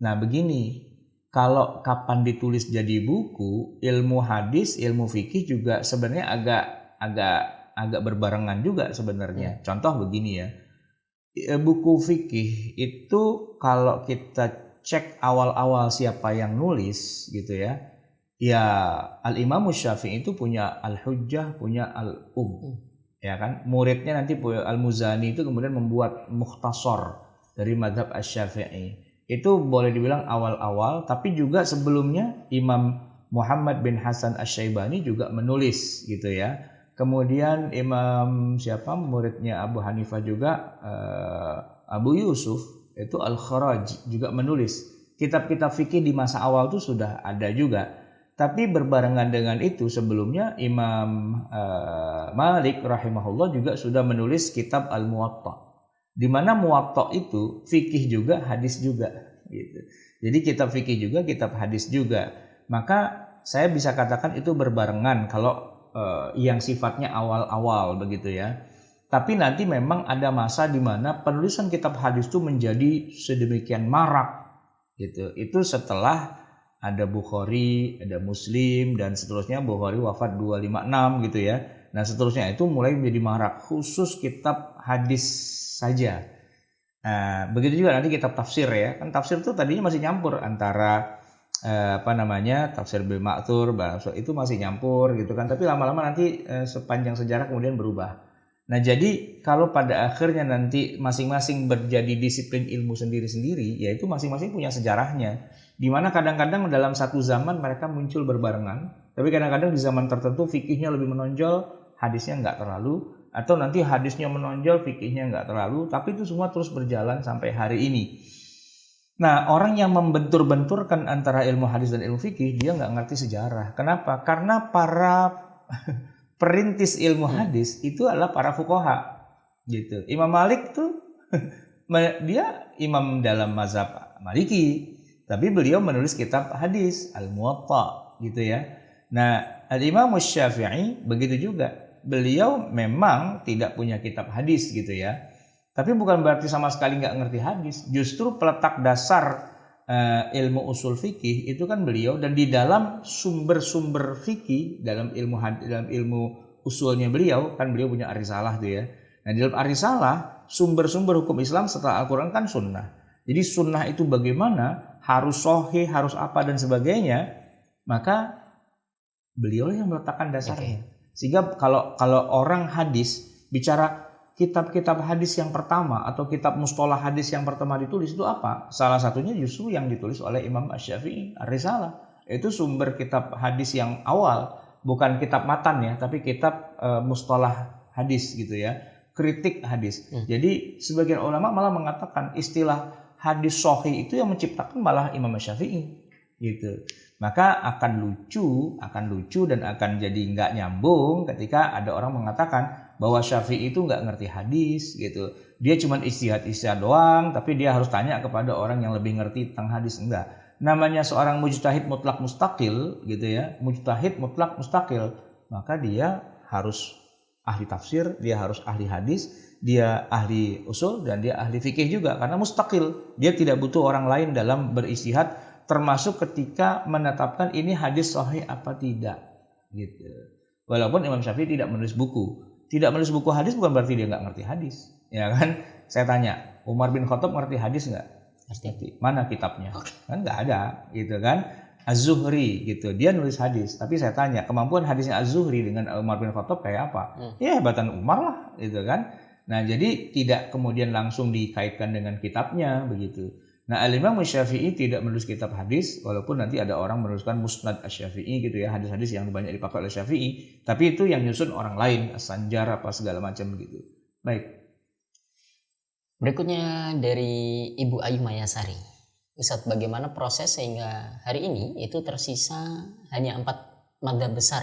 Nah, begini, kalau kapan ditulis jadi buku, ilmu hadis, ilmu fikih juga sebenarnya agak berbarengan juga sebenarnya. Contoh begini ya, buku fikih itu kalau kita cek awal-awal siapa yang nulis gitu ya. Ya, Al-Imam Syafi'i itu punya Al-Hujjah, punya ya kan? Muridnya nanti Al-Muzani itu kemudian membuat Mukhtasar dari mazhab Asy-Syafi'i. Itu boleh dibilang awal-awal, tapi juga sebelumnya Imam Muhammad bin Hasan Asy-Syaibani juga menulis gitu ya. Kemudian Imam muridnya Abu Hanifah juga, Abu Yusuf itu Al-Kharaj juga menulis. Kitab-kitab fikih di masa awal itu sudah ada juga. Tapi berbarengan dengan itu sebelumnya Imam Malik rahimahullah juga sudah menulis kitab Al-Muwatta. Di mana Muwatta itu fikih juga, hadis juga gitu. Jadi kitab fikih juga, kitab hadis juga. Maka saya bisa katakan itu berbarengan kalau yang sifatnya awal-awal begitu ya. Tapi nanti memang ada masa di mana penulisan kitab hadis itu menjadi sedemikian marak gitu. Itu setelah ada Bukhari, ada Muslim, dan seterusnya. Bukhari wafat 256 gitu ya. Nah seterusnya itu mulai menjadi marak, khusus kitab hadis saja. Nah, begitu juga nanti kitab tafsir ya. Kan tafsir itu tadinya masih nyampur antara tafsir bil ma'thur, itu masih nyampur gitu kan. Tapi lama-lama nanti sepanjang sejarah kemudian berubah. Nah jadi kalau pada akhirnya nanti masing-masing berjadi disiplin ilmu sendiri-sendiri, yaitu masing-masing punya sejarahnya. Dimana kadang-kadang dalam satu zaman mereka muncul berbarengan, tapi kadang-kadang di zaman tertentu fikihnya lebih menonjol, hadisnya nggak terlalu, atau nanti hadisnya menonjol, fikihnya nggak terlalu, tapi itu semua terus berjalan sampai hari ini. Nah, orang yang membentur-benturkan antara ilmu hadis dan ilmu fikih, dia nggak ngerti sejarah. Kenapa? Karena para perintis ilmu hadis itu adalah para fuqaha, gitu. Imam Malik tuh dia imam dalam mazhab Maliki. Tapi beliau menulis kitab hadis Al-Muwatta gitu ya. Nah, Al-Imam Syafi'i begitu juga. Beliau memang tidak punya kitab hadis gitu ya. Tapi bukan berarti sama sekali nggak ngerti hadis. Justru peletak dasar ilmu usul fikih itu kan beliau, dan di dalam sumber-sumber fikih dalam ilmu usulnya beliau kan beliau punya Ar-Risalah tuh ya. Nah, di dalam Ar-Risalah sumber-sumber hukum Islam setelah Al-Quran kan sunnah. Jadi sunnah itu bagaimana, harus sahih, harus apa dan sebagainya, maka beliau yang meletakkan dasarnya. Sehingga kalau orang hadis bicara kitab-kitab hadis yang pertama atau kitab mustalah hadis yang pertama ditulis itu apa? Salah satunya justru yang ditulis oleh Imam Asy-Syafi'i, Ar-Risalah. Itu sumber kitab hadis yang awal, bukan kitab matan ya, tapi kitab mustalah hadis gitu ya, kritik hadis. Jadi sebagian ulama malah mengatakan istilah hadis sahih itu yang menciptakan malah Imam Syafi'i gitu. Maka akan lucu dan akan jadi nggak nyambung ketika ada orang mengatakan bahwa Syafi'i itu nggak ngerti hadis gitu. Dia cuma istihad doang, tapi dia harus tanya kepada orang yang lebih ngerti tentang hadis. Enggak. Namanya seorang mujtahid mutlak mustaqil gitu ya. Mujtahid mutlak mustaqil, maka dia harus ahli tafsir, dia harus ahli hadis, dia ahli usul, dan dia ahli fikih juga karena mustaqil. Dia tidak butuh orang lain dalam beristihad, termasuk ketika menetapkan ini hadis sahih apa tidak gitu. Walaupun Imam Syafi'i tidak menulis buku, Tidak menulis buku hadis bukan berarti dia nggak ngerti hadis, ya kan? Saya tanya, Umar bin Khattab ngerti hadis nggak? Ngerti. Mana kitabnya? Kan nggak ada, gitu kan? Az-Zuhri gitu, dia nulis hadis. Tapi saya tanya, kemampuan hadisnya Az-Zuhri dengan Umar bin Khattab kayak apa? Ya hebatan Umar lah, gitu kan? Nah, jadi tidak kemudian langsung dikaitkan dengan kitabnya begitu. Nah, Al-Imam Syafi'i tidak menulis kitab hadis, walaupun nanti ada orang menuliskan Musnad Asy-Syafi'i gitu ya, hadis-hadis yang banyak dipakai oleh Syafi'i, tapi itu yang nyusun orang lain, As-Sanjar apa segala macam gitu. Baik. Berikutnya dari Ibu Ayu Mayasari. Ustadz, bagaimana proses sehingga hari ini itu tersisa hanya 4 madzhab besar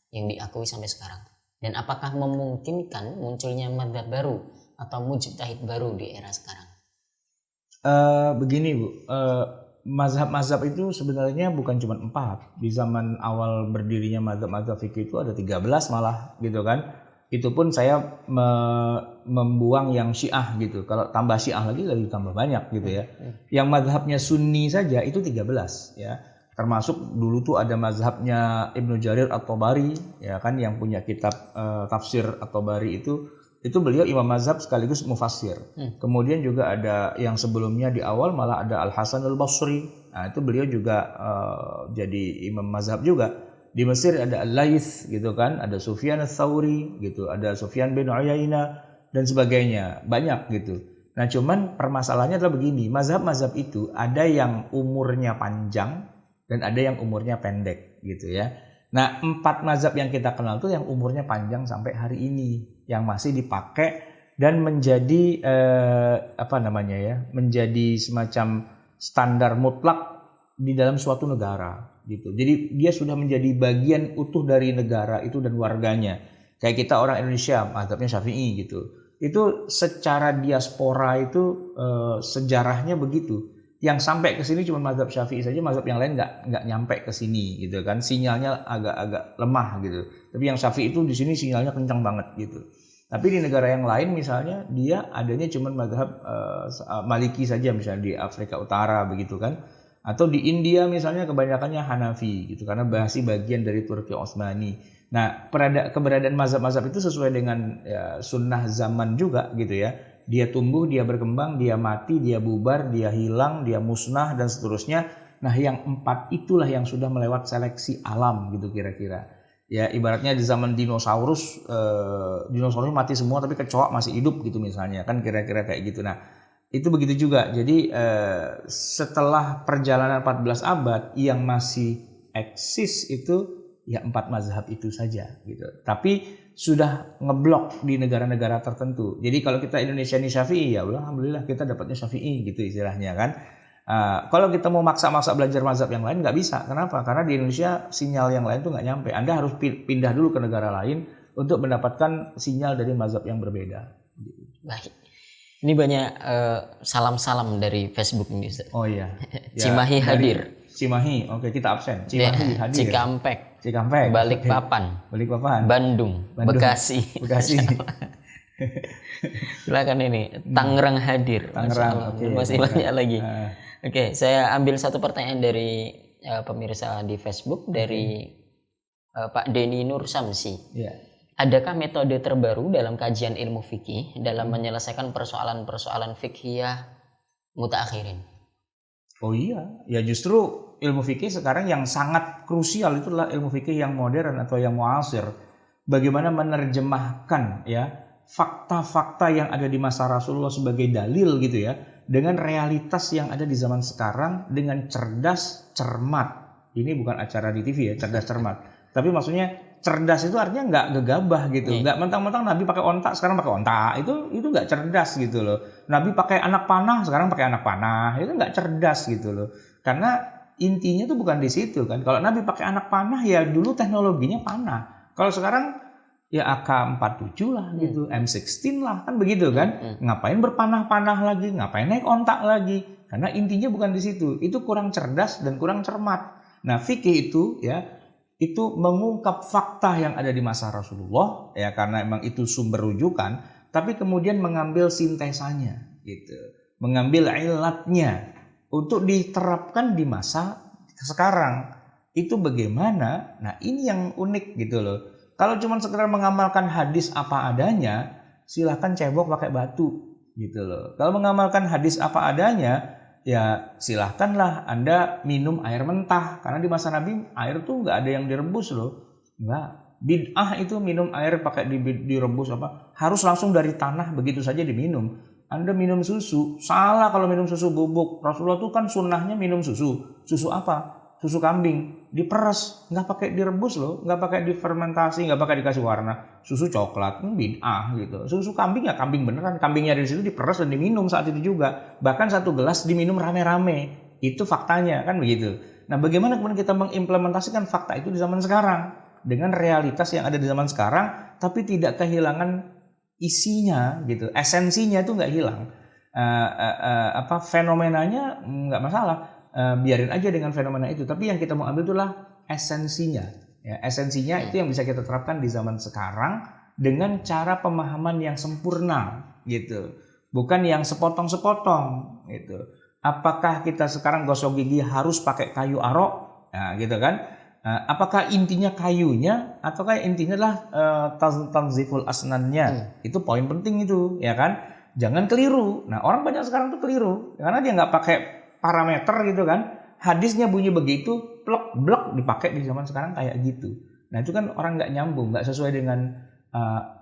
yang diakui sampai sekarang? Dan apakah memungkinkan munculnya madzhab baru atau mujtahid baru di era sekarang? Begini Bu, mazhab-mazhab itu sebenarnya bukan cuma 4. Di zaman awal berdirinya mazhab-mazhab fikih itu ada 13 malah gitu kan. Itu pun saya membuang yang Syiah gitu. Kalau tambah Syiah lagi tambah banyak gitu ya. Yang mazhabnya Sunni saja itu 13 ya. Termasuk dulu tuh ada mazhabnya Ibnu Jarir At-Tabari ya kan, yang punya kitab tafsir At-Tabari itu beliau imam mazhab sekaligus mufassir. Kemudian juga ada yang sebelumnya di awal malah ada Al-Hasan Al-Basri. Nah, itu beliau juga jadi imam mazhab juga. Di Mesir ada Al-Laits gitu kan, ada Sufyan Ats-Tsauri gitu, ada Sufyan bin Uyainah dan sebagainya. Banyak gitu. Nah, cuman permasalahannya adalah begini, mazhab-mazhab itu ada yang umurnya panjang dan ada yang umurnya pendek gitu ya. Nah, 4 mazhab yang kita kenal tuh yang umurnya panjang sampai hari ini, yang masih dipakai dan menjadi menjadi semacam standar mutlak di dalam suatu negara gitu. Jadi dia sudah menjadi bagian utuh dari negara itu dan warganya. Kayak kita orang Indonesia, mazhabnya Syafi'i gitu. Itu secara diaspora itu sejarahnya begitu. Yang sampai ke sini cuma mazhab Syafi'i saja, mazhab yang lain nggak nyampe ke sini gitu kan, sinyalnya agak lemah gitu. Tapi yang Syafi'i itu di sini sinyalnya kencang banget gitu. Tapi di negara yang lain misalnya dia adanya cuma mazhab Maliki saja, misalnya di Afrika Utara begitu kan, atau di India misalnya kebanyakannya Hanafi gitu karena masih bagian dari Turki Utsmani. Nah, keberadaan mazhab-mazhab itu sesuai dengan sunnah zaman juga gitu ya. Dia tumbuh, dia berkembang, dia mati, dia bubar, dia hilang, dia musnah dan seterusnya. Nah, yang 4 itulah yang sudah melewat seleksi alam gitu kira-kira. Ya, ibaratnya di zaman dinosaurus mati semua tapi kecoa masih hidup gitu misalnya, kan kira-kira kayak gitu. Nah, itu begitu juga. Jadi setelah perjalanan 14 abad yang masih eksis itu ya 4 mazhab itu saja gitu. Tapi sudah ngeblok di negara-negara tertentu. Jadi kalau kita Indonesia ini Syafi'i, ya alhamdulillah kita dapatnya Syafi'i gitu istilahnya kan. Kalau kita mau maksa-maksa belajar mazhab yang lain nggak bisa. Kenapa? Karena di Indonesia sinyal yang lain tuh nggak nyampe. Anda harus pindah dulu ke negara lain untuk mendapatkan sinyal dari mazhab yang berbeda. Baik. Ini banyak salam-salam dari Facebook ini, Ustaz. Oh iya. Cimahi hadir. Cimahi, oke kita absen. Cimahi hadir. Cikampek. Balikpapan. Bandung. Bekasi. Silakan ini. Tangerang hadir. Tangerang. Okay. Masih banyak lagi. Oke, saya ambil satu pertanyaan dari pemirsa di Facebook dari Pak Denny Nur Samsi. Yeah. Adakah metode terbaru dalam kajian ilmu fikih dalam menyelesaikan persoalan-persoalan fikhiyah mutaakhirin? Oh iya, ya justru ilmu fikih sekarang yang sangat krusial itulah ilmu fikih yang modern atau yang muasir. Bagaimana menerjemahkan ya fakta-fakta yang ada di masa Rasulullah sebagai dalil gitu ya, dengan realitas yang ada di zaman sekarang dengan cerdas, cermat. Ini bukan acara di TV ya, cerdas cermat. Tapi maksudnya cerdas itu artinya nggak gegabah gitu, nggak mentang-mentang Nabi pakai ontak sekarang pakai ontak, itu nggak cerdas gitu loh. Nabi pakai anak panah sekarang pakai anak panah, itu nggak cerdas gitu loh. Karena intinya tuh bukan di situ kan. Kalau Nabi pakai anak panah ya dulu teknologinya panah. Kalau sekarang ya AK-47 lah gitu, M16 lah kan begitu kan. Ngapain berpanah-panah lagi, ngapain naik ontak lagi? Karena intinya bukan di situ. Itu kurang cerdas dan kurang cermat. Nah fikih itu ya itu mengungkap fakta yang ada di masa Rasulullah ya karena emang itu sumber rujukan, tapi kemudian mengambil sintesanya gitu, mengambil ilatnya untuk diterapkan di masa sekarang. Itu bagaimana? Nah ini yang unik gitu loh. Kalau cuma sekedar mengamalkan hadis apa adanya, silahkan cebok pakai batu gitu loh. Kalau mengamalkan hadis apa adanya, ya silahkanlah Anda minum air mentah. Karena di masa Nabi air tuh nggak ada yang direbus loh. Nggak. Bid'ah itu minum air pakai direbus apa? Harus langsung dari tanah begitu saja diminum. Anda minum susu, salah kalau minum susu bubuk. Rasulullah tuh kan sunnahnya minum susu. Susu apa? Susu kambing. Diperes, nggak pakai direbus loh, nggak pakai difermentasi, nggak pakai dikasih warna. Susu coklat, bid'ah gitu. Susu kambing ya kambing beneran. Kambingnya dari situ diperes dan diminum saat itu juga. Bahkan satu gelas diminum rame-rame. Itu faktanya kan begitu. Nah, bagaimana kemudian kita mengimplementasikan fakta itu di zaman sekarang? Dengan realitas yang ada di zaman sekarang, tapi tidak kehilangan isinya gitu, esensinya itu nggak hilang. Fenomenanya nggak masalah, biarin aja dengan fenomena itu. Tapi yang kita mau ambil itulah esensinya. Ya, esensinya itu yang bisa kita terapkan di zaman sekarang dengan cara pemahaman yang sempurna gitu, bukan yang sepotong-sepotong gitu. Apakah kita sekarang gosok gigi harus pakai kayu arok? Nah, gitu kan? Apakah intinya kayunya ataukah intinya adalah tanziful asnannya? Itu poin penting itu, ya kan? Jangan keliru. Nah, orang banyak sekarang tuh keliru karena dia nggak pakai parameter gitu kan. Hadisnya bunyi begitu, plek blek dipakai di zaman sekarang kayak gitu. Nah, itu kan orang nggak nyambung, nggak sesuai dengan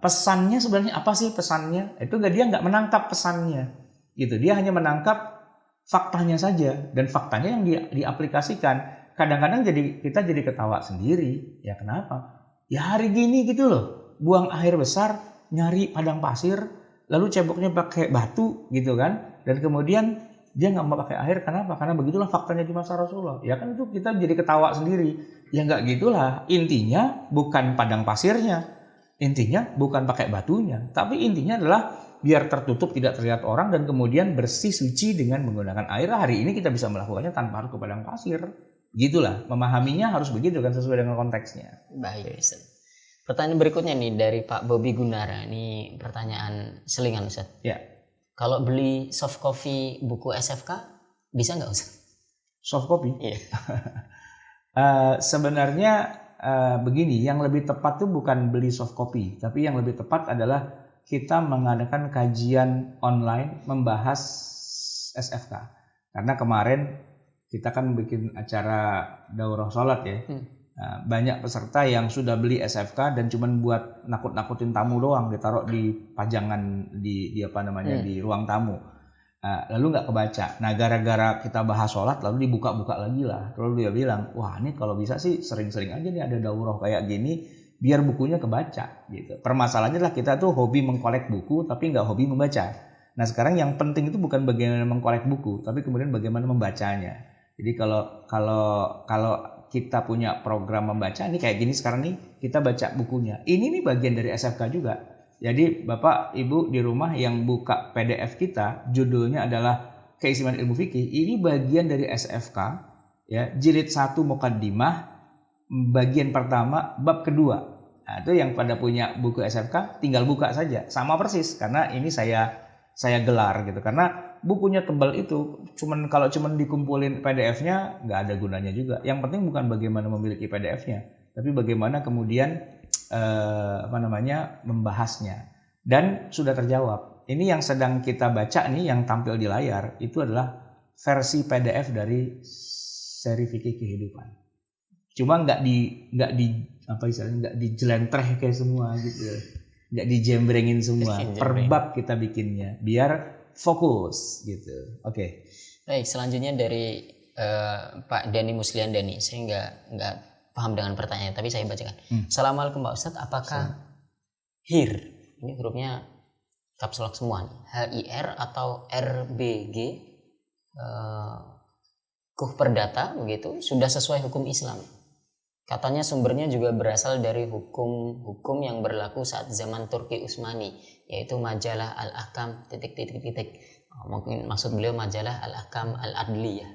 pesannya. Sebenarnya apa sih pesannya? Itu dia nggak menangkap pesannya, gitu. Dia hanya menangkap faktanya saja, dan faktanya yang diaplikasikan. Kadang-kadang kita jadi ketawa sendiri. Ya kenapa? Ya hari gini gitu loh. Buang air besar, nyari padang pasir, lalu ceboknya pakai batu gitu kan. Dan kemudian dia nggak mau pakai air. Kenapa? Karena begitulah faktanya di masa Rasulullah. Ya kan itu kita jadi ketawa sendiri. Ya nggak gitulah. Intinya bukan padang pasirnya. Intinya bukan pakai batunya. Tapi intinya adalah biar tertutup, tidak terlihat orang, dan kemudian bersih suci dengan menggunakan air. Hari ini kita bisa melakukannya tanpa harus ke padang pasir. Gitulah, memahaminya harus begitu kan, sesuai dengan konteksnya. Baik, Ustaz. Pertanyaan berikutnya nih dari Pak Bobi Gunara. Ini pertanyaan selingan, Ustaz. Ya. Kalau beli soft copy buku SFK bisa nggak, Ustaz? Soft copy? Iya. Sebenarnya begini, yang lebih tepat tuh bukan beli soft copy, tapi yang lebih tepat adalah kita mengadakan kajian online membahas SFK. Karena kemarin kita kan bikin acara daurah sholat ya. Nah, banyak peserta yang sudah beli SFK dan cuman buat nakut-nakutin tamu doang, ditaruh di pajangan di ruang tamu. Lalu nggak kebaca. Nah, gara-gara kita bahas sholat lalu dibuka-buka lagi lah. Lalu dia bilang, wah ini kalau bisa sih sering-sering aja nih ada daurah kayak gini biar bukunya kebaca gitu. Permasalahannya adalah kita tuh hobi mengkolek buku tapi nggak hobi membaca. Nah, sekarang yang penting itu bukan bagaimana mengkolek buku, tapi kemudian bagaimana membacanya. Jadi kalau kita punya program membaca, ini kayak gini sekarang nih, kita baca bukunya. Ini nih bagian dari SFK juga. Jadi Bapak Ibu di rumah yang buka PDF kita, judulnya adalah Keistimewaan Ilmu Fikih, ini bagian dari SFK, ya, jilid 1 Muqaddimah, bagian pertama, bab kedua. Nah, itu yang pada punya buku SFK, tinggal buka saja. Sama persis, karena ini saya gelar gitu. Karena bukunya tebal itu, kalau cuman dikumpulin PDF-nya nggak ada gunanya juga. Yang penting bukan bagaimana memiliki PDF-nya, tapi bagaimana kemudian membahasnya. Dan sudah terjawab. Ini yang sedang kita baca nih, yang tampil di layar itu adalah versi PDF dari seri fikih kehidupan. Cuma nggak dijelentreh kayak semua gitu, nggak dijembrengin semua. Per bab kita bikinnya biar fokus gitu. Oke. Baik, selanjutnya dari Pak Dani Muslian Dani. Saya nggak paham dengan pertanyaan, tapi saya bacakan. Assalamualaikum Pak Ustadz, apakah HIR, ini hurufnya caps lock semua nih, HIR atau RBG Kuh Perdata begitu sudah sesuai hukum Islam? Katanya sumbernya juga berasal dari hukum yang berlaku saat zaman Turki Utsmani, yaitu majalah Al-Ahkam ... Mungkin maksud beliau majalah Al-Ahkam Al-Adliyah.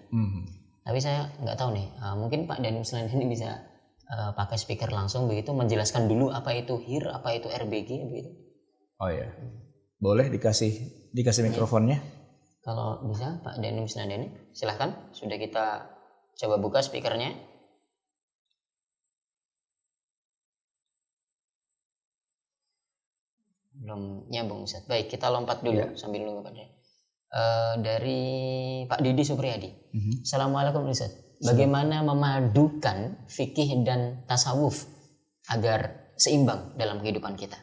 Tapi saya nggak tahu nih, mungkin Pak Dani Muslian ini bisa pakai speaker langsung begitu menjelaskan dulu apa itu HIR, apa itu RBG begitu. Oh ya, boleh dikasih mikrofonnya. Kalau bisa Pak Dani Muslian ini silahkan, sudah kita coba buka speakernya. Belum nyambung Ustaz. Baik, kita lompat dulu Ya. sambil nunggu pada dari Pak Didi Supriyadi. Assalamualaikum Ustaz. Bagaimana memadukan fikih dan tasawuf agar seimbang dalam kehidupan kita?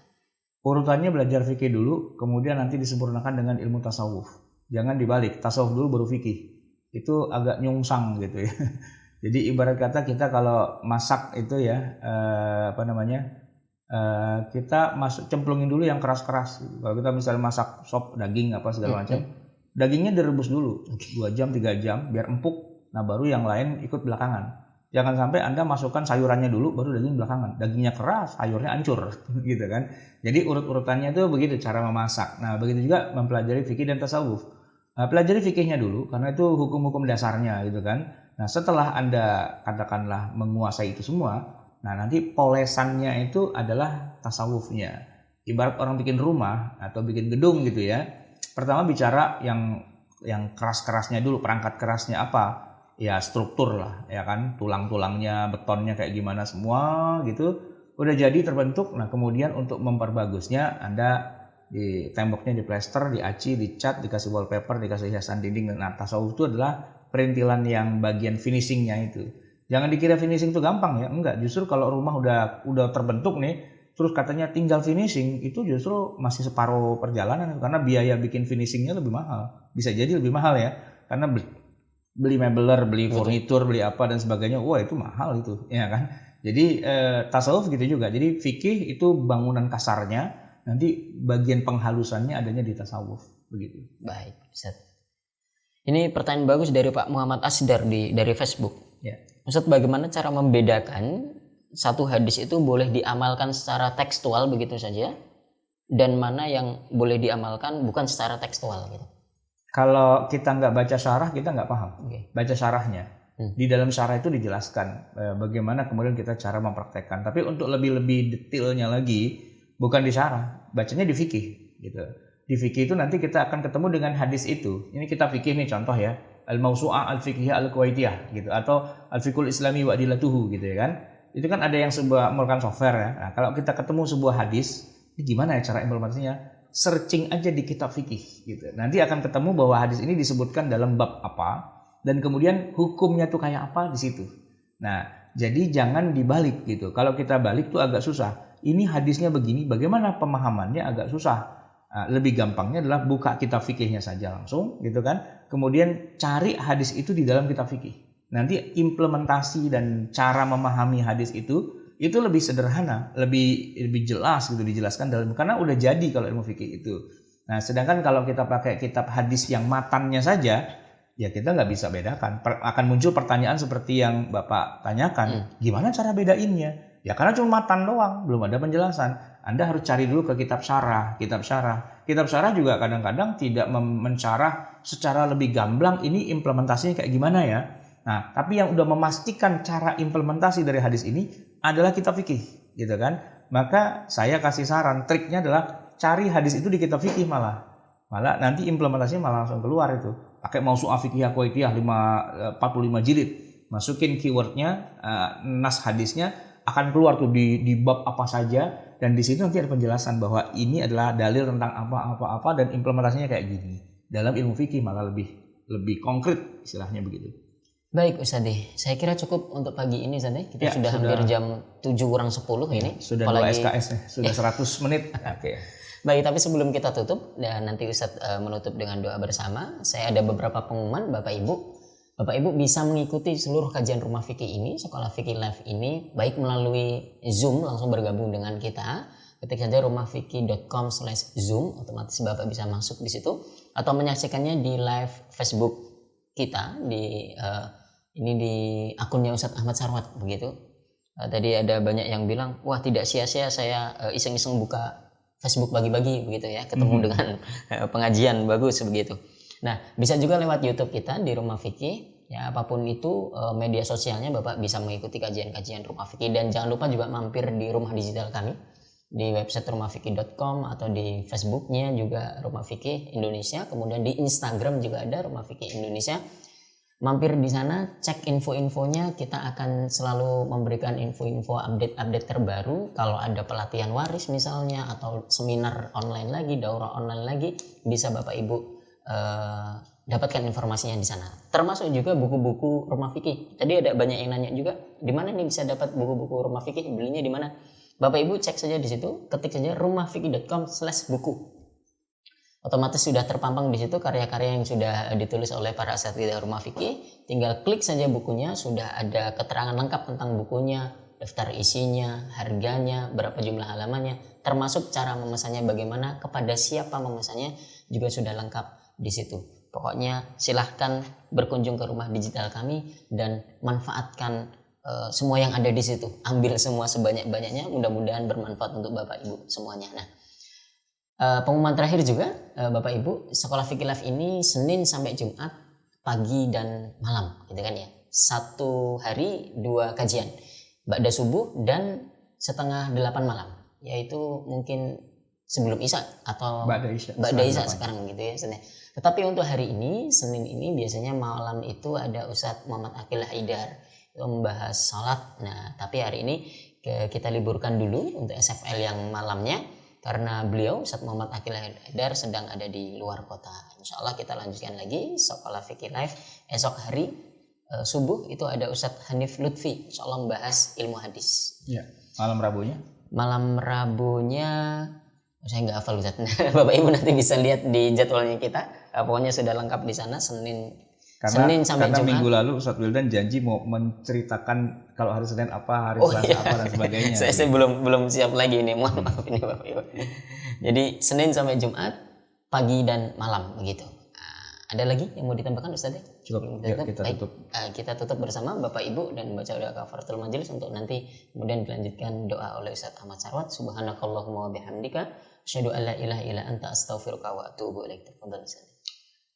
Urutannya belajar fikih dulu, kemudian nanti disempurnakan dengan ilmu tasawuf. Jangan dibalik, tasawuf dulu baru fikih. Itu agak nyungsang gitu ya. Jadi ibarat kata kita kalau masak itu ya, kita cemplungin dulu yang keras-keras. Kalau kita misalnya masak sop daging apa segala macam, dagingnya direbus dulu 2 jam 3 jam biar empuk. Nah baru yang lain ikut belakangan. Jangan sampai Anda masukkan sayurannya dulu baru daging belakangan. Dagingnya keras, sayurnya hancur gitu kan. Jadi urut-urutannya itu begitu cara memasak. Nah begitu juga mempelajari fikih dan tasawuf. Pelajari fikihnya dulu karena itu hukum-hukum dasarnya gitu kan. Nah setelah Anda katakanlah menguasai itu semua, nah nanti polesannya itu adalah tasawufnya. Ibarat orang bikin rumah atau bikin gedung gitu ya. Pertama bicara yang keras-kerasnya dulu, perangkat kerasnya apa? Ya struktur lah, ya kan, tulang-tulangnya, betonnya kayak gimana semua gitu. Udah jadi terbentuk. Nah kemudian untuk memperbagusnya Anda di temboknya diplester, diaci, dicat, dikasih wallpaper, dikasih hiasan dinding. Nah tasawuf itu adalah perintilan yang bagian finishingnya itu. Jangan dikira finishing itu gampang ya, enggak. Justru kalau rumah udah terbentuk nih, terus katanya tinggal finishing, itu justru masih separuh perjalanan karena biaya bikin finishingnya lebih mahal. Bisa jadi lebih mahal ya, karena beli mebeler, beli furnitur, beli apa dan sebagainya, wah itu mahal itu, ya kan. Jadi tasawuf gitu juga. Jadi fikih itu bangunan kasarnya, nanti bagian penghalusannya adanya di tasawuf, begitu. Baik, Ustaz. Ini pertanyaan bagus dari Pak Muhammad Asdar dari Facebook. Ya. Ustaz, bagaimana cara membedakan satu hadis itu boleh diamalkan secara tekstual begitu saja dan mana yang boleh diamalkan bukan secara tekstual gitu? Kalau kita nggak baca syarah, kita nggak paham. Okay. Baca syarahnya. Di dalam syarah itu dijelaskan bagaimana kemudian kita cara mempraktekkan. Tapi untuk lebih detailnya lagi, bukan di syarah, bacanya di fikih. Gitu. Di fikih itu nanti kita akan ketemu dengan hadis itu. Ini kita fikih nih contoh ya, al-mawsu'ah al-fiqhiyah al-kuwaitiyah gitu, atau al-fiqhul islami wa adilatuhu gitu ya kan. Itu kan ada yang sebuah merupakan software ya. Nah, kalau kita ketemu sebuah hadis, ini gimana ya cara implementasinya? Searching aja di kitab fikih gitu. Nanti akan ketemu bahwa hadis ini disebutkan dalam bab apa dan kemudian hukumnya tuh kayak apa di situ. Nah, jadi jangan dibalik gitu. Kalau kita balik tuh agak susah. Ini hadisnya begini, bagaimana pemahamannya agak susah. Nah, lebih gampangnya adalah buka kitab fikihnya saja langsung gitu kan. Kemudian cari hadis itu di dalam kitab fikih. Nanti implementasi dan cara memahami hadis itu lebih sederhana, lebih jelas gitu dijelaskan dalam, karena udah jadi kalau ilmu fikih itu. Nah, sedangkan kalau kita pakai kitab hadis yang matannya saja, ya kita nggak bisa bedakan. Akan muncul pertanyaan seperti yang Bapak tanyakan, gimana cara bedainnya? Ya karena cuma matan doang, belum ada penjelasan. Anda harus cari dulu ke kitab syarah. Kitab syarah juga kadang-kadang tidak mencarah secara lebih gamblang ini implementasinya kayak gimana ya. Nah, tapi yang udah memastikan cara implementasi dari hadis ini adalah kitab fikih, gitu kan? Maka saya kasih saran, triknya adalah cari hadis itu di kitab fikih malah nanti implementasinya malah langsung keluar itu. Pakai mawsu'ah fiqhiyah kuwaitiyah 45 jilid, masukin keywordnya, nas hadisnya akan keluar tuh di bab apa saja, dan di situ nanti ada penjelasan bahwa ini adalah dalil tentang apa dan implementasinya kayak gini. Dalam ilmu fikih malah lebih konkret istilahnya begitu. Baik Ustadz, saya kira cukup untuk pagi ini Ustadz. Kita sudah hampir jam 7:10 ini. Sudah 2 SKS ya, sudah 100 menit. Oke. Baik, tapi sebelum kita tutup dan nanti Ustadz menutup dengan doa bersama, saya ada beberapa pengumuman Bapak Ibu. Bapak Ibu bisa mengikuti seluruh kajian Rumah Fikih ini, Sekolah Fikih Live ini, baik melalui Zoom langsung bergabung dengan kita. Ketik saja rumahfikih.com/zoom, otomatis Bapak bisa masuk di situ, atau menyaksikannya di live Facebook kita di akunnya Ustadz Ahmad Sarwat begitu. Tadi ada banyak yang bilang, wah tidak sia-sia saya iseng-iseng buka Facebook bagi-bagi begitu ya, ketemu dengan pengajian bagus begitu. Nah, bisa juga lewat YouTube kita di Rumah Fikih ya, apapun itu media sosialnya Bapak bisa mengikuti kajian-kajian Rumah Fikih, dan jangan lupa juga mampir di rumah digital kami di website rumahfikih.com atau di Facebooknya juga Rumah Fikih Indonesia, kemudian di Instagram juga ada Rumah Fikih Indonesia. Mampir di sana, cek info-infonya. Kita akan selalu memberikan info-info update-update terbaru. Kalau ada pelatihan waris misalnya, atau seminar online lagi, daurah online lagi, bisa Bapak Ibu dapatkan informasinya di sana. Termasuk juga buku-buku rumah fikih. Tadi ada banyak yang nanya juga, di mana nih bisa dapat buku-buku rumah fikih? Belinya di mana? Bapak Ibu cek saja di situ, ketik saja rumahfikih.com/buku. Otomatis sudah terpampang di situ karya-karya yang sudah ditulis oleh para asatidzah rumah fikih. Tinggal klik saja bukunya, sudah ada keterangan lengkap tentang bukunya, daftar isinya, harganya, berapa jumlah halamannya, termasuk cara memesannya bagaimana, kepada siapa memesannya juga sudah lengkap di situ. Pokoknya silahkan berkunjung ke rumah digital kami dan manfaatkan semua yang ada di situ. Ambil semua sebanyak-banyaknya, mudah-mudahan bermanfaat untuk Bapak Ibu semuanya. Nah, pengumuman terakhir juga Bapak Ibu, Sekolah Fikih Live ini Senin sampai Jumat pagi dan malam, gitu kan ya. 1 hari 2 kajian, ba'da subuh dan setengah 8 malam, yaitu mungkin sebelum Isya atau Ba'da Isya sekarang gitu ya. Tetapi untuk hari ini, Senin ini biasanya malam itu ada Ustadz Muhammad Aqil Haidar itu membahas sholat. Nah, tapi hari ini kita liburkan dulu untuk SFL yang malamnya, karena beliau Ustadz Muhammad Aqil Haidar sedang ada di luar kota. Insya Allah kita lanjutkan lagi Sekolah Fikih Live esok hari subuh itu ada Ustadz Hanif Lutfi, Insya Allah membahas ilmu hadis. Ya. Malam Rabunya? Malam Rabunya saya nggak hafal Ustadz. Bapak Ibu nanti bisa lihat di jadwalnya kita. Pokoknya sudah lengkap di sana Senin sampai karena Jumat. Minggu lalu Ustadz Wildan janji mau menceritakan kalau hari Senin apa, hari Selasa apa dan sebagainya. Saya belum siap lagi ini, mohon maaf ini Bapak Ibu. Jadi Senin sampai Jumat pagi dan malam begitu. Ada lagi yang mau ditambahkan Ustaz? Cukup. Kita tutup. Kita tutup bersama Bapak Ibu dan baca doa kafaratul majelis untuk nanti kemudian dilanjutkan doa oleh Ustaz Ahmad Sarwat. Subhanakallahumma wa bihamdika asyhadu an la ilaha illa anta astaghfiruka wa atubu ilaik. Tafadhal Ustaz.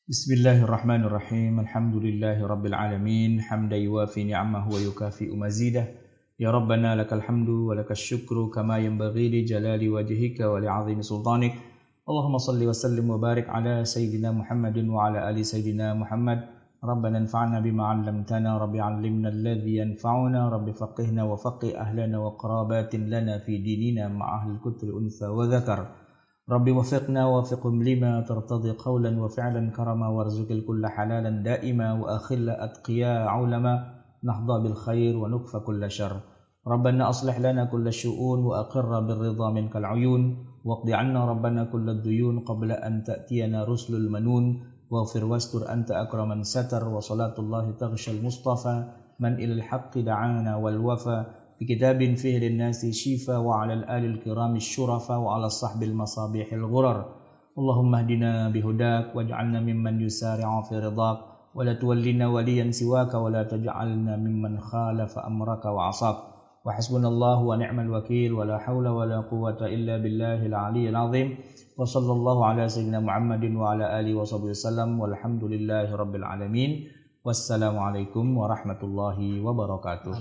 Bismillahirrahmanirrahim. Alhamdulillahirabbil alamin. Hamdan yuwafi ni'amahu wa yukafi'u mazidah. Ya Rabbana lakal hamdu wa lakasy syukru kama yanbaghi li jalali wajhika wa li'azimi sultanik. Allahumma salli wa sallim wa barik ala sayyidina Muhammadin wa ala ali sayyidina Muhammad. Rabbana anfa'na bima 'allamtana, rabbi 'allimna alladhi yanfa'una, rabbi faqihna wa faqih ahlana wa qarabatin lana fi dinina ma'a ahli al-kutri untha wa dhakar. Rabbi wafiqna wafiqhum lima tartadi qawlan wa fi'lan karama warzuqil kulla halalan daima wa akhilla atqiya ulama nahda bil khair wa nukfa kulla syarr. Rabbana aslih lana kulla syu'un wa aqirra bir ridha minkal uyun waqdi 'anna rabbana kulla duyun qabla an ta'tiyana rusulul manun waghfir wastur anta akraman satar wa salatullahi taghshal mustafa man ilal haqqi da'ana wal wafa بكتاب فيه للناس شفاء وعلى الآل الكرام الشرفاء وعلى الصحب المصابيح الغرر. اللهم اهدنا بهداك واجعلنا ممن يسارع في رضاك ولا تولنا وليا سواك ولا تجعلنا ممن خالف أمرك وعصاك. وحسبنا الله ونعم الوكيل ولا حول ولا قوة إلا بالله العلي العظيم. وصلى الله على سيدنا محمد وعلى آله وصحبه وسلم والحمد لله رب العالمين. Wassalamualaikum warahmatullahi wabarakatuh.